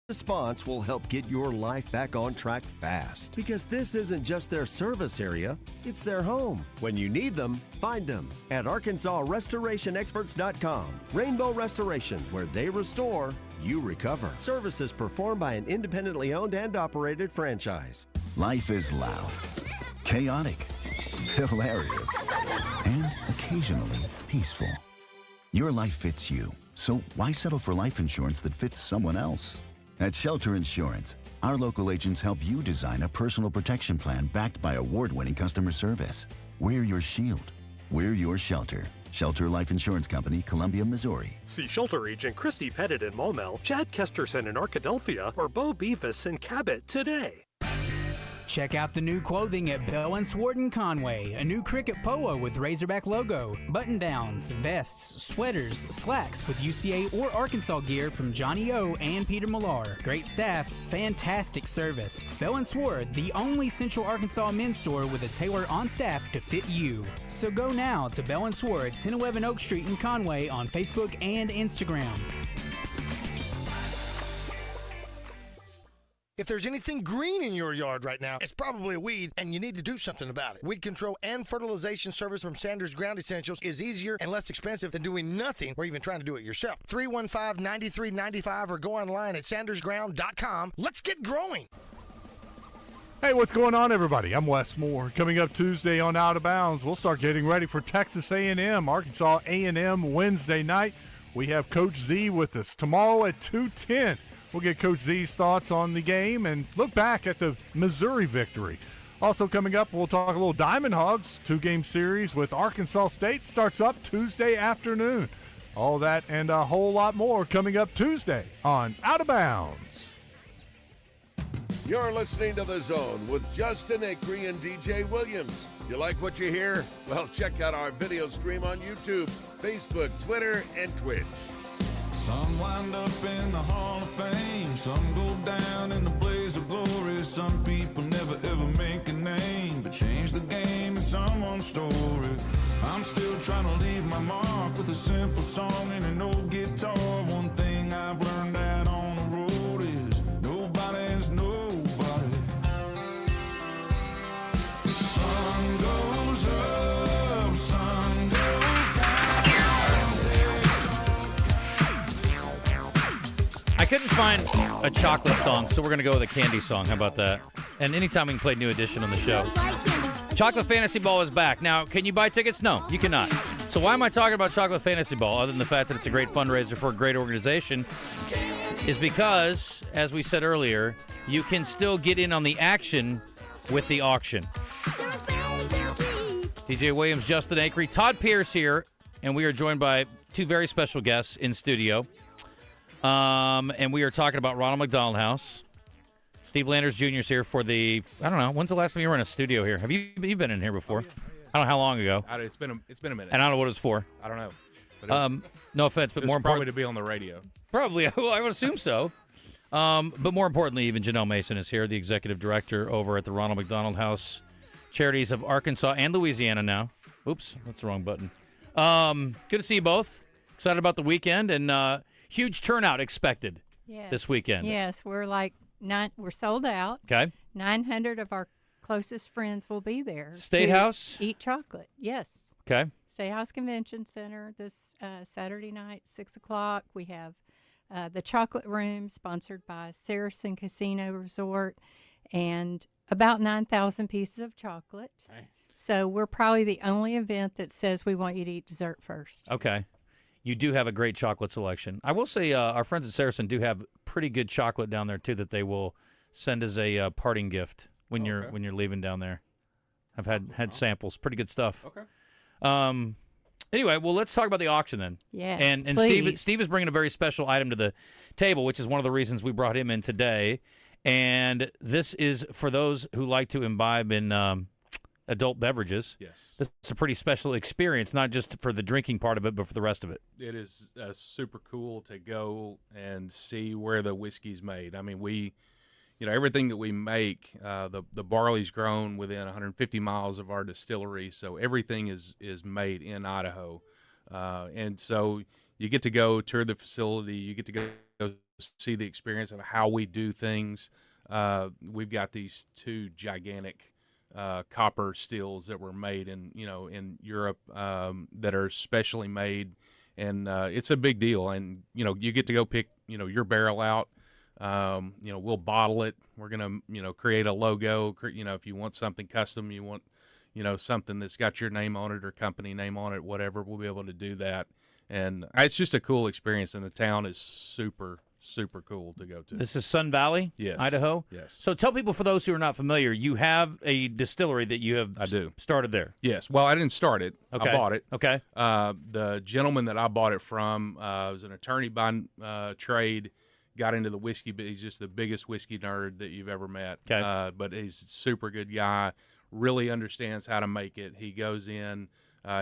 response will help get your life back on track fast. Because this isn't just their service area, it's their home. When you need them, find them at ArkansasRestorationExperts.com. Rainbow Restoration, where they restore, you recover. Services performed by an independently owned and operated franchise. Life is loud, chaotic, hilarious, and occasionally peaceful. Your life fits you, so why settle for life insurance that fits someone else? At Shelter Insurance, our local agents help you design a personal protection plan backed by award-winning customer service. We're your shield. We're your shelter. Shelter Life Insurance Company, Columbia, Missouri. See Shelter Agent Christy Pettit in Maumelle, Chad Kesterson in Arkadelphia, or Bo Beavis in Cabot today. Check out the new clothing at Bell & Sword in Conway. A new cricket polo with Razorback logo, button-downs, vests, sweaters, slacks with UCA or Arkansas gear from Johnny O and Peter Millar. Great staff, fantastic service. Bell & Sword, the only Central Arkansas men's store with a tailor on staff to fit you. So go now to Bell & Sword, 1011 Oak Street in Conway on Facebook and Instagram. If there's anything green in your yard right now, it's probably a weed, and you need to do something about it. Weed control and fertilization service from Sanders Ground Essentials is easier and less expensive than doing nothing or even trying to do it yourself. 315-9395 or go online at sandersground.com. Let's get growing. Hey, what's going on, everybody? I'm Wes Moore. Coming up Tuesday on Out of Bounds, we'll start getting ready for Texas A&M, Arkansas A&M Wednesday night. We have Coach Z with us tomorrow at 2:10. We'll get Coach Z's thoughts on the game and look back at the Missouri victory. Also coming up, we'll talk a little Diamond Hogs, 2-game series with Arkansas State. Starts up Tuesday afternoon. All that and a whole lot more coming up Tuesday on Out of Bounds. You're listening to The Zone with Justin Acri and DJ Williams. You like what you hear? Well, check out our video stream on YouTube, Facebook, Twitter, and Twitch. Some wind up in the Hall of Fame, some go down in the blaze of glory. Some people never ever make a name, but change the game in someone's story. I'm still trying to leave my mark with a simple song and an old guitar. One thing I've learned out on the road is nobody's nobody. The sun goes up, sun goes down. I couldn't find a chocolate song, so we're going to go with a candy song. How about that? And anytime we can play New Edition on the show. Chocolate Fantasy Ball is back. Now, can you buy tickets? No, you cannot. So why am I talking about Chocolate Fantasy Ball, other than the fact that it's a great fundraiser for a great organization, is because, as we said earlier, you can still get in on the action with the auction. DJ Williams, Justin Acri, Todd Pierce here, and we are joined by two very special guests in studio. And we are talking about Ronald McDonald House. Steve Landers Jr. is here for the, I don't know, when's the last time you were in a studio here? Have you been in here before? Oh, yeah. I don't know how long ago. It's been a minute. And I don't know what it was for. I don't know. But no offense, but more probably importantly, to be on the radio. Probably, I would assume so. But more importantly, even Janelle Mason is here, the executive director over at the Ronald McDonald House Charities of Arkansas and Louisiana now. Oops, that's the wrong button. Good to see you both. Excited about the weekend and huge turnout expected this weekend. Yes, we're sold out. Okay. 900 of our closest friends will be there. State House? Eat chocolate, yes. Okay. State House Convention Center this Saturday night, 6 o'clock. We have the Chocolate Room, sponsored by Saracen Casino Resort, and about 9,000 pieces of chocolate. Okay. So we're probably the only event that says we want you to eat dessert first. Okay. You do have a great chocolate selection. I will say our friends at Saracen do have pretty good chocolate down there, too, that they will send as a parting gift when you're leaving down there. I've had samples. Pretty good stuff. Okay. Anyway, well, let's talk about the auction then. Yes, and Steve is bringing a very special item to the table, which is one of the reasons we brought him in today. And this is for those who like to imbibe in adult beverages. Yes. This is a pretty special experience, not just for the drinking part of it, but for the rest of it. It is super cool to go and see where the whiskey's made. I mean, everything that we make, the barley's grown within 150 miles of our distillery, so everything is made in Idaho. And so you get to go tour the facility, you get to go see the experience of how we do things. We've got these 2 gigantic copper stills that were made in Europe that are specially made, and it's a big deal. And you get to go pick your barrel out. We'll bottle it. We're gonna create a logo. If you want something custom, you want something that's got your name on it or company name on it, whatever, we'll be able to do that. And it's just a cool experience, and the town is super cool to go to. This is Sun Valley, yes, Idaho? Yes. So tell people, for those who are not familiar, you have a distillery that you have started there. Yes. Well, I didn't start it. Okay. I bought it. Okay. The gentleman that I bought it from was an attorney by trade, got into the whiskey, but he's just the biggest whiskey nerd that you've ever met. Okay. But he's a super good guy, really understands how to make it. He goes in.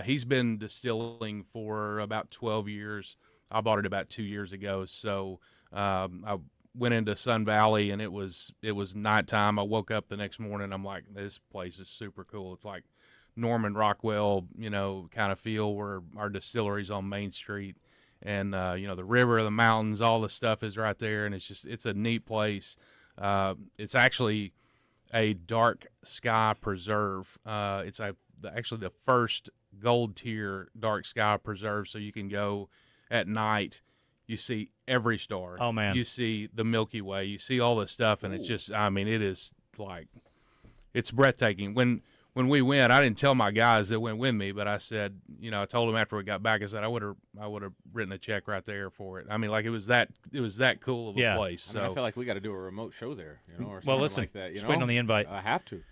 He's been distilling for about 12 years. I bought it about 2 years ago. So I went into Sun Valley, and it was nighttime. I woke up the next morning. I'm like, this place is super cool. It's like Norman Rockwell, kind of feel, where our distillery's on Main Street. And, the river, the mountains, all the stuff is right there. And it's a neat place. It's actually a dark sky preserve. It's actually the first gold tier dark sky preserve. So you can go at night, you see every star. Oh, man. You see the Milky Way. You see all this stuff. And it's just, it is like, it's breathtaking. When we went, I didn't tell my guys that went with me, but I said, I told them after we got back, I said I would have written a check right there for it. It was that cool of a place. So I feel like we got to do a remote show there, or something well, listen, like that. Just waiting on the invite. I have to.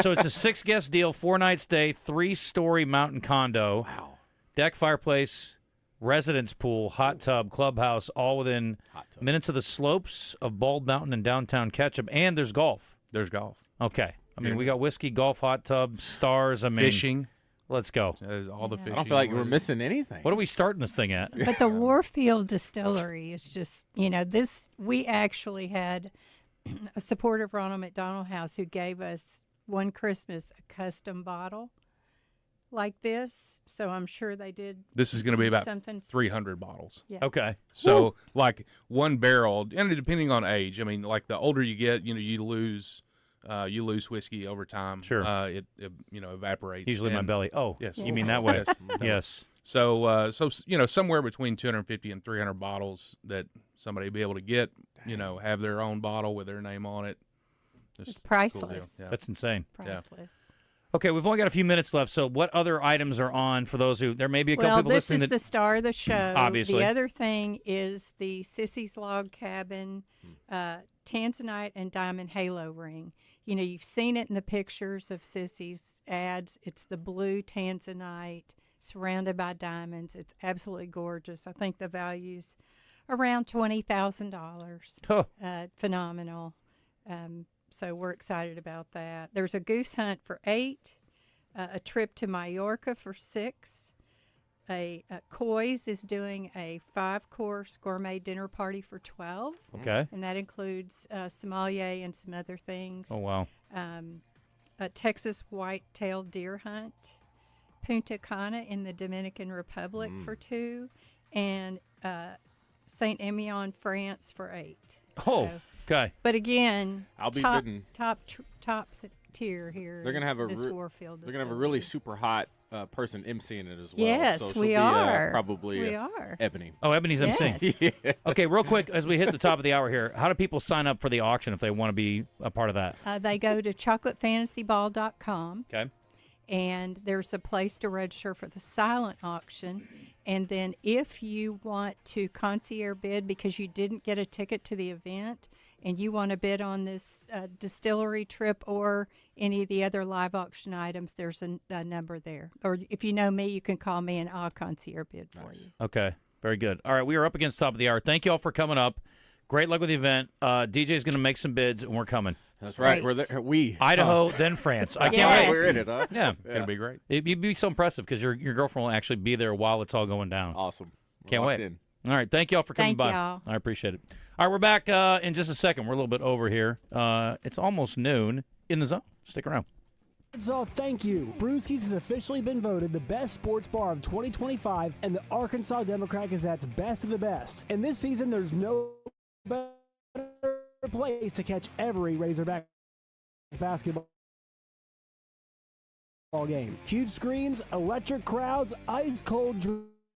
So it's a 6-guest deal, 4-night stay, 3-story mountain condo. Wow. Deck, fireplace, residence pool, hot tub, clubhouse, all within minutes of the slopes of Bald Mountain in downtown Ketchum. And there's golf. There's golf. Okay. We got whiskey, golf, hot tub, stars. Fishing. Let's go. All the fishing. I don't feel like we're missing anything. What are we starting this thing at? But the Warfield Distillery is just, we actually had a supporter of Ronald McDonald House who gave us one Christmas a custom bottle like this. So I'm sure they did. This is going to be about something 300 bottles. Yeah. Okay. So like one barrel, and depending on age, like the older you get, you lose whiskey over time. Sure. It evaporates. Usually my belly. Oh, yes. You mean that way? Yes. Yes. So somewhere between 250 and 300 bottles that somebody will be able to get, have their own bottle with their name on it. It's priceless. Cool. Yeah. That's insane. Priceless. Yeah. Okay, we've only got a few minutes left, so what other items are on for those who, there may be a couple people listening. Well, this is the star of the show. Obviously. The other thing is the Sissy's Log Cabin Tanzanite and Diamond Halo Ring. You've seen it in the pictures of Sissy's ads. It's the blue Tanzanite surrounded by diamonds. It's absolutely gorgeous. I think the value's around $20,000. Phenomenal. So we're excited about that. There's a goose hunt for 8, a trip to Mallorca for 6. Coy's is doing a 5-course gourmet dinner party for 12. Okay. And that includes sommelier and some other things. Oh, wow. A Texas white-tailed deer hunt, Punta Cana in the Dominican Republic for 2, and St. Emilion, France for 8. Oh, okay. But again, I'll be top tier here. They're gonna have this Warfield. They're gonna have a really super hot person emceeing it as well. Yes, so we are. Probably we are. Ebony. Oh, Ebony's emceeing. Yes. Okay, real quick, as we hit the top of the hour here, how do people sign up for the auction if they want to be a part of that? They go to chocolatefantasyball.com. Okay. And there's a place to register for the silent auction. And then if you want to concierge bid because you didn't get a ticket to the event and you want to bid on this distillery trip or any of the other live auction items, there's a number there. Or if you know me, you can call me and I'll concierge bid for you. Okay, very good. All right, we are up against top of the hour. Thank you all for coming up. Great luck with the event. DJ's going to make some bids, and we're coming. That's right. We're there. Idaho, then France. I can't wait. We're in it, huh? Yeah. It'll be great. It'd be so impressive because your girlfriend will actually be there while it's all going down. Awesome. Can't wait. In. All right, thank y'all for coming Thank by. y'all. I appreciate it. All right, we're back in just a second. We're a little bit over here. It's almost noon in the zone. Stick around. Arkansas, thank you. Brewski's has officially been voted the best sports bar of 2025 and the Arkansas Democrat-Gazette's best of the best. And this season, there's no better place to catch every Razorback basketball game. Huge screens, electric crowds, ice-cold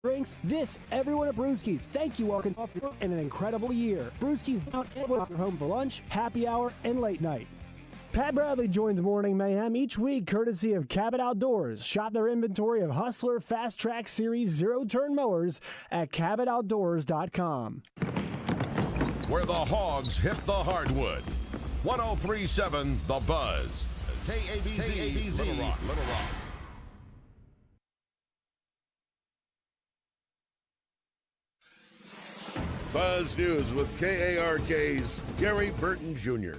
drinks. This, everyone at Brewski's. Thank you, Arkansas, for an incredible year. Brewski's down at your home for lunch, happy hour, and late night. Pat Bradley joins Morning Mayhem each week courtesy of Cabot Outdoors. Shop their inventory of Hustler Fast Track Series zero-turn mowers at cabotoutdoors.com. Where the hogs hit the hardwood. 103.7 The Buzz. KABZ, Little Rock. Buzz News with KARK's Gary Burton Jr.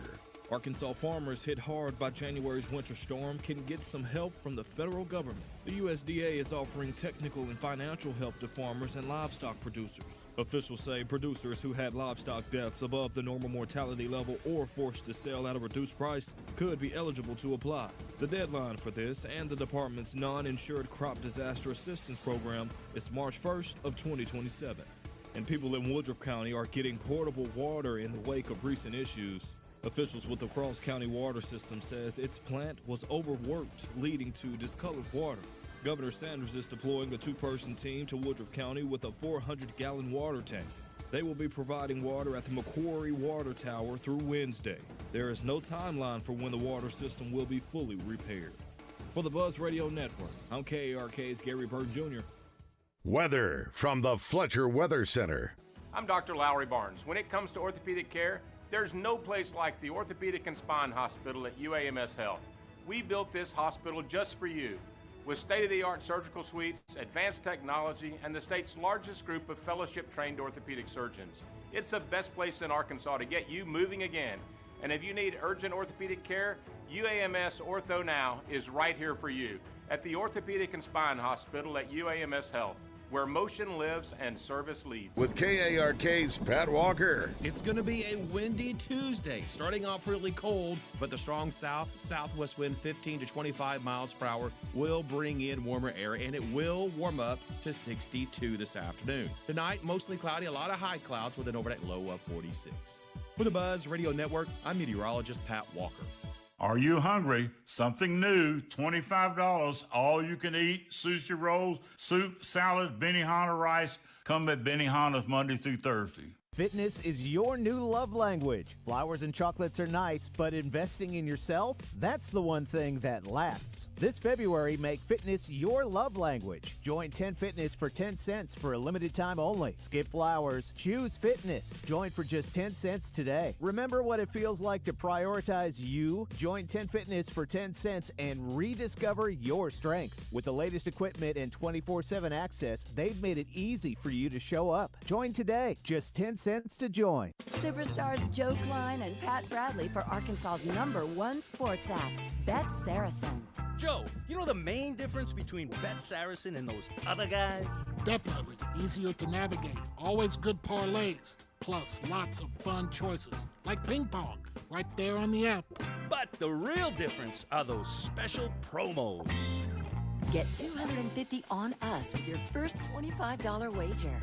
Arkansas farmers hit hard by January's winter storm can get some help from the federal government. The USDA is offering technical and financial help to farmers and livestock producers. Officials say producers who had livestock deaths above the normal mortality level or forced to sell at a reduced price could be eligible to apply. The deadline for this and the department's non-insured crop disaster assistance program is March 1st of 2027. And people in Woodruff County are getting portable water in the wake of recent issues. Officials with the Cross County Water System says its plant was overworked, leading to discolored water. Governor Sanders is deploying a two-person team to Woodruff County with a 400-gallon water tank. They will be providing water at the McQuarrie Water Tower through Wednesday. There is no timeline for when the water system will be fully repaired. For the Buzz Radio Network, I'm KARK's Gary Bird Jr. Weather from the Fletcher Weather Center. I'm Dr. Lowry Barnes. When it comes to orthopedic care, there's no place like the Orthopedic and Spine Hospital at UAMS Health. We built this hospital just for you, with state-of-the-art surgical suites, advanced technology, and the state's largest group of fellowship-trained orthopedic surgeons. It's the best place in Arkansas to get you moving again. And if you need urgent orthopedic care, UAMS Ortho Now is right here for you at the Orthopedic and Spine Hospital at UAMS Health, where motion lives and service leads. With KARK's Pat Walker. It's going to be a windy Tuesday, starting off really cold, but the strong southwest wind, 15 to 25 miles per hour, will bring in warmer air, and it will warm up to 62 this afternoon. Tonight, mostly cloudy, a lot of high clouds with an overnight low of 46. For the Buzz Radio Network, I'm meteorologist Pat Walker. Are you hungry? Something new, $25, all you can eat, sushi rolls, soup, salad, Benihana rice. Come at Benihana's Monday through Thursday. Fitness is your new love language. Flowers and chocolates are nice, but investing in yourself, that's the one thing that lasts. This February, make fitness your love language. Join 10 Fitness for 10 cents for a limited time only. Skip flowers, choose fitness. Join for just 10 cents today. Remember what it feels like to prioritize you? Join 10 Fitness for 10 cents and rediscover your strength. With the latest equipment and 24/7 access, they've made it easy for you to show up. Join today. Just 10 cents to join. Superstars Joe Klein and Pat Bradley for Arkansas's #1 sports app, Bet Saracen. Joe, you know the main difference between Bet Saracen and those other guys? Definitely. Easier to navigate. Always good parlays. Plus lots of fun choices. Like ping pong. Right there on the app. But the real difference are those special promos. Get $250 on us with your first $25 wager.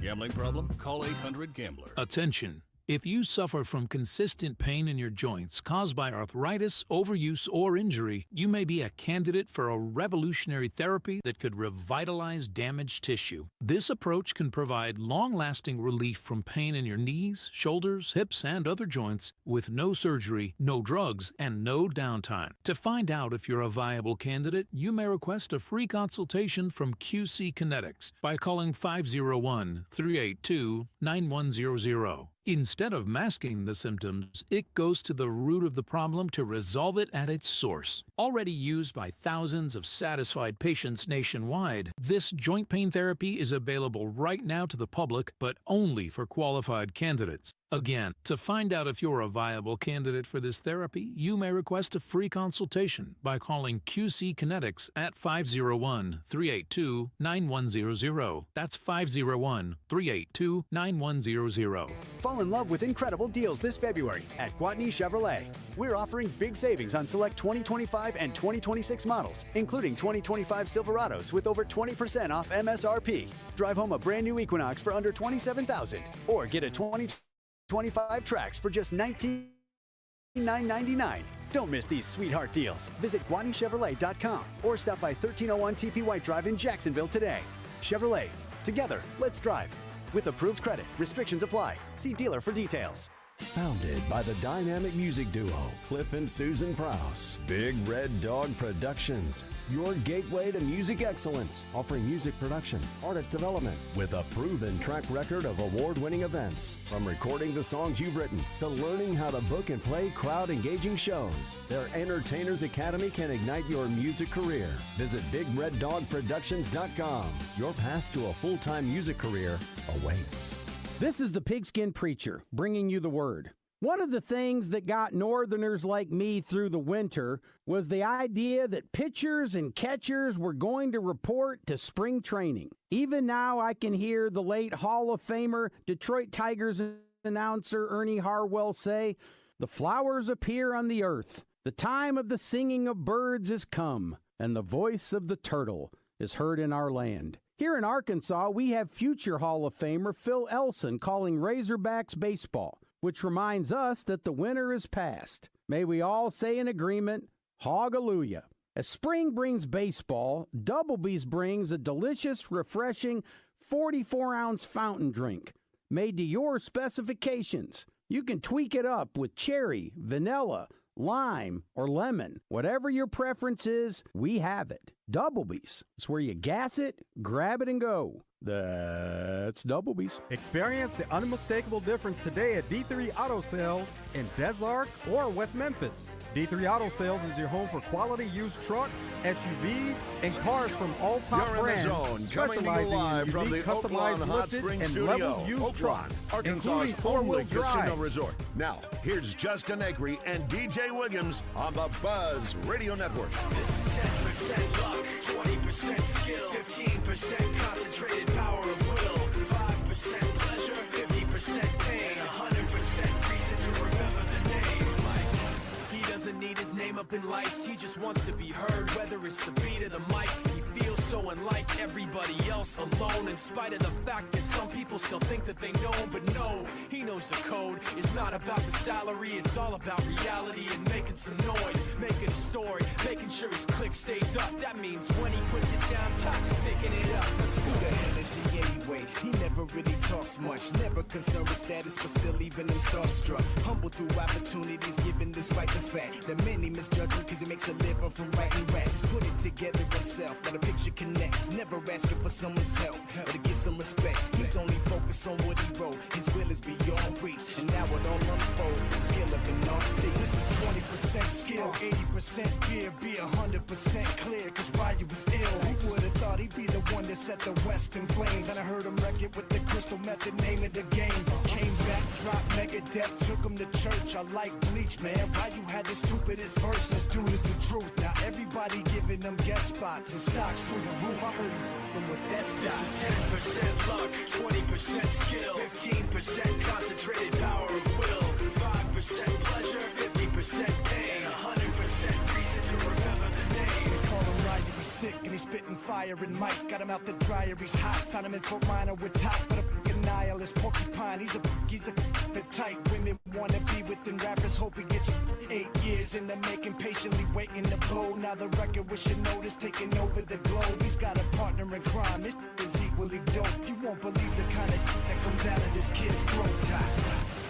Gambling problem? Call 800-GAMBLER. Attention. If you suffer from consistent pain in your joints caused by arthritis, overuse, or injury, you may be a candidate for a revolutionary therapy that could revitalize damaged tissue. This approach can provide long-lasting relief from pain in your knees, shoulders, hips, and other joints with no surgery, no drugs, and no downtime. To find out if you're a viable candidate, you may request a free consultation from QC Kinetics by calling 501-382-9100. Instead of masking the symptoms, it goes to the root of the problem to resolve it at its source. Already used by thousands of satisfied patients nationwide, this joint pain therapy is available right now to the public, but only for qualified candidates. Again, to find out if you're a viable candidate for this therapy, you may request a free consultation by calling QC Kinetics at 501-382-9100. That's 501-382-9100. Fall in love with incredible deals this February at Gwatney Chevrolet. We're offering big savings on select 2025 and 2026 models, including 2025 Silverados with over 20% off MSRP. Drive home a brand new Equinox for under $27,000, or get a 2025 Trax for just $19,999. Don't miss these sweetheart deals. Visit GwatneyChevrolet.com or stop by 1301 TP White Drive in Jacksonville today. Chevrolet. Together, let's drive. With approved credit, restrictions apply. See dealer for details. Founded by the dynamic music duo Cliff and Susan Prowse, Big Red Dog Productions, your gateway to music excellence, offering music production, artist development, with a proven track record of award-winning events. From recording the songs you've written to learning how to book and play crowd-engaging shows, their Entertainers Academy can ignite your music career. Visit BigRedDogProductions.com. Your path to a full-time music career awaits. This is the Pigskin Preacher, bringing you the word. One of the things that got Northerners like me through the winter was the idea that pitchers and catchers were going to report to spring training. Even now, I can hear the late Hall of Famer, Detroit Tigers announcer Ernie Harwell say, "The flowers appear on the earth. The time of the singing of birds is come, and the voice of the turtle is heard in our land." Here in Arkansas, we have future Hall of Famer Phil Elson calling Razorbacks baseball, which reminds us that the winter is past. May we all say in agreement, Hallelujah. As spring brings baseball, Doublebee's brings a delicious, refreshing 44-ounce fountain drink made to your specifications. You can tweak it up with cherry, vanilla, lime, or lemon. Whatever your preference is, we have it. Doublebee's. It's where you gas it, grab it, and go. That's Doublebee's. Experience the unmistakable difference today at D3 Auto Sales in Des Arc or West Memphis. D3 Auto Sales is your home for quality used trucks, SUVs, and cars from all top You're brands, in the zone, coming to you specializing live in from unique the customized Oaklawn Hot lifted Springs and Studio, leveled used Oaklawn, trucks, Arkansas's including four-wheel only casino drive. resort. Now, here's Justin Acri and DJ Williams on the Buzz Radio Network. This is 10% luck, 20% skill, 15% concentrated power of will, 5% pleasure, 50% pain, 100% reason to remember the name. He doesn't need his name up in lights, he just wants to be heard, whether it's the beat of the mic. He feels so unlike everybody else, alone, in spite of the fact that some people still think that they know, but no, he knows the code. It's not about the salary, it's all about reality and making some noise, making a story, making sure his click stays up. That means when he puts it down, Todd's picking it up. Let's go. Who the hell is he anyway? He never really talks much, never concerned with status, but still even him starstruck. Humble through opportunities, given despite the fact that many misjudge him because he makes a living from writing raps. Put it together himself, now the picture connects. Never asking for someone's help or to get some respect. He's only focused on what he wrote. His will is beyond reach, and now it all unfolds. The skill of an artist. This is 20% skill, 80% fear, be 100% clear, cause Ryu was ill. Who would've thought he'd be the one that set the West in flames? And I heard him wreck it with the crystal method, name of the game. Came back, dropped Megadeth, took him to church. I like Bleach, man. Ryu had the stupidest verse, let's do this the truth. Now everybody giving them guest spots and stocks through the roof. I heard him with that stock. This is 10% luck, 20% skill, 15% concentrated power of will, 5% pleasure, 50% pain, 100% reason to remember the name. They call him Ryu, he's sick and he's spitting fire and Mike. Got him out the dryer, he's hot. Found him in Fort Minor with top, but a fucking nihilist porcupine. He's a bit tight. Women wanna be with them rappers, hope he gets 8 years in the making, patiently waiting to blow. Now the record with your notice taking over the globe. He's got a partner in crime, this is equally dope. You won't believe the kind of that comes out of this kid's throat.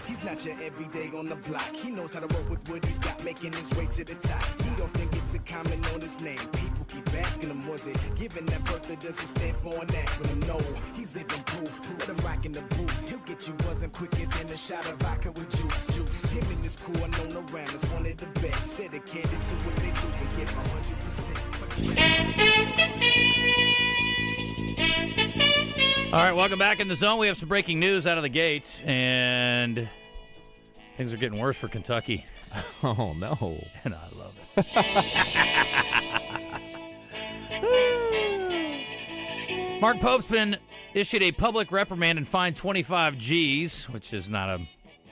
He's not your everyday on the block. He knows how to work with what he's got, making his way to the top. He often gets a comment on his name. People keep asking him, was it given that birth that doesn't stand for an acronym? No, he's living proof. Let him rock in the booth. He'll get you buzzing quicker than a shot of vodka with juice. Him and his crew are known around as one of the best. Dedicated to what they do and get 100%. All right, welcome back in the zone. We have some breaking news out of the gate, and Things are getting worse for Kentucky. Oh, no. And I love it. Mark Popespin issued a public reprimand and fined 25 G's, which is not a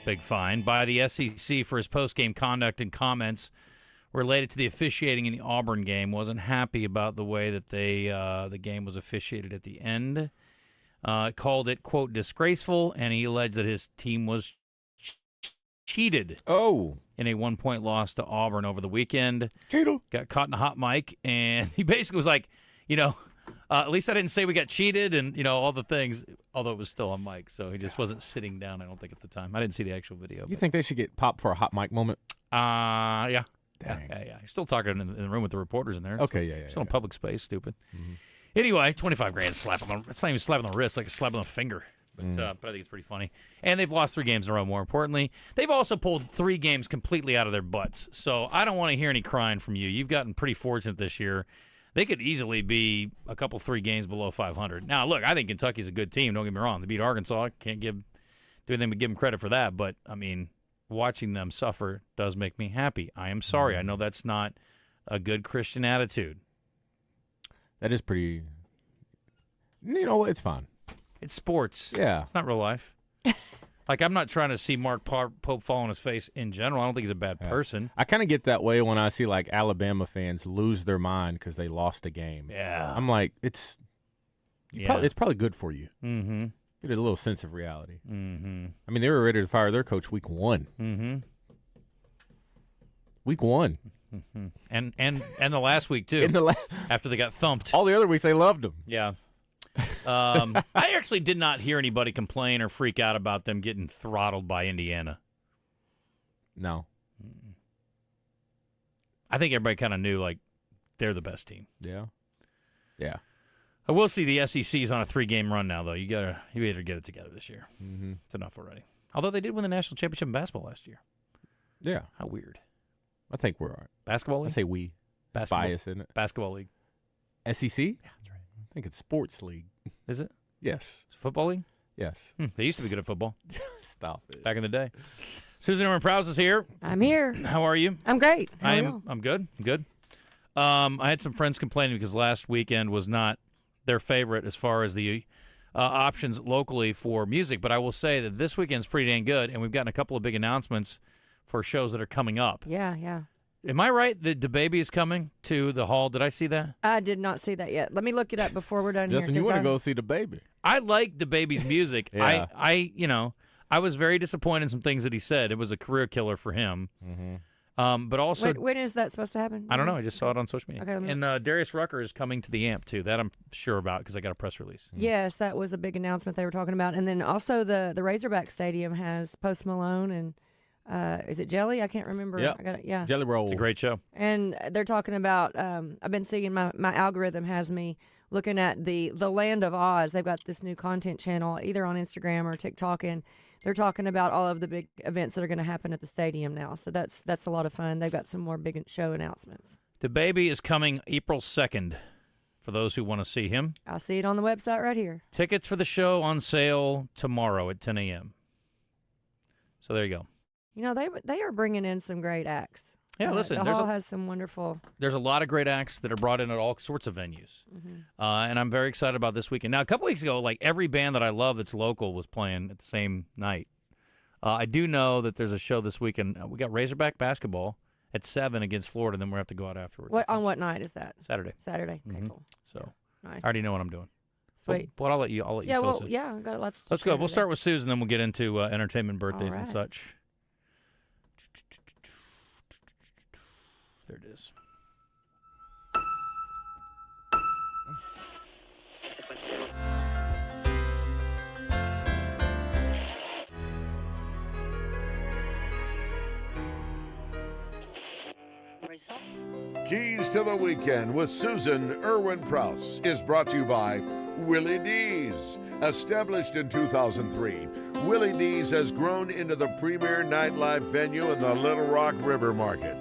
big fine, by the SEC for his post-game conduct and comments related to the officiating in the Auburn game. Wasn't happy about the way that the game was officiated at the end. Called it, quote, disgraceful, and he alleged that his team was cheated in a 1-point loss to Auburn over the weekend. Cheated. Got caught in a hot mic, and he basically was like, at least I didn't say we got cheated and, all the things, although it was still on mic, so he just wasn't sitting down, I don't think, at the time. I didn't see the actual video. You think they should get popped for a hot mic moment? Yeah. Dang. Yeah. You're still talking in the room with the reporters in there. Okay, yeah. Still in public space, stupid. Mm-hmm. Anyway, 25 grand slap on the, it's not even a slap on the wrist, like a slap on the finger. But I think it's pretty funny. And they've lost 3 games in a row, more importantly. They've also pulled 3 games completely out of their butts. So I don't want to hear any crying from you. You've gotten pretty fortunate this year. They could easily be a couple 3 games below 500. Now, look, I think Kentucky's a good team. Don't get me wrong. They beat Arkansas. Can't do anything but give them credit for that. But, I mean, watching them suffer does make me happy. I am sorry. I know that's not a good Christian attitude. That is pretty – it's fine. It's sports. Yeah. It's not real life. Like, I'm not trying to see Mark Pope fall on his face in general. I don't think he's a bad person. I kind of get that way when I see, like, Alabama fans lose their mind because they lost a game. Yeah. I'm like, it's probably good for you. Mm-hmm. Get a little sense of reality. Mm-hmm. I mean, they were ready to fire their coach week 1. Mm-hmm. Week 1. Mm-hmm. And the last week, too, after they got thumped. All the other weeks, they loved them. Yeah. I actually did not hear anybody complain or freak out about them getting throttled by Indiana. No. I think everybody kind of knew, like, they're the best team. Yeah. Yeah. I will see the SEC's on a 3-game run now, though. You better get it together this year. Mm-hmm. It's enough already. Although they did win the national championship in basketball last year. Yeah. How weird. I think we're all right. Basketball league? I say we. It's bias, isn't it? Basketball league. SEC? Yeah, that's right. I think it's sports league. Is it? Yes. It's football league? Yes. They used to be good at football. Stop it. Back in the day. Susan Irwin Prowse is here. I'm here. How are you? I'm great. I'm good. I'm good. I had some friends complaining because last weekend was not their favorite as far as the options locally for music, but I will say that this weekend's pretty dang good, and we've gotten a couple of big announcements for shows that are coming up. Yeah. Am I right that DaBaby is coming to the hall? Did I see that? I did not see that yet. Let me look it up before we're done Justin, here. you want to go see DaBaby? I like DaBaby's music. Yeah. I was very disappointed in some things that he said. It was a career killer for him. Mm-hmm. But also, when is that supposed to happen? I don't know. I just saw it on social media. Okay, and Darius Rucker is coming to the AMP, too. That I'm sure about because I got a press release. Yes, that was a big announcement they were talking about. And then also the Razorback Stadium has Post Malone and is it Jelly? I can't remember. Yeah. Jelly Roll. It's a great show. And they're talking about, I've been seeing my algorithm has me looking at the Land of Oz. They've got this new content channel either on Instagram or TikTok, and they're talking about all of the big events that are going to happen at the stadium now. So that's a lot of fun. They've got some more big show announcements. DaBaby is coming April 2nd for those who want to see him. I'll see it on the website right here. Tickets for the show on sale tomorrow at 10 a.m. So there you go. They are bringing in some great acts. Yeah, listen. The hall has some wonderful. There's a lot of great acts that are brought in at all sorts of venues. Mm-hmm. And I'm very excited about this weekend. Now, a couple weeks ago, like every band that I love that's local was playing at the same night. I do know that there's a show this weekend. We got Razorback basketball at 7 against Florida, and then we have to go out afterwards. On what night is that? Saturday. Okay, cool. So nice. I already know what I'm doing. Sweet. But I'll let you. Yeah, fill us in. yeah. I've got lots. Let's go. We'll start with Susan, then we'll get into entertainment birthdays and such. There it is. Keys to the Weekend with Susan Irwin Prowse is brought to you by Willie D's. Established in 2003, Willie D's has grown into the premier nightlife venue in the Little Rock River Market.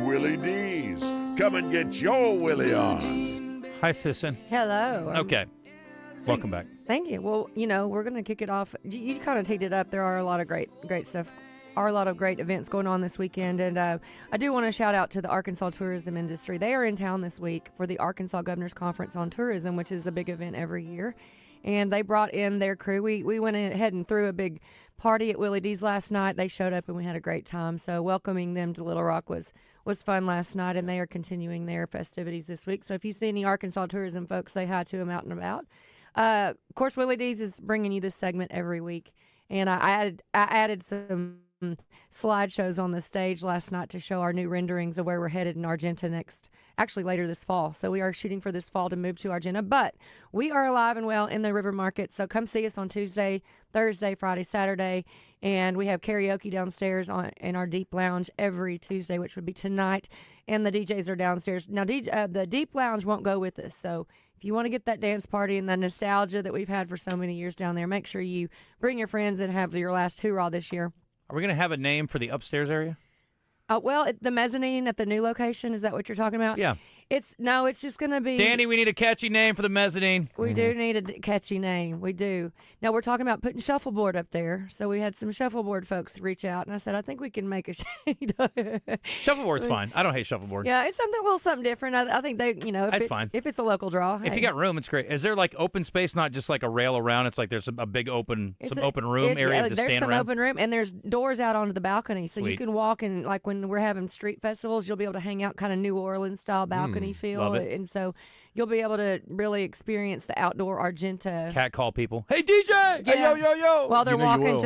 Willie D's. Come and get your Willie on. Hi, Susan. Hello. Okay. Welcome back. Thank you. Well, we're going to kick it off. You kind of teed it up. There are a lot of great stuff are a lot of great events going on this weekend. And I do want to shout out to the Arkansas tourism industry. They are in town this week for the Arkansas Governor's Conference on Tourism, which is a big event every year. And they brought in their crew. We went ahead and threw a big party at Willie D's last night. They showed up and we had a great time. So welcoming them to Little Rock was fun last night, and they are continuing their festivities this week. So if you see any Arkansas tourism folks, say hi to them out and about. Of course, Willie D's is bringing you this segment every week, and I added some slideshows on the stage last night to show our new renderings of where we're headed in Argenta later this fall. So we are shooting for this fall to move to Argenta, but we are alive and well in the River Market. So come see us on Tuesday, Thursday, Friday, Saturday, and we have karaoke downstairs in our Deep Lounge every Tuesday, which would be tonight, and the DJs are downstairs. Now, the Deep Lounge won't go with us, so if you want to get that dance party and the nostalgia that we've had for so many years down there, make sure you bring your friends and have your last hoorah this year. Are we going to have a name for the upstairs area? The mezzanine at the new location, is that what you're talking about? Yeah. It's just going to be... Danny, we need a catchy name for the mezzanine. We do need a catchy name. We do. Now, we're talking about putting shuffleboard up there. So we had some shuffleboard folks reach out, and I said, I think we can make a shade. Shuffleboard's fine. I don't hate shuffleboard. Yeah, it's a little something different. I think they, That's fine. If it's a local draw. If you got room, it's great. Is there like open space, not just like a rail around? It's like there's a big open room area to stand around? There's some open room, and there's doors out onto the balcony. So Sweet. you can walk, and like when we're having street festivals, you'll be able to hang out kind of New Orleans style balcony feel. Love it. And so you'll be able to really experience the outdoor Argenta. Cat call people. Hey DJ! Yeah. Hey yo! While they're walking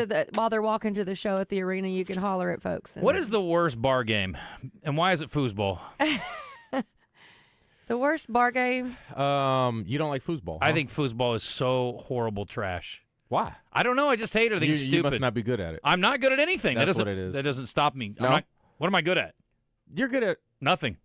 to the show at the arena, you can holler at folks. What is the worst bar game, and why is it foosball? The worst bar game? You don't like foosball? I think foosball is so horrible trash. Why? I don't know. I just hate it. I think it's stupid. You must not be good at it. I'm not good at anything. That's what it is. That doesn't stop me. No? What am I good at? You're good at nothing.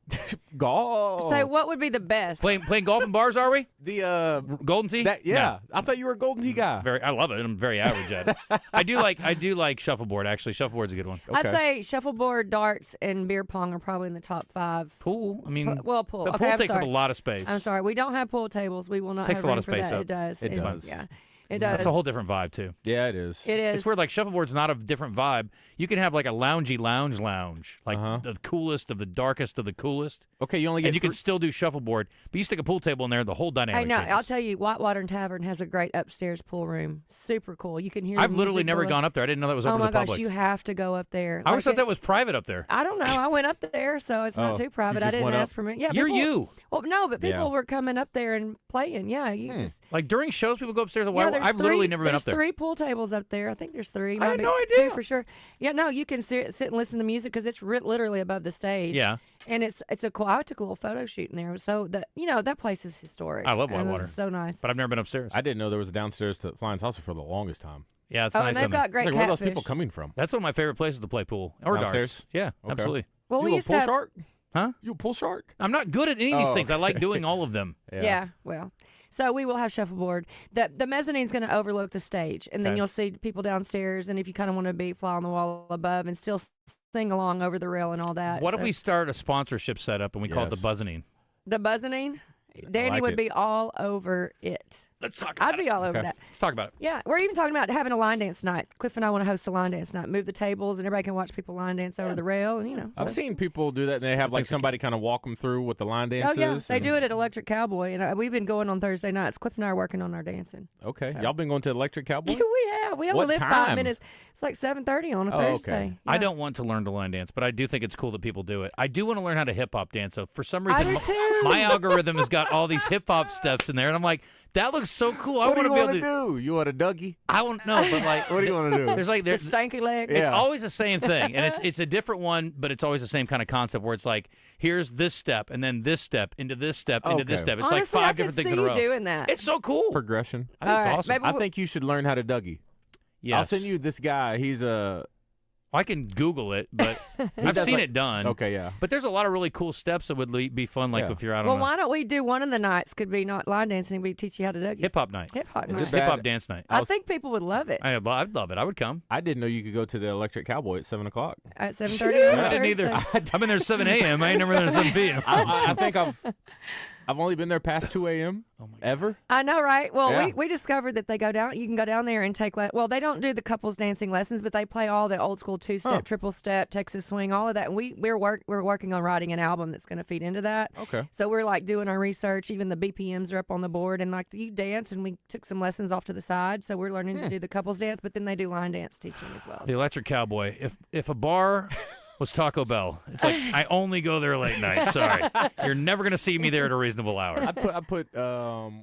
Golf. So what would be the best? Playing golf in bars, are we? The Golden Tee? Yeah. I thought you were a Golden Tee guy. I love it. I'm very average at it. I do like shuffleboard, actually. Shuffleboard's a good one. Okay. I'd say shuffleboard, darts, and beer pong are probably in the top 5. Pool? I mean, pool. The pool takes up a lot of space. I'm sorry. We don't have pool tables. We will not takes have a lot room of space for that. up. It does. It does. Yeah. It does. That's a whole different vibe, too. Yeah, it is. It is. It's weird. Like, shuffleboard's not a different vibe. You can have, like, a loungy lounge. Like, the coolest of the darkest of the coolest. Okay, you only get... And you can still do shuffleboard. But you stick a pool table in there, the whole dynamic I know. changes. I'll tell you, Whitewater Tavern has a great upstairs pool room. Super cool. You can hear I've the literally music never going. gone up there. I didn't know that was open to the public. Oh, my gosh. You have to go up there. I always thought that was private up there. I don't know. I went up there, so it's not too private. I didn't ask permission. Yeah, you. Well, no, but people were coming up there and playing. Yeah, you just... Like, during shows, people go upstairs and I've three, literally never been up there. There's 3 pool tables up there. I think there's 3. I had no idea. 2 for sure. Yeah, no, you can sit and listen to music because it's literally above the stage. Yeah. And it's a cool. I took a little photo shoot in there. So that place is historic. I love and Whitewater. It's so nice. But I've never been upstairs. I didn't know there was a downstairs to Flying Saucer for the longest time. Yeah, it's Oh, nice. and they've got great It's like, where are those catfish. people coming from? That's one of my favorite places to play pool. Or Downstairs? darts. Yeah, Okay. absolutely. Well, we You a used pool to have, shark? Huh? You a pool shark? I'm not good at any of these things. I like doing all of them. Yeah, well. So we will have shuffleboard. The mezzanine's going to overlook the stage, and then Okay. you'll see people downstairs. And if you kind of want to be fly on the wall above and still sing along over the rail and all that. What if we start a sponsorship setup and we call it the Buzzanine? The Buzzanine? Danny like would it. be all over it. Let's talk about I'd be all over that. Let's talk about it. Yeah, we're even talking about having a line dance night. Cliff and I want to host a line dance night. Move the tables, and everybody can watch people line dance over the rail, and I've seen people do that, and they have like somebody kind of walk them through what the line dances. Oh, yeah, they do it at Electric Cowboy, and we've been going on Thursday nights. Cliff and I are working on our dancing. Okay, So. y'all been going to Electric Cowboy? Yeah, we have. We only What live time? 5 minutes. It's like 7:30 on a Thursday. Okay. I don't want to learn to line dance, but I do think it's cool that people do it. I do want to learn how to hip hop dance. So for some reason, do too. my algorithm has got all these hip hop steps in there, and I'm like, that looks so cool. I What do want you to be want able to do? You want a Dougie? I don't know, but like, What do you want to do? There's The stanky leg. It's Yeah. always the same thing, and it's a different one, but it's always the same kind of concept where it's like, here's this step, and then this step, into this step, into this Okay. step. It's Honestly, like I 5 could different things see in a row. you doing that. It's so cool. Progression. I think All it's right, awesome. maybe I think you should learn how to Dougie. Yes. I'll send you this guy. He's a... I can Google it, but I've does seen like- it done. Okay, yeah. But there's a lot of really cool steps that would be fun, like Yeah. if you're out Well, on why don't we do one of the nights? Could be not line dancing. We teach you how to Dougie. hip hop night. Hip hop Is night. it bad? Hip hop dance night. I think people would love it I'd love it. I would come. I didn't know you could go to the Electric Cowboy at 7 o'clock. at 7:30 on a I didn't Thursday. either. I've been there 7 a.m. I ain't never been there 7 p.m. I think I've I've only been there past 2 a.m. Ever. I know, right? Well, Yeah. we discovered that they go down. You can go down there and take. Well, they don't do the couples dancing lessons, but they play all the old school 2-step, triple step, Texas swing, all of that. And we're working on writing an album that's going to feed into that. Okay. So we're like doing our research. Even the BPMs are up on the board, and like you dance, and we took some lessons off to the side. So we're learning to do the couples dance, but then they do line dance teaching as well. The Electric Cowboy. If a bar was Taco Bell, it's like I only go there late night. Sorry, you're never gonna see me there at a reasonable hour. I put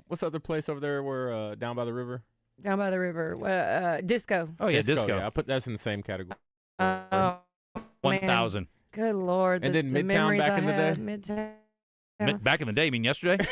what's the other place over there where down by the river? Down by the river, disco. Oh yeah, disco. Yeah, I put that's in the same category. 1,000. Good Lord. And then the Midtown memories back I in the had. day? Midtown. Back in the day, you mean yesterday?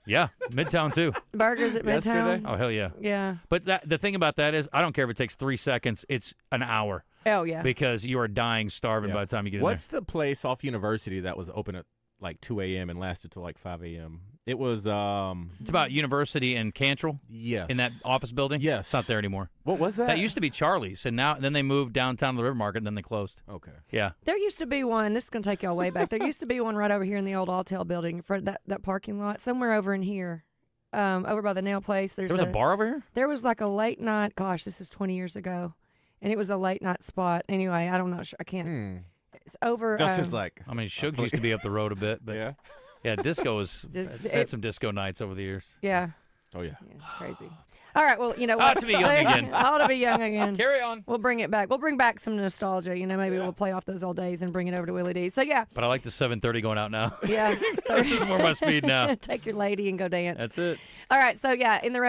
Yeah, Midtown too. Burgers at Midtown. Oh hell yeah. Yeah. But the thing about that is, I don't care if it takes 3 seconds. It's an hour. Oh yeah. Because you are dying, starving by the time you get in there. What's the place off University that was open at like 2 a.m. and lasted till like 5 a.m.? It was It's about University and Cantrell. Yes. In that office building. Yes. It's not there anymore. What was that? That used to be Charlie's, and then they moved downtown to the River Market, and then they closed. Okay. Yeah. There used to be one. This is going to take y'all way back. There used to be one right over here in the old Alltel building in front of that parking lot, somewhere over in here, over by the nail place. There was a bar over here? There was like a late night. Gosh, this is 20 years ago. And it was a late night spot. Anyway, I don't know. I can't. It's over. Justin's like, I mean, Shug's used to be up the road a bit, but yeah, disco was had some disco nights over the years. Yeah. Oh yeah. Crazy. All right. Well, you know I what? ought to be young again. I ought to be young again. Carry on. We'll bring it back. We'll bring back some nostalgia. You know, maybe we'll play off those old days and bring it over to Willie D. So yeah. But I like the 7:30 going out now. Yeah. This is more my speed now. Take your lady and go dance. That's it. All right, so yeah, in the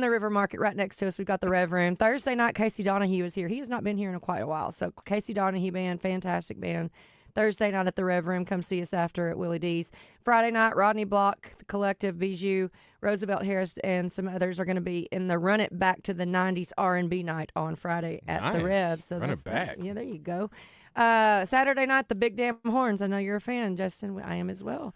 River Market right next to us, we've got the Rev Room. Thursday night, Casey Donahue is here. He has not been here in quite a while. So Casey Donahue band, fantastic band. Thursday night at the Rev Room. Come see us after at Willie D's. Friday night, Rodney Block, the Collective, Bijou, Roosevelt Harris, and some others are going to be in the Run It Back to the 90s R&B night on Friday at the Rev. So Run It Back. Yeah, there you go. Saturday night, the Big Damn Horns. I know you're a fan, Justin. I am as well.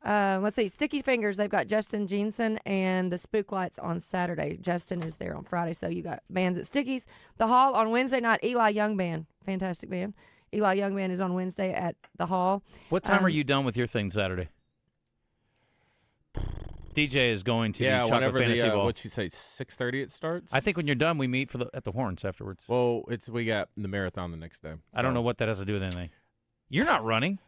Let's see. Sticky Fingers, they've got Justin Jensen and the Spook Lights on Saturday. Justin is there on Friday, so you got bands at Stickies. The Hall on Wednesday night, Eli Young Band. Fantastic band. Eli Young Band is on Wednesday at the Hall. What time are you done with your thing Saturday? DJ is going to Chocolate whenever Fantasy Ball. what'd she say, 6:30 it starts? I think when you're done, we meet at the Horns afterwards. Well, we got the marathon the next day. I don't know what that has to do with anything. You're not running.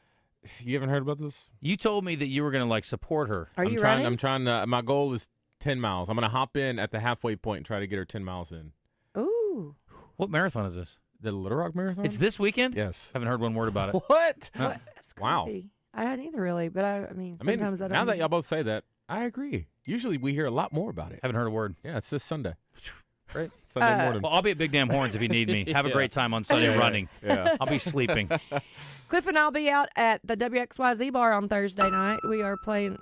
You haven't heard about this? You told me that you were going to support her. Are you running? I'm trying to. My goal is 10 miles. I'm going to hop in at the halfway point and try to get her 10 miles in. Ooh. What marathon is this? The Little Rock Marathon? It's this weekend? Yes. Haven't heard one word about it. What? What? That's crazy. Wow. I hadn't either, really, but I mean, sometimes I don't. Now that y'all both say that, I agree. Usually we hear a lot more about it. Haven't heard a word. Yeah, it's this Sunday. Right? Sunday morning. Well, I'll be at Big Damn Horns if you need me. Have a great time on Sunday running. Yeah. I'll be sleeping. Cliff and I'll be out at the WXYZ bar on Thursday night. We are playing.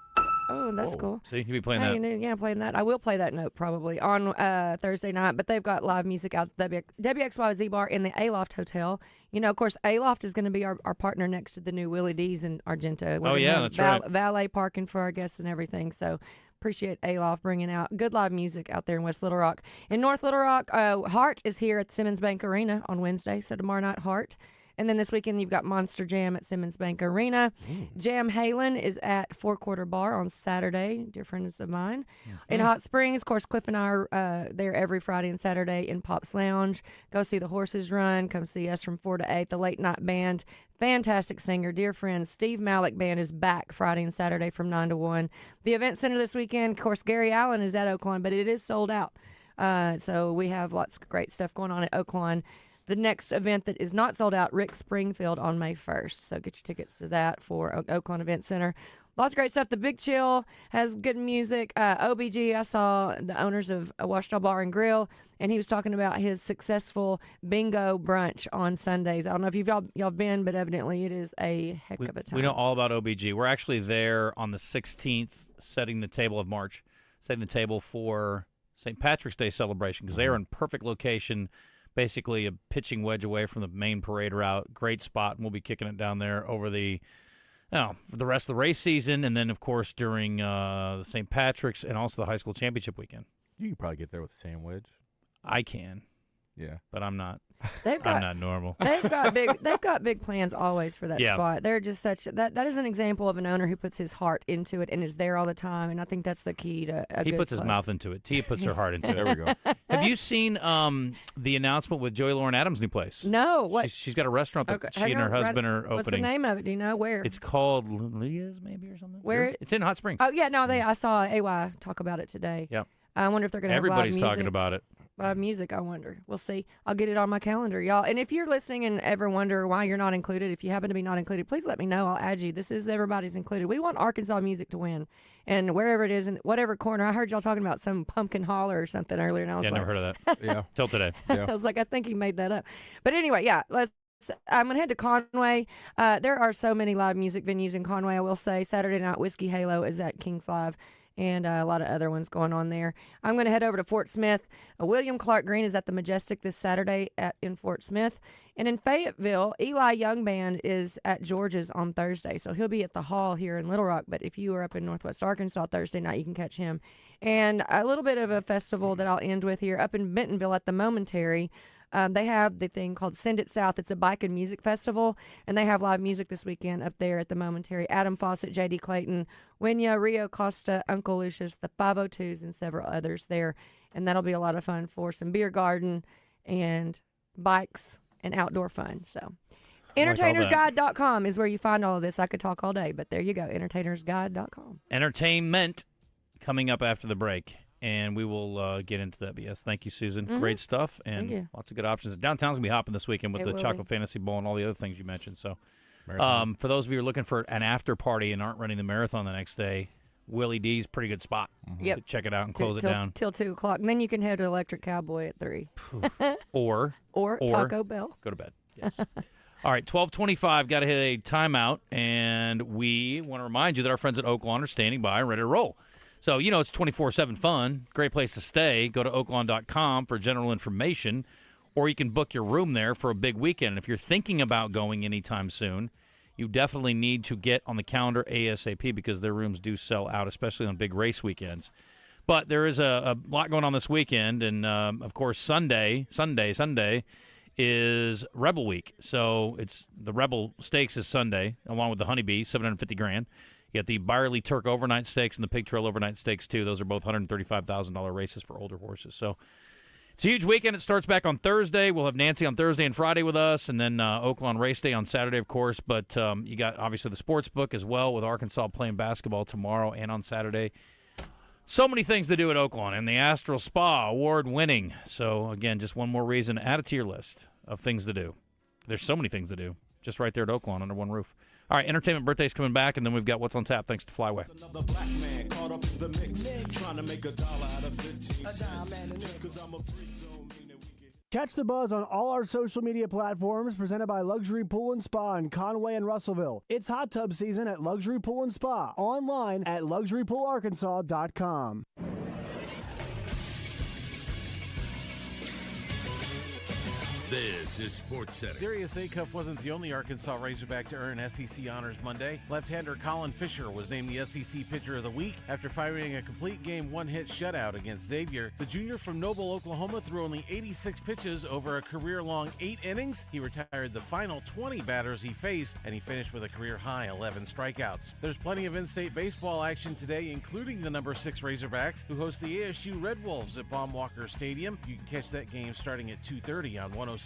Oh, that's cool. See, you'll be playing Hey, that. yeah, playing that. I will play that note probably on Thursday night, but they've got live music out at the WXYZ bar in the Aloft Hotel. You know, of course, Aloft is going to be our partner next to the new Willie D's in Argento. Oh, yeah, that's right. Valet parking for our guests and everything. So appreciate Aloft bringing out good live music out there in West Little Rock. In North Little Rock, Hart is here at Simmons Bank Arena on Wednesday, so tomorrow night, Hart. And then this weekend, you've got Monster Jam at Simmons Bank Arena. Jam Halen is at Four Quarter Bar on Saturday, dear friends of mine. In Hot Springs, of course, Cliff and I are there every Friday and Saturday in Pop's Lounge. Go see the horses run. Come see us from 4 to 8. The Late Night Band, fantastic singer, dear friend Steve Malik Band is back Friday and Saturday from 9 to 1. The event center this weekend, of course, Gary Allen is at Oaklawn, but it is sold out. So we have lots of great stuff going on at Oaklawn. The next event that is not sold out, Rick Springfield on May 1st. So get your tickets to that for Oaklawn Event Center. Lots of great stuff. The Big Chill has good music. OBG, I saw the owners of Washita Bar and Grill, and he was talking about his successful bingo brunch on Sundays. I don't know if y'all been, but evidently it is a heck of a time. We know all about OBG. We're actually there on the 16th setting the table for St. Patrick's Day celebration because they are in perfect location, basically a pitching wedge away from the main parade route. Great spot, and we'll be kicking it down there over for the rest of the race season, and then, of course, during the St. Patrick's and also the high school championship weekend. You can probably get there with the sand wedge. I can. Yeah. But I'm not. They've got, I'm not normal. They've got big plans always for that spot. They're just that is an example of an owner who puts his heart into it and is there all the time. And I think that's the key to a He good puts his club. mouth into it. Tia puts her heart into it. There we go. Have you seen the announcement with Joey Lauren Adams' new place? No. What? She's got a restaurant that she hang and her on, husband are opening. What's the name of it? Do you know where? It's called Leah's, maybe, or something. Where? It's in Hot Springs. Oh yeah, no, I saw AY talk about it today. Yep. I wonder if they're going to have live Everybody's music. talking about it. Live music, I wonder. We'll see. I'll get it on my calendar, y'all. And if you're listening and ever wonder why you're not included, if you happen to be not included, please let me know. I'll add you. This is everybody's included. We want Arkansas music to win. And wherever it is, in whatever corner. I heard y'all talking about some pumpkin holler or something earlier, and I was like... never heard of that. Yeah. Till today. I was like, I think he made that up. But anyway, yeah, I'm going to head to Conway. There are so many live music venues in Conway, I will say. Saturday Night Whiskey Halo is at King's Live, and a lot of other ones going on there. I'm going to head over to Fort Smith. William Clark Green is at the Majestic this Saturday in Fort Smith. And in Fayetteville, Eli Young Band is at George's on Thursday. So he'll be at the Hall here in Little Rock. But if you are up in Northwest Arkansas Thursday night, you can catch him. And a little bit of a festival that I'll end with here up in Bentonville at the Momentary. They have the thing called Send It South. It's a bike and music festival, and they have live music this weekend up there at the Momentary. Adam Fawcett, J.D. Clayton, Winya, Rio Costa, Uncle Lucius, the 502s, and several others there. And that'll be a lot of fun for some beer garden and bikes and outdoor fun. So entertainersguide.com is where you find all of this. I could talk all day, but there you go, entertainersguide.com. Entertainment coming up after the break. And we will get into that. But yes, thank you, Susan. Mm-hmm. Great stuff and lots of good options. Downtown's going to be hopping this weekend with It the will Chocolate be. Fantasy Bowl and all the other things you mentioned. So Marathon. for those of you who are looking for an after party and aren't running the marathon the next day, Willie D's pretty good spot Yep. to check it out and close it down. Till 2 o'clock. And then you can head to Electric Cowboy at 3. Or Taco Bell. Go to bed. Yes. All right, 12:25, got to hit a timeout. And we want to remind you that our friends at Oaklawn are standing by and ready to roll. So, you know, it's 24/7 fun, great place to stay. Go to oaklawn.com for general information, or you can book your room there for a big weekend. And if you're thinking about going anytime soon, you definitely need to get on the calendar ASAP because their rooms do sell out, especially on big race weekends. But there is a lot going on this weekend, and, of course, Sunday is Rebel Week. So it's the Rebel Stakes is Sunday, along with the Honeybee, $750,000. You got the Byerly Turk Overnight Stakes and the Pig Trail Overnight Stakes, too. Those are both $135,000 races for older horses. So it's a huge weekend. It starts back on Thursday. We'll have Nancy on Thursday and Friday with us, and then Oaklawn Race Day on Saturday, of course. But you got, obviously, the sports book as well with Arkansas playing basketball tomorrow and on Saturday. So many things to do at Oaklawn, and the Astral Spa, award-winning. So, again, just one more reason to add it to your list of things to do. There's so many things to do just right there at Oaklawn under one roof. All right, Entertainment Birthday's coming back, and then we've got What's on Tap thanks to Flyway. Another black man caught up in the mix, trying to make $1 out of 15 cents. Just 'cause I'm a freak don't mean that we get... Catch the buzz on all our social media platforms presented by Luxury Pool and Spa in Conway and Russellville. It's hot tub season at Luxury Pool and Spa. Online at luxurypoolarkansas.com. This is Sports Center. Darius Acuff wasn't the only Arkansas Razorback to earn SEC honors Monday. Left-hander Colin Fisher was named the SEC Pitcher of the Week after firing a complete game one-hit shutout against Xavier. The junior from Noble, Oklahoma threw only 86 pitches over a career-long 8 innings. He retired the final 20 batters he faced, and he finished with a career-high 11 strikeouts. There's plenty of in-state baseball action today, including the number 6 Razorbacks, who host the ASU Red Wolves at Baum Walker Stadium. You can catch that game starting at 2:30 on 106.7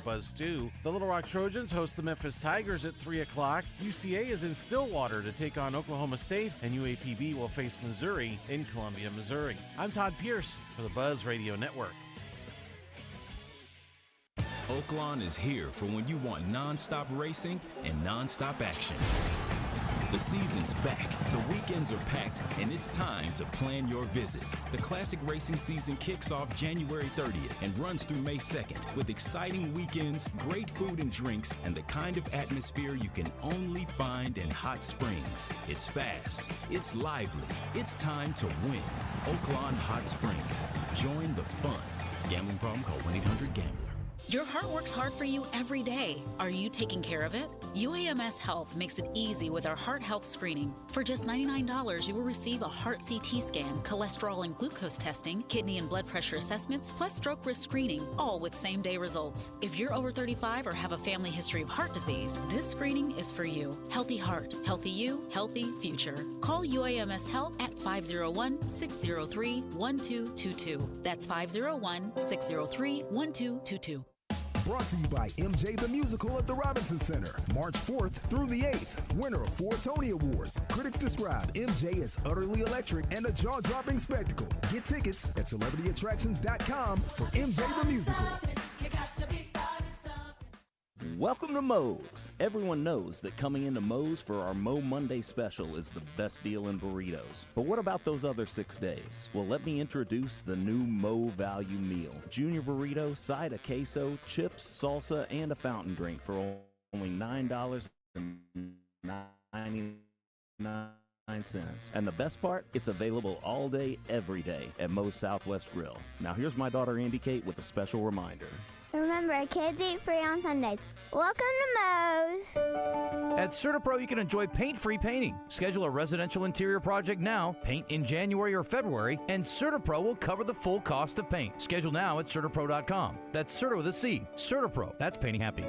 Buzz 2. The Little Rock Trojans host the Memphis Tigers at 3 o'clock. UCA is in Stillwater to take on Oklahoma State, and UAPB will face Missouri in Columbia, Missouri. I'm Todd Pierce for the Buzz Radio Network. Oaklawn is here for when you want non-stop racing and non-stop action. The season's back, the weekends are packed, and it's time to plan your visit. The classic racing season kicks off January 30th and runs through May 2nd with exciting weekends, great food and drinks, and the kind of atmosphere you can only find in Hot Springs. It's fast, it's lively, it's time to win. Oaklawn Hot Springs. Join the fun. Gambling problem? Call 1-800-GAMBLER. Your heart works hard for you every day. Are you taking care of it? UAMS Health makes it easy with our heart health screening. For just $99, you will receive a heart CT scan, cholesterol and glucose testing, kidney and blood pressure assessments, plus stroke risk screening, all with same-day results. If you're over 35 or have a family history of heart disease, this screening is for you. Healthy heart, healthy you, healthy future. Call UAMS Health at 501-603-1222. That's 501-603-1222. Brought to you by MJ the Musical at the Robinson Center, March 4th through the 8th. Winner of 4 Tony Awards. Critics describe MJ as utterly electric and a jaw-dropping spectacle. Get tickets at celebrityattractions.com for MJ the Musical. Welcome to Moe's. Everyone knows that coming into Moe's for our Mo Monday special is the best deal in burritos. But what about those other 6 days? Well, let me introduce the new Mo Value Meal. Junior burrito, side of queso, chips, salsa, and a fountain drink for only $9.99. And the best part, it's available all day, every day at Moe's Southwest Grill. Now here's my daughter Andy Kate with a special reminder. Remember, kids eat free on Sundays. Welcome to Moe's. At CertaPro, you can enjoy paint-free painting. Schedule a residential interior project now, paint in January or February, and CertaPro will cover the full cost of paint. Schedule now at CertaPro.com. That's Certa with a C. CertaPro. That's painting happy.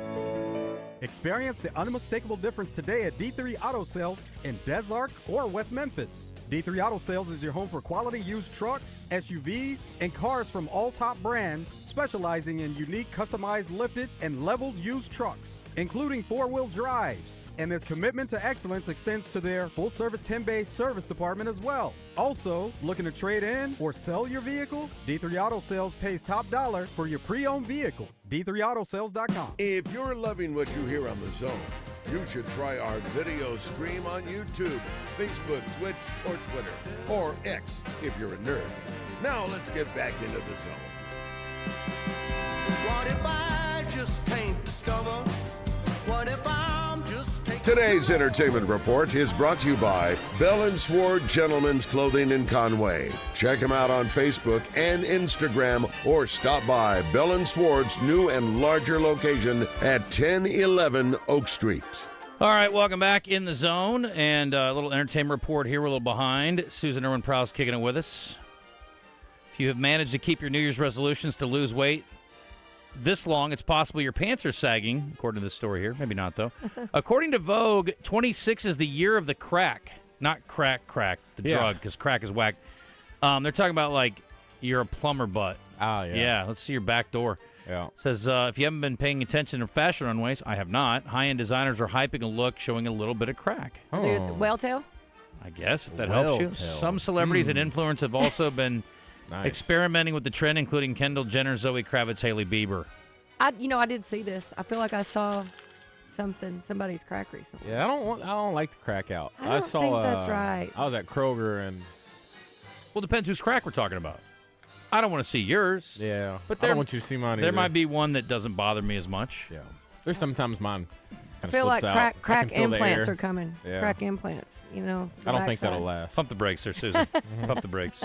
Experience the unmistakable difference today at D3 Auto Sales in Des Arc or West Memphis. D3 Auto Sales is your home for quality used trucks, SUVs, and cars from all top brands, specializing in unique, customized, lifted, and leveled used trucks, including 4-wheel drives. And this commitment to excellence extends to their full-service 10-bay service department as well. Also, looking to trade in or sell your vehicle? D3 Auto Sales pays top dollar for your pre-owned vehicle. D3AutoSales.com. If you're loving what you hear on The Zone, you should try our video stream on YouTube, Facebook, Twitch, or Twitter, or X if you're a nerd. Now let's get back into The Zone. What if I just can't discover? What if I'm just taking Today's entertainment report is brought to you by Bell & Sword Gentlemen's Clothing in Conway. Check them out on Facebook and Instagram, or stop by Bell & Sword's new and larger location at 1011 Oak Street. All right, welcome back in the zone, and a little entertainment report here. We're a little behind. Susan Irwin-Prowse kicking it with us. If you have managed to keep your New Year's resolutions to lose weight this long, it's possible your pants are sagging, according to this story here. Maybe not, though. According to Vogue, 26 is the year of the crack. Not crack, the drug, because crack is whack. They're talking about, like, you're a plumber butt. Oh, yeah. Yeah, let's see your back door. Yeah. Says, if you haven't been paying attention to fashion runways, I have not. High-end designers are hyping a look showing a little bit of crack. Whale tail? I guess, if that helps you. Some celebrities and influencers have also been experimenting with the trend, including Kendall Jenner, Zoe Kravitz, Hailey Bieber. I did see this. I feel like I saw somebody's crack recently. Yeah, I don't like the crack out. I don't think that's right. I was at Kroger and. Well, depends whose crack we're talking about. I don't want to see yours. Yeah, but I don't want you to see mine There either. might be one that doesn't bother me as much. Yeah, there's sometimes mine I kind feel of like slips out. crack implants are coming. Yeah. Crack implants, I don't think that'll last. Pump the brakes there, Susan. Pump the brakes.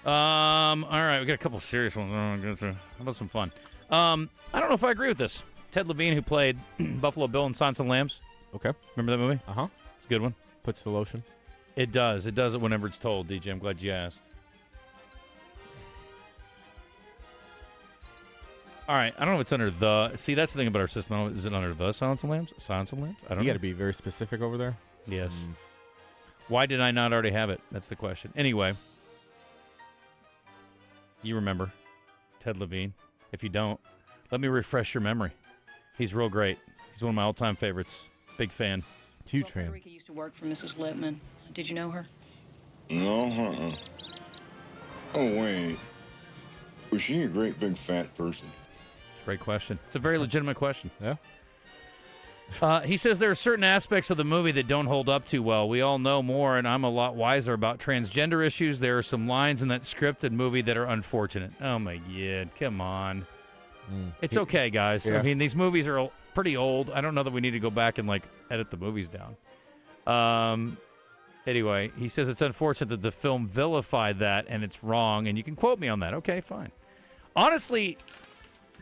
All right, we got a couple serious ones. How about some fun? I don't know if I agree with this. Ted Levine, who played Buffalo Bill in Silence of the Lambs. Okay. Remember that movie? Uh-huh. It's a good one. Puts the lotion. It does. It does it whenever it's told, DJ. I'm glad you asked. All right. I don't know if it's under the... See, that's the thing about our system. I don't know, is it under the Silence of the Lambs? Silence of the Lambs? I don't know. You got to be very specific over there. Yes. Why did I not already have it? That's the question. Anyway. You remember Ted Levine. If you don't, let me refresh your memory. He's real great. He's one of my all-time favorites. Big fan. Huge fan. Frederica used to work for Mrs. Lippman. Did you know her? No, Oh, wait. Was she a great big fat person? It's a great question. It's a very legitimate question. Yeah. He says there are certain aspects of the movie that don't hold up too well. We all know more, and I'm a lot wiser about transgender issues. There are some lines in that scripted movie that are unfortunate. Oh, my God. Come on. It's okay, guys. Yeah. I mean, these movies are pretty old. I don't know that we need to go back and, edit the movies down. Anyway, he says it's unfortunate that the film vilified that, and it's wrong, and you can quote me on that. Okay, fine. Honestly,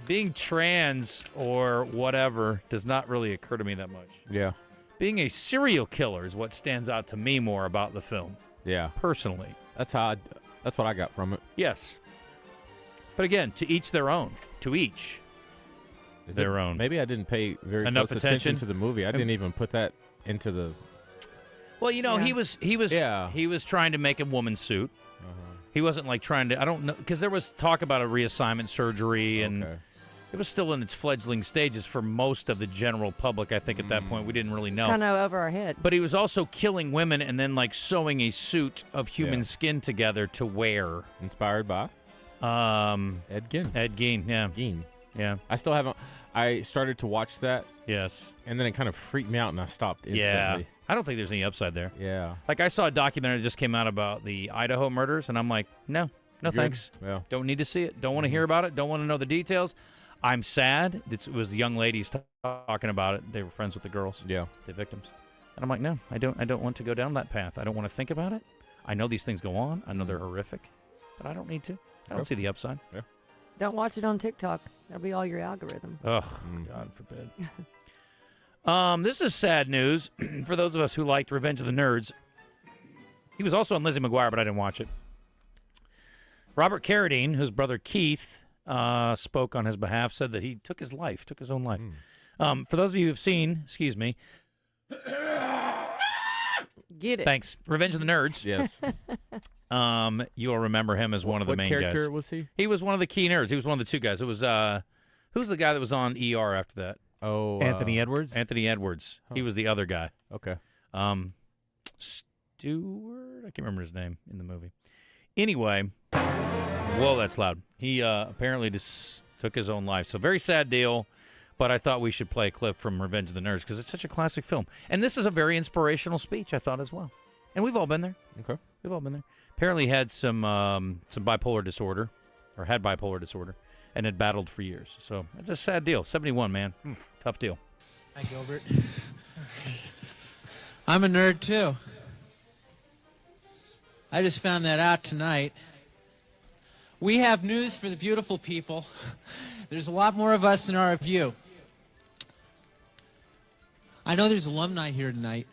being trans or whatever does not really occur to me that much. Yeah. Being a serial killer is what stands out to me more about the film. Yeah. Personally. That's what I got from it. Yes. But again, to each their own. To each their own. Maybe I didn't pay very enough close attention to the movie. I didn't even put that into the. Well, he was trying to make a woman's suit. He wasn't like trying to. I don't know, because there was talk about a reassignment surgery, and it was still in its fledgling stages for most of the general public. I think at that point we didn't really know. Kind of over our head. But he was also killing women and then like sewing a suit of human skin together to wear. Inspired by Ed Gein. Ed Gein, yeah. Gein. Yeah. I still haven't. I started to watch that. Yes. And then it kind of freaked me out, and I stopped instantly. Yeah. I don't think there's any upside there. Yeah. Like, I saw a documentary that just came out about the Idaho murders, and I'm like, no thanks. Yeah. Don't need to see it. Don't want to hear about it. Don't want to know the details. I'm sad. It was the young ladies talking about it. They were friends with the girls. Yeah. The victims. And I'm like, no, I don't want to go down that path. I don't want to think about it. I know these things go on. I know they're horrific, but I don't need to. I don't see the upside. Yeah. Don't watch it on TikTok. That'll be all your algorithm. Ugh, God forbid. This is sad news for those of us who liked Revenge of the Nerds. He was also on Lizzie McGuire, but I didn't watch it. Robert Carradine, whose brother Keith spoke on his behalf, said that he took his own life. For those of you who've seen, excuse me. Get it. Thanks. Revenge of the Nerds. Yes. You'll remember him as one of the main guys. What character was he? He was one of the key nerds. He was one of the two guys. It was, who's the guy that was on ER after that? Oh, Anthony Edwards? Anthony Edwards. He was the other guy. Okay. Stewart? I can't remember his name in the movie. Anyway, whoa, that's loud. He apparently just took his own life. So very sad deal, but I thought we should play a clip from Revenge of the Nerds because it's such a classic film. And this is a very inspirational speech, I thought, as well. And we've all been there. Okay. We've all been there. Apparently he had some bipolar disorder, or had bipolar disorder, and had battled for years. So it's a sad deal. 71, man. Tough deal. Hi, Gilbert. I'm a nerd, too. I just found that out tonight. We have news for the beautiful people. There's a lot more of us than are of you. I know there's alumni here tonight.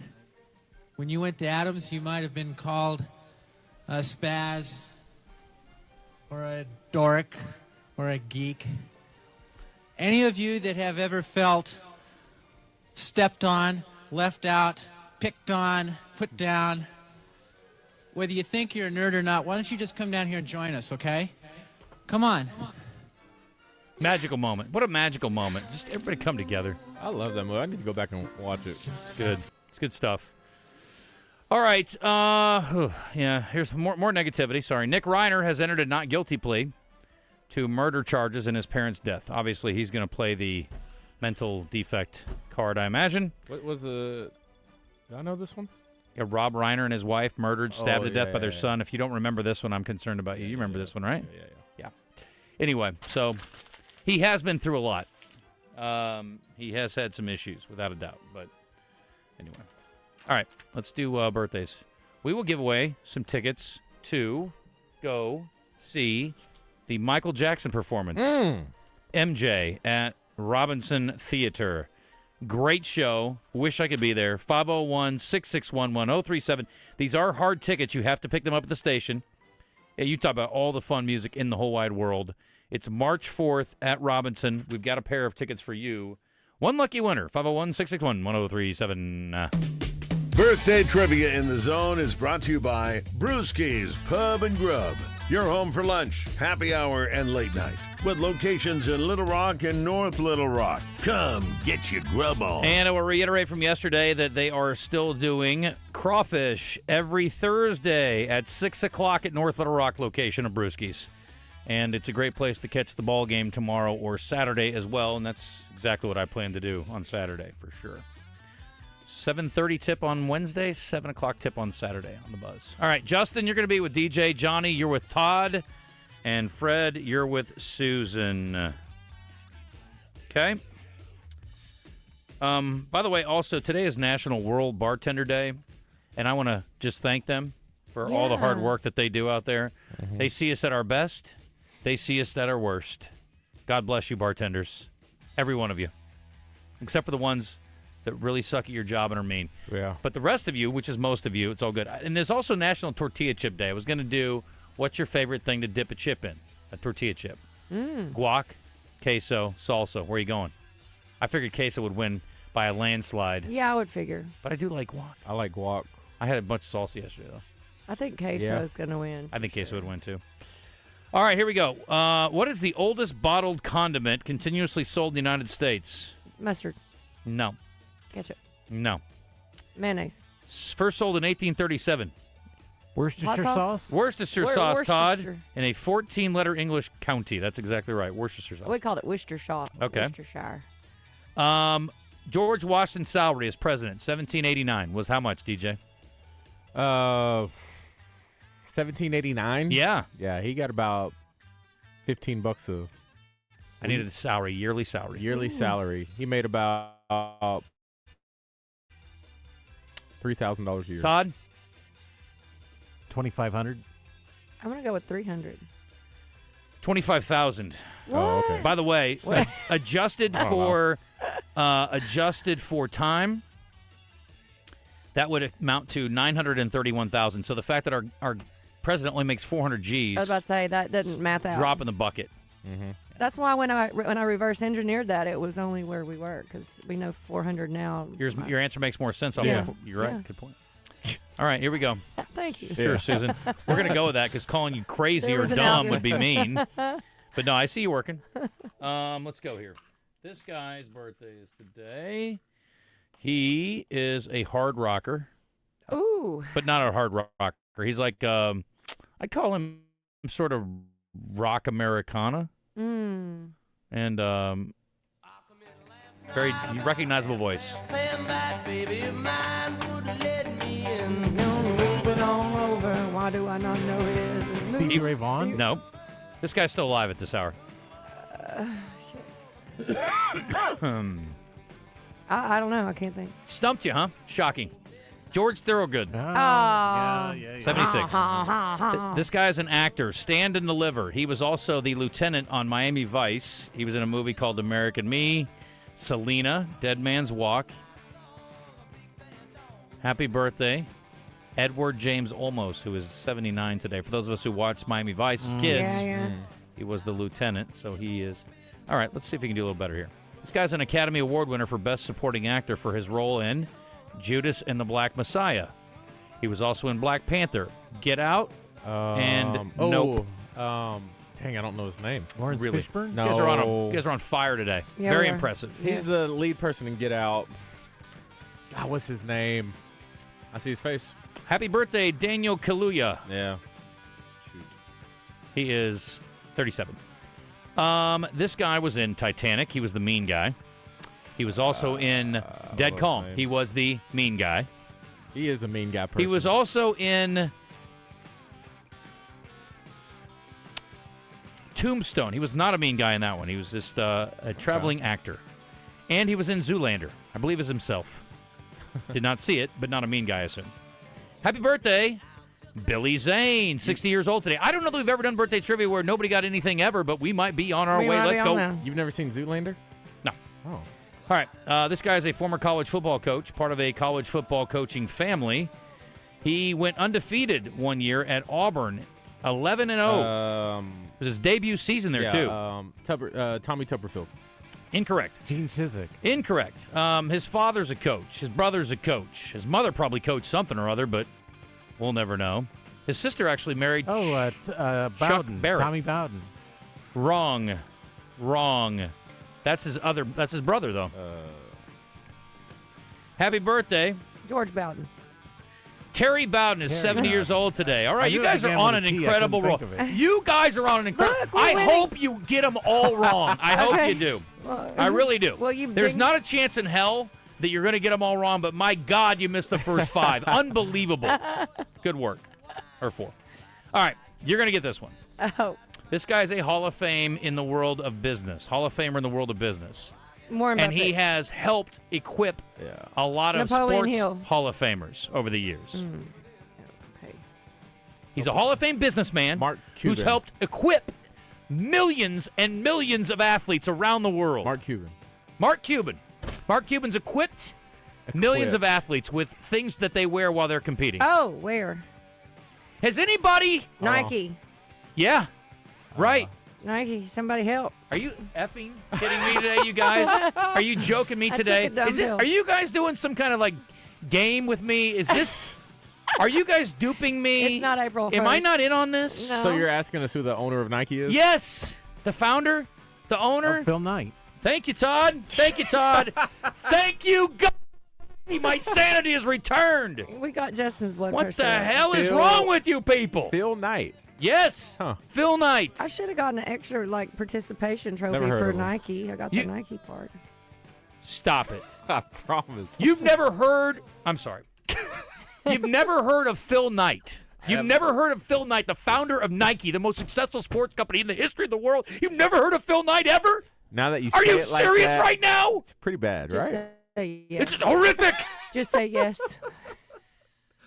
When you went to Adams, you might have been called a spaz, or a dork, or a geek. Any of you that have ever felt stepped on, left out, picked on, put down, whether you think you're a nerd or not, why don't you just come down here and join us, okay? Come on. Magical moment. What a magical moment. Just everybody come together. I love that movie. I need to go back and watch it. It's good. It's good stuff. All right. Yeah, here's more negativity. Sorry. Nick Reiner has entered a not guilty plea to murder charges in his parents' death. Obviously, he's going to play the mental defect card, I imagine. What was the... Do I know this one? Yeah, Rob Reiner and his wife murdered, stabbed to death by their yeah. son. If you don't remember this one, I'm concerned about you. You remember this one, right? Yeah. Anyway, so he has been through a lot. He has had some issues, without a doubt. But anyway. All right, let's do birthdays. We will give away some tickets to go see the Michael Jackson performance, MJ, at Robinson Theater. Great show. Wish I could be there. 501-661-1037. These are hard tickets. You have to pick them up at the station. Yeah, you talk about all the fun music in the whole wide world. It's March 4th at Robinson. We've got a pair of tickets for you. One lucky winner, 501-661-1037. Birthday trivia in the zone is brought to you by Brewski's Pub and Grub. Your home for lunch, happy hour, and late night. With locations in Little Rock and North Little Rock. Come get your grub on. And I will reiterate from yesterday that they are still doing crawfish every Thursday at 6 o'clock at North Little Rock location of Brewski's. And it's a great place to catch the ball game tomorrow or Saturday as well. And that's exactly what I plan to do on Saturday for sure. 7:30 tip on Wednesday, 7 o'clock tip on Saturday on the Buzz. All right, Justin, you're going to be with DJ. Johnny, you're with Todd. And Fred, you're with Susan. Okay? By the way, also, today is National World Bartender Day. And I want to just thank them for all the hard work that they do out there. They see us at our best. They see us at our worst. God bless you, bartenders. Every one of you. Except for the ones that really suck at your job and are mean. Yeah. But the rest of you, which is most of you, it's all good. And there's also National Tortilla Chip Day. I was going to do what's your favorite thing to dip a chip in? A tortilla chip. Guac, queso, salsa. Where are you going? I figured queso would win by a landslide. Yeah, I would figure. But I do like guac. I like guac. I had a bunch of salsa yesterday, though. I think queso is going to win. I think queso would win, too. All right, here we go. What is the oldest bottled condiment continuously sold in the United States? Mustard. No. Ketchup. No. Mayonnaise. First sold in 1837. Worcestershire sauce? Worcestershire sauce, Todd, Worcestershire. in a 14-letter English county. That's exactly right. Worcestershire sauce. We called it Worcestershire. Okay. Worcestershire. George Washington's salary as president, 1789, was how much, DJ? 1789. Yeah. Yeah, he got about $15 a. I needed a salary, yearly salary. Yearly salary. He made about $3,000 a year. Todd? 2,500. I'm going to go with 300. 25,000. Oh, okay. By the way, adjusted for time, that would amount to 931,000. So the fact that our president only makes 400 G's. I was about to say, that doesn't math out. Drop in the bucket. Mm-hmm. That's why when I reverse engineered that, it was only where we were, because we know 400 now. Your answer makes more sense. Yeah. You're right. Yeah. Good point. All right, here we go. Thank you. Sure, Susan. We're going to go with that because calling you crazy There or was an dumb out. would be mean. But no, I see you working. Let's go here. This guy's birthday is today. He is a hard rocker. Ooh. But not a hard rocker. He's like, I'd call him sort of rock Americana. And very recognizable voice. Why do I not know his? Stevie Ray Vaughan? No. This guy's still alive at this hour. I don't know. I can't think. Stumped you, huh? Shocking. George Thorogood. Yeah. 76. This guy's an actor. Stand and Deliver. He was also the lieutenant on Miami Vice. He was in a movie called American Me, Selena, Dead Man's Walk. Happy birthday, Edward James Olmos, who is 79 today. For those of us who watched Miami Vice as kids, he was the lieutenant, so he is. All right, let's see if we can do a little better here. This guy's an Academy Award winner for Best Supporting Actor for his role in Judas and the Black Messiah. He was also in Black Panther, Get Out, and Nope. Dang, I don't know his name. Lawrence Fishburne? No. You guys are on fire today. Yeah, Very we are. impressive. He's the lead person in Get Out. God, what's his name? I see his face. Happy birthday, Daniel Kaluuya. Yeah. Shoot. He is 37. This guy was in Titanic. He was the mean guy. He was also in Dead Calm. He was the mean guy. He is a mean guy person. He was also in Tombstone. He was not a mean guy in that one. He was just a traveling actor. And he was in Zoolander, I believe as himself. Did not see it, but not a mean guy, I assume. Happy birthday, Billy Zane, 60 years old today. I don't know that we've ever done birthday trivia where nobody got anything ever, but we might be on our way. Let's go. You've never seen Zoolander? No. Oh. All right. This guy is a former college football coach, part of a college football coaching family. He went undefeated one year at Auburn, 11-0. It was his debut season there, too. Tommy Tuberville. Incorrect. Gene Chizik. Incorrect. His father's a coach. His brother's a coach. His mother probably coached something or other, but we'll never know. His sister actually married Bowden. Barrett. Tommy Bowden. Wrong. That's his brother, though. Happy birthday. George Bowden. Terry Bowden is 70 years old today. All right, you guys are on an incredible roll. You guys are on an incredible. I hope you get them all wrong. I hope you do. I really do. Well, There's not a chance in hell that you're going to get them all wrong, but my God, you missed the first 5. Unbelievable. Good work. Or 4. All right, you're going to get this one. Oh. This guy's a Hall of Fame in the world of business. Hall of Famer in the world of business. Warren And Buffett. he has helped equip a lot of Napoleon sports Hill. Hall of Famers over the years. Okay. He's a Hall of Fame businessman Mark who's Cuban. helped equip millions and millions of athletes around the world. Mark Cuban. Mark Cuban's equipped millions of athletes with things that they wear while they're competing. Oh, where? Has anybody? Nike. Yeah, right. Nike, somebody help. Are you effing kidding me today, you guys? Are you joking me I today? took a dumb Is this? pill. Are you guys doing some kind of like game with me? Is this? Are you guys duping me? It's not April 1st. Am I not in on this? No. So you're asking us who the owner of Nike is? Yes, the founder, the owner. Phil Knight. Thank you, Todd. Thank you, Todd. Thank you, God. My sanity is returned. We got Justin's blood What pressure. the hell is Phil- wrong with you people? Phil Knight. Yes. Huh. Phil Knight. I should have gotten an extra participation trophy Never heard for of him. Nike. I got the Nike part. Stop it. I promise. You've never heard. I'm sorry. You've never heard of Phil Knight. You've never heard of Phil Knight, the founder of Nike, the most successful sports company in the history of the world. You've never heard of Phil Knight ever? Now that you Are say you it like serious that, right now? It's pretty bad, Just right? say yes. It's horrific. Just say yes.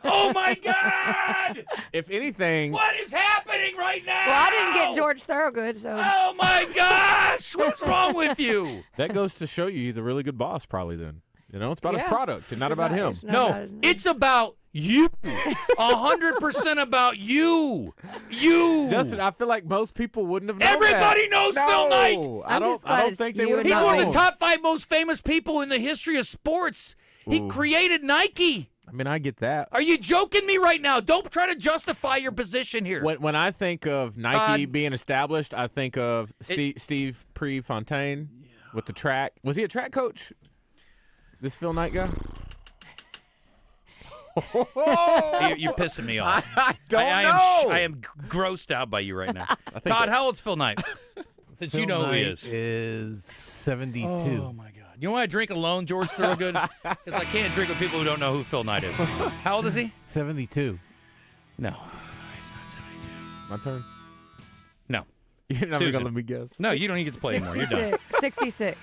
Oh my God! If anything, What is happening right now? Well, I didn't get George Thorogood, so. Oh my gosh! What's wrong with you? that goes to show you he's a really good boss, probably. Then it's about his Yeah. product and not about him. It's not about his name. It's about you. 100% about you. You. Justin, I feel like most people wouldn't have known Everybody that. knows no, Phil Knight. I I'm don't. just glad I don't it's think they you would and He's have not one known. of the top 5 most famous people in the history of sports. He Ooh. created Nike. I mean, I get that. Are you joking me right now? Don't try to justify your position here. When I think of Nike being established, I think of Steve Prefontaine with the track. Was he a track coach? This Phil Knight guy? You're pissing me off. I don't know. I am grossed out by you right now. Todd, how old's Phil Knight? Since you know who he is. Is 72. Oh, my God. You know why I drink alone, George Thorogood? Because I can't drink with people who don't know who Phil Knight is. How old is he? 72. No. He's not 72. My turn. No. You're never Susan. going to let me guess. No, you don't even get to play anymore. You're done. 66.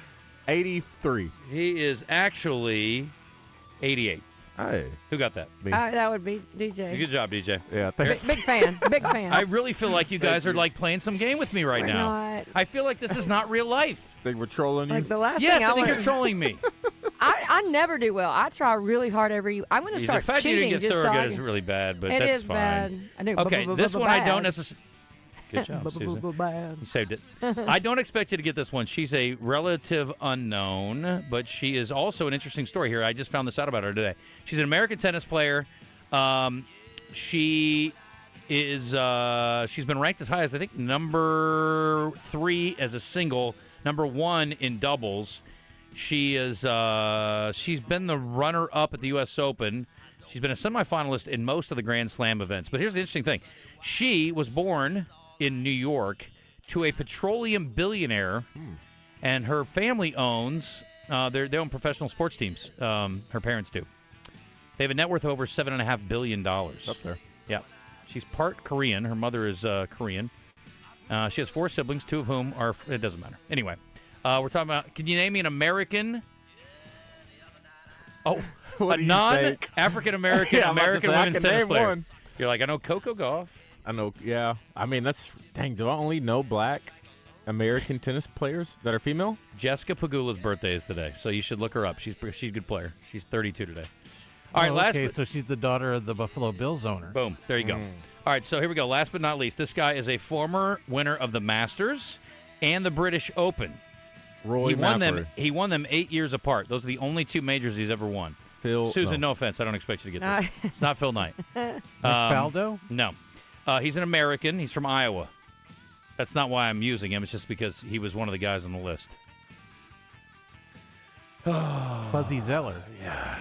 83. He is actually 88. Hey. Who got that? Me. That would be DJ. Good job, DJ. Yeah, thanks. Big fan. Big fan. I really feel like you guys are like playing some game with me right We're now. not. I feel like this is not real life. Think we're trolling you? Like the last Yes, thing I think want- you're trolling me. I never do well. I try really hard every. I'm going to The start fact you cheating didn't get just so Thorogood I is can- really bad, but It that's is fine. bad. I do. Okay, this one I don't bad. necessarily. Good job, Susan. Bad. You saved it. I don't expect you to get this one. She's a relative unknown, but she is also an interesting story here. I just found this out about her today. She's an American tennis player. She is. She's been ranked as high as I think number 3 as a single, number 1 in doubles. She is. She's been the runner-up at the U.S. Open. She's been a semifinalist in most of the Grand Slam events. But here's the interesting thing: she was born in New York to a petroleum billionaire, and her family owns. They own professional sports teams. Her parents do. They have a net worth of over $7.5 billion. Up there. Yeah. She's part Korean. Her mother is Korean. She has 4 siblings, 2 of whom are. It doesn't matter. Anyway, we're talking about. Can you name me an American? Oh, What a do you non-African American Yeah, I'm about to American say, I women's can tennis name player. one. You're like, I know Coco Gauff. I know. Yeah. I mean, that's dang. Do I only know black American tennis players that are female? Jessica Pegula's birthday is today, so you should look her up. She's a good player. She's 32 today. All right, last. Okay, so she's the daughter of the Buffalo Bills owner. Boom. There you go. All right, so here we go. Last but not least, this guy is a former winner of the Masters and the British Open. Roy Mapper. He won them 8 years apart. Those are the only 2 majors he's ever won. Susan, no offense. I don't expect you to get this. It's not Phil Knight. Faldo? No. He's an American. He's from Iowa. That's not why I'm using him. It's just because he was one of the guys on the list. Fuzzy Zeller. Yeah.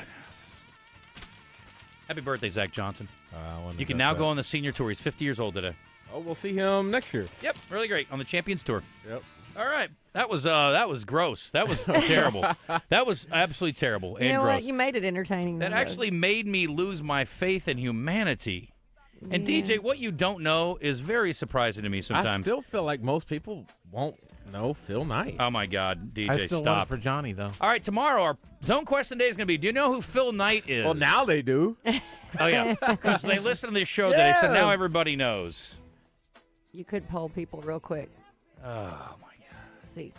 Happy birthday, Zach Johnson. You You can now go on the senior tour. He's 50 years old today. Oh, we'll see him next year. Yep, really great on the Champions Tour. Yep. All right, that was gross. That was terrible. That was absolutely terrible and You know gross. what? You made it entertaining. That though. actually made me lose my faith in humanity. And Yeah. DJ, what you don't know is very surprising to me I sometimes. still feel like most people won't know Phil Knight. Oh my God, DJ, I still want stop. it for Johnny, though. All right, tomorrow our zone question day is going to be: do you know who Phil Knight is? Well, now they do. Oh yeah, because they listen to this show today, so now Yes. everybody knows. You could poll people real quick. Oh, my See.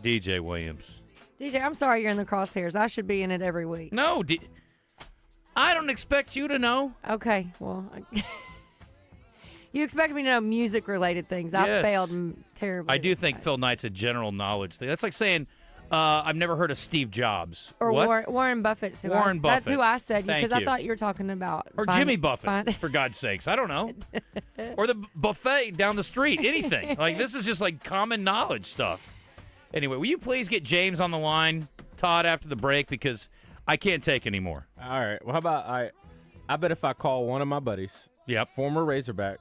DJ Williams. DJ, I'm sorry you're in the crosshairs. I should be in it every week. No, I don't expect you to know. Okay, well, you expect me to know music-related things. Yes. I failed terribly. I do think Phil Knight's a general knowledge thing. That's like saying I've never heard of Steve Jobs. Or what? Warren Buffett. Warren Buffett. That's who I said Thank because I you. thought you were talking about. Or Jimmy Buffett, for God's sakes. I don't know. Or the buffet down the street. Anything. Like, this is just like common knowledge stuff. Anyway, will you please get James on the line, Todd, after the break, because I can't take anymore. All right. Well, how about I bet if I call one of my buddies, former Razorback,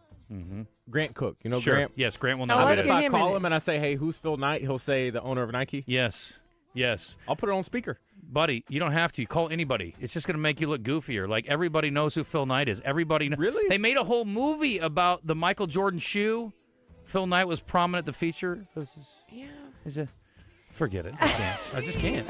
Grant Cook. You know Sure. Grant? Yes, Grant will know. I bet if I call him and I say, hey, who's Phil Knight? He'll say the owner of Nike. Yes. Yes. I'll put it on speaker. Buddy, you don't have to. Call anybody. It's just going to make you look goofier. Like, everybody knows who Phil Knight is. Everybody knows. Really? They made a whole movie about the Michael Jordan shoe. Phil Knight was prominent at the feature. Yeah. Forget it. I can't. I just can't.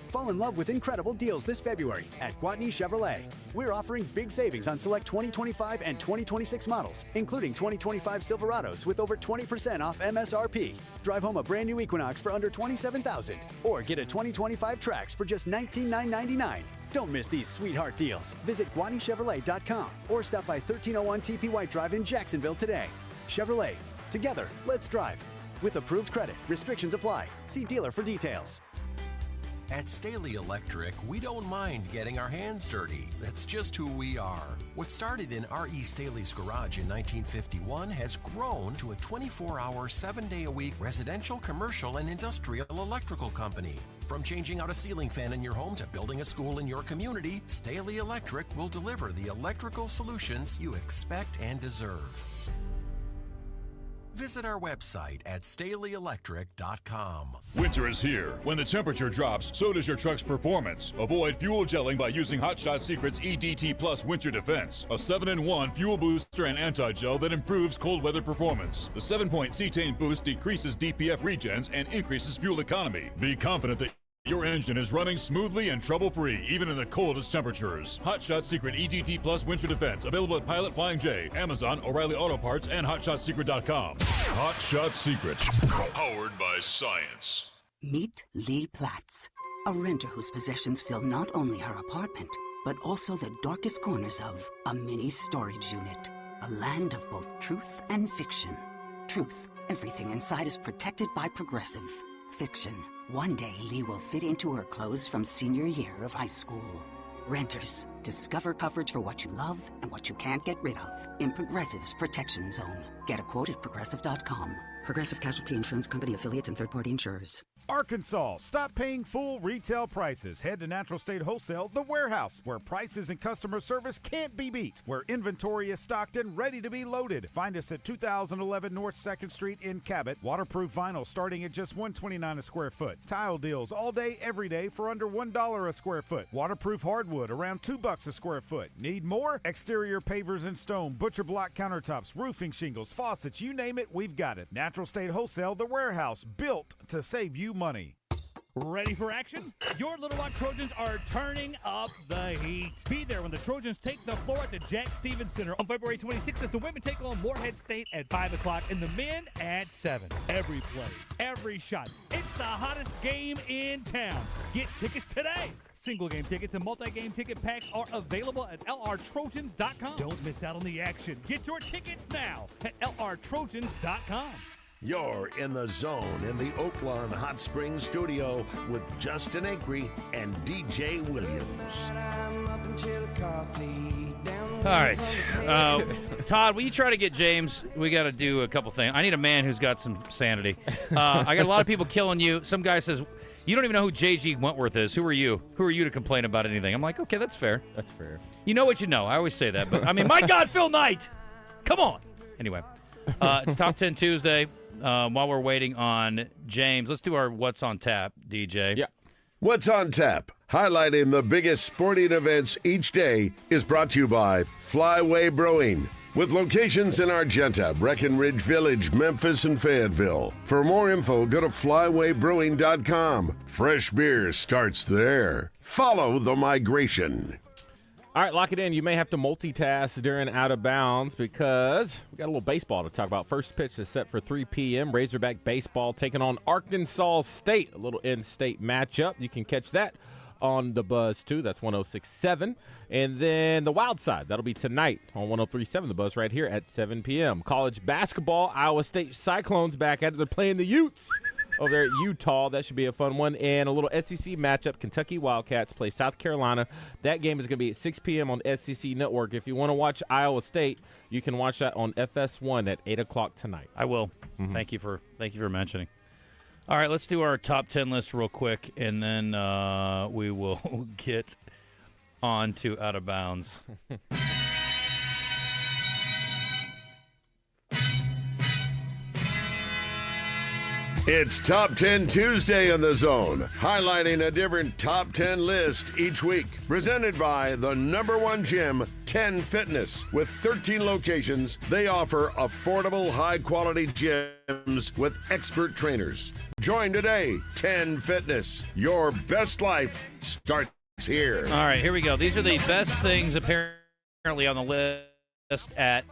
Fall in love with incredible deals this February at Gwatney Chevrolet. We're offering big savings on select 2025 and 2026 models, including 2025 Silverados with over 20% off MSRP. Drive home a brand new Equinox for under $27,000, or get a 2025 Trax for just $19,999. Don't miss these sweetheart deals. Visit GwatneyChevrolet.com or stop by 1301 TP White Drive in Jacksonville today. Chevrolet. Together, let's drive. With approved credit, restrictions apply. See dealer for details. At Staley Electric, we don't mind getting our hands dirty. That's just who we are. What started in R.E. Staley's garage in 1951 has grown to a 24-hour, 7-day-a-week residential, commercial, and industrial electrical company. From changing out a ceiling fan in your home to building a school in your community, Staley Electric will deliver the electrical solutions you expect and deserve. Visit our website at StaleyElectric.com. Winter is here. When the temperature drops, so does your truck's performance. Avoid fuel gelling by using Hot Shot Secret's EDT Plus Winter Defense, a 7-in-1 fuel booster and anti-gel that improves cold weather performance. The 7-point cetane boost decreases DPF regens and increases fuel economy. Be confident that your engine is running smoothly and trouble-free, even in the coldest temperatures. Hot Shot Secret EDT Plus Winter Defense, available at Pilot Flying J, Amazon, O'Reilly Auto Parts, and HotShotSecret.com. Hot Shot Secret, powered by science. Meet Lee Platts, a renter whose possessions fill not only her apartment, but also the darkest corners of a mini storage unit. A land of both truth and fiction. Truth, everything inside is protected by Progressive. Fiction, one day Lee will fit into her clothes from senior year of high school. Renters, discover coverage for what you love and what you can't get rid of in Progressive's Protection Zone. Get a quote at Progressive.com. Progressive Casualty Insurance Company affiliates and third-party insurers. Arkansas, stop paying full retail prices. Head to Natural State Wholesale, the warehouse, where prices and customer service can't be beat, where inventory is stocked and ready to be loaded. Find us at 2011 North 2nd Street in Cabot. Waterproof vinyl starting at just $129 a square foot. Tile deals all day, every day for under $1 a square foot. Waterproof hardwood around $2 a square foot. Need more? Exterior pavers and stone, butcher block countertops, roofing shingles, faucets, you name it, we've got it. Natural State Wholesale, the warehouse, built to save you money. Ready for action? Your Little Rock Trojans are turning up the heat. Be there when the Trojans take the floor at the Jack Stevens Center on February 26th as the women take on Morehead State at 5 o'clock and the men at 7. Every play, every shot. It's the hottest game in town. Get tickets today. Single game tickets and multi-game ticket packs are available at lrtrojans.com. Don't miss out on the action. Get your tickets now at lrtrojans.com. You're in the zone in the Oaklawn Hot Springs studio with Justin Acri and DJ Williams. All right. Todd, will you try to get James? We got to do a couple things. I need a man who's got some sanity. I got a lot of people killing you. Some guy says, you don't even know who J.G. Wentworth is. Who are you? Who are you to complain about anything? I'm like, okay, that's fair. That's fair. You know what you know. I always say that. But, I mean, my God, Phil Knight. Come on. Anyway, it's Top 10 Tuesday. While we're waiting on James, let's do our What's on Tap, DJ. Yeah. What's on Tap, highlighting the biggest sporting events each day, is brought to you by Flyway Brewing, with locations in Argenta, Breckenridge Village, Memphis, and Fayetteville. For more info, go to flywaybrewing.com. Fresh beer starts there. Follow the migration. All right, lock it in. You may have to multitask during Out of Bounds because we got a little baseball to talk about. First pitch is set for 3 p.m. Razorback baseball taking on Arkansas State, a little in-state matchup. You can catch that on the Buzz, too. That's 106.7. And then the Wild Side, that'll be tonight on 103.7, the Buzz right here at 7 p.m. College basketball, Iowa State Cyclones back at it. They're playing the Utes over there at Utah. That should be a fun one. And a little SEC matchup. Kentucky Wildcats play South Carolina. That game is going to be at 6 p.m. on SEC Network. If you want to watch Iowa State, you can watch that on FS1 at 8 o'clock tonight. I will. Thank you for mentioning. All right, let's do our top 10 list real quick, and then we will get on to Out of Bounds. It's Top 10 Tuesday in the Zone, highlighting a different Top 10 list each week. Presented by the #1 gym, 10 Fitness. With 13 locations, they offer affordable, high-quality gyms with expert trainers. Join today, 10 Fitness. Your best life starts here. All right, here we go. These are the best things apparently on the list at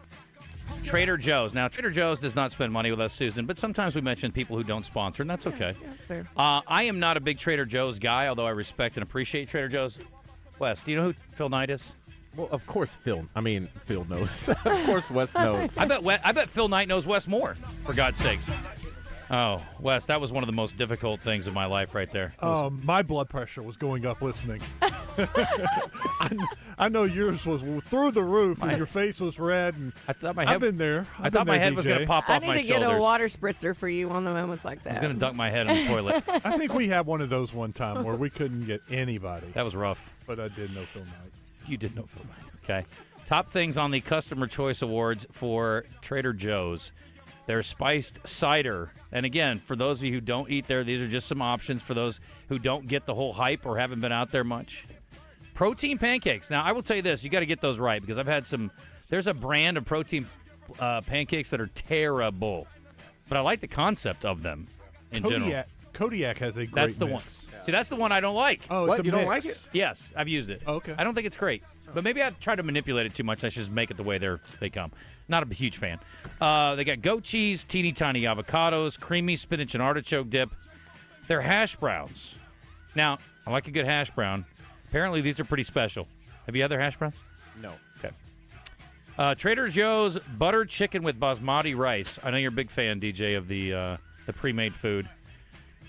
Trader Joe's. Now, Trader Joe's does not spend money with us, Susan, but sometimes we mention people who don't sponsor, and that's okay. Yeah, that's fair. I am not a big Trader Joe's guy, although I respect and appreciate Trader Joe's. Wes, do you know who Phil Knight is? Well, of course Phil knows. Of course Wes knows. I bet Phil Knight knows Wes more, for God's sakes. Oh, Wes, that was one of the most difficult things in my life right there. My blood pressure was going up listening. I know yours was through the roof, and your face was red. And I've been there. I thought my head was going to pop off my shoulders. I need to get a water spritzer for you on the moments like that. I was going to dunk my head in the toilet. I think we had one of those one time where we couldn't get anybody. That was rough. But I did know Phil Knight. You did know Phil Knight. Okay. Top things on the Customer Choice Awards for Trader Joe's. Their spiced cider. And again, for those of you who don't eat there, these are just some options for those who don't get the whole hype or haven't been out there much. Protein pancakes. Now, I will tell you this. You got to get those right because I've had some. There's a brand of protein pancakes that are terrible. But I like the concept of them in general. Kodiak has a great That's the mix. one. See, that's the one I don't like. Oh, it's a You mix. don't like it? Yes, I've used it. Okay. I don't think it's great. But maybe I've tried to manipulate it too much. I should just make it the way they come. Not a huge fan. They got goat cheese, teeny tiny avocados, creamy spinach and artichoke dip. They're hash browns. Now, I like a good hash brown. Apparently, these are pretty special. Have you had their hash browns? No. Okay. Trader Joe's butter chicken with basmati rice. I know you're a big fan, DJ, of the pre-made food.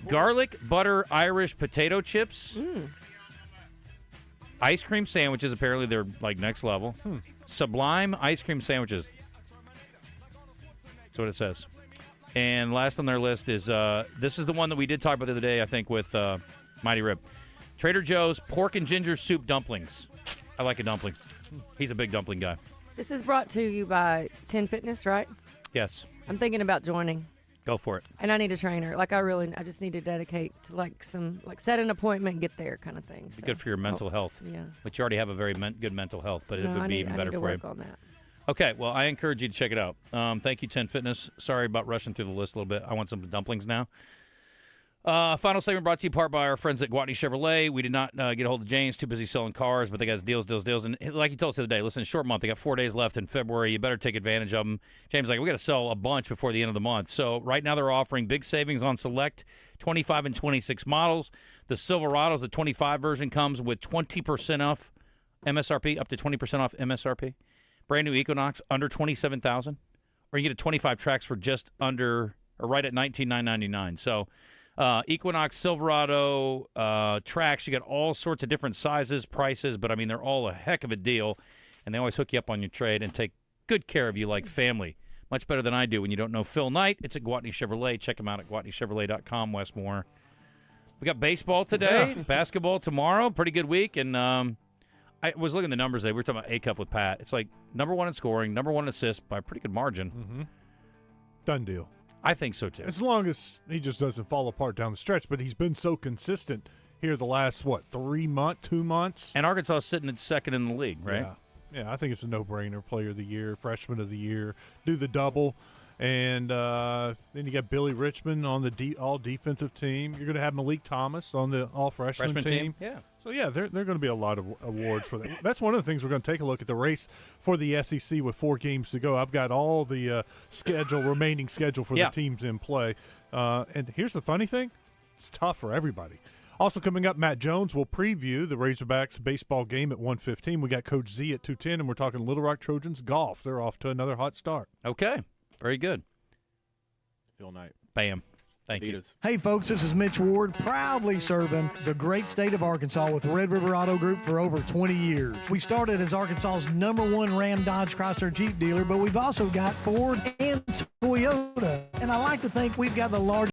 Garlic butter Irish potato chips. Ice cream sandwiches. Apparently, they're like next level. Sublime ice cream sandwiches. That's what it says. And last on their list is this is the one that we did talk about the other day, I think, with Mighty Rib. Trader Joe's pork and ginger soup dumplings. I like a dumpling. He's a big dumpling guy. This is brought to you by 10 Fitness, right? Yes. I'm thinking about joining. Go for it. And I need a trainer. I just need to dedicate to set an appointment, get there kind of thing. Be good for your mental health. Yeah. But you already have a very good mental health, but it would be even better I need to for work you. on that. Okay, well, I encourage you to check it out. Thank you, 10 Fitness. Sorry about rushing through the list a little bit. I want some dumplings now. Final segment brought to you part by our friends at Gwatney Chevrolet. We did not get a hold of James, too busy selling cars, but they got deals. And like he told us the other day, listen, short month. They got 4 days left in February. You better take advantage of them. James is like, we got to sell a bunch before the end of the month. So right now they're offering big savings on select 25 and 26 models. The Silverados, the 25 version, comes with 20% off MSRP, up to 20% off MSRP. Brand new Equinox, under $27,000. Or you get a 25 tracks for just under, or right at $19,999. So Equinox, Silverado, tracks, you got all sorts of different sizes, prices, but, I mean, they're all a heck of a deal, and they always hook you up on your trade and take good care of you like family. Much better than I do. When you don't know Phil Knight, it's at Gwatney Chevrolet. Check them out at GwatneyChevrolet.com, Westmore. We got baseball today, basketball tomorrow, pretty good week, and I was looking at the numbers today. We were talking about A-Cup with Pat. It's like number one in scoring, number one in assists by a pretty good margin. Mm-hmm. Done deal. I think so, too. As long as he just doesn't fall apart down the stretch, but he's been so consistent here the last, 2 months? And Arkansas is sitting at second in the league, right? Yeah, I think it's a no-brainer. Player of the year, freshman of the year, do the double. And then you got Billy Richmond on the all defensive team. You're going to have Malik Thomas on the all freshman team. Yeah. So, yeah, there are going to be a lot of awards for that. That's one of the things we're going to take a look at the race for the SEC with 4 games to go. I've got all the remaining schedule for the teams in play. And here's the funny thing. It's tough for everybody. Also coming up, Matt Jones will preview the Razorbacks baseball game at 1:15. We got Coach Z at 2:10, and we're talking Little Rock Trojans golf. They're off to another hot start. Okay. Very good. Phil Knight. Bam. Thank you. Hey, folks, this is Mitch Ward, proudly serving the great state of Arkansas with Red River Auto Group for over 20 years. We started as Arkansas's #1 Ram, Dodge, Chrysler, Jeep dealer, but we've also got Ford and Toyota. And I like to think we've got the largest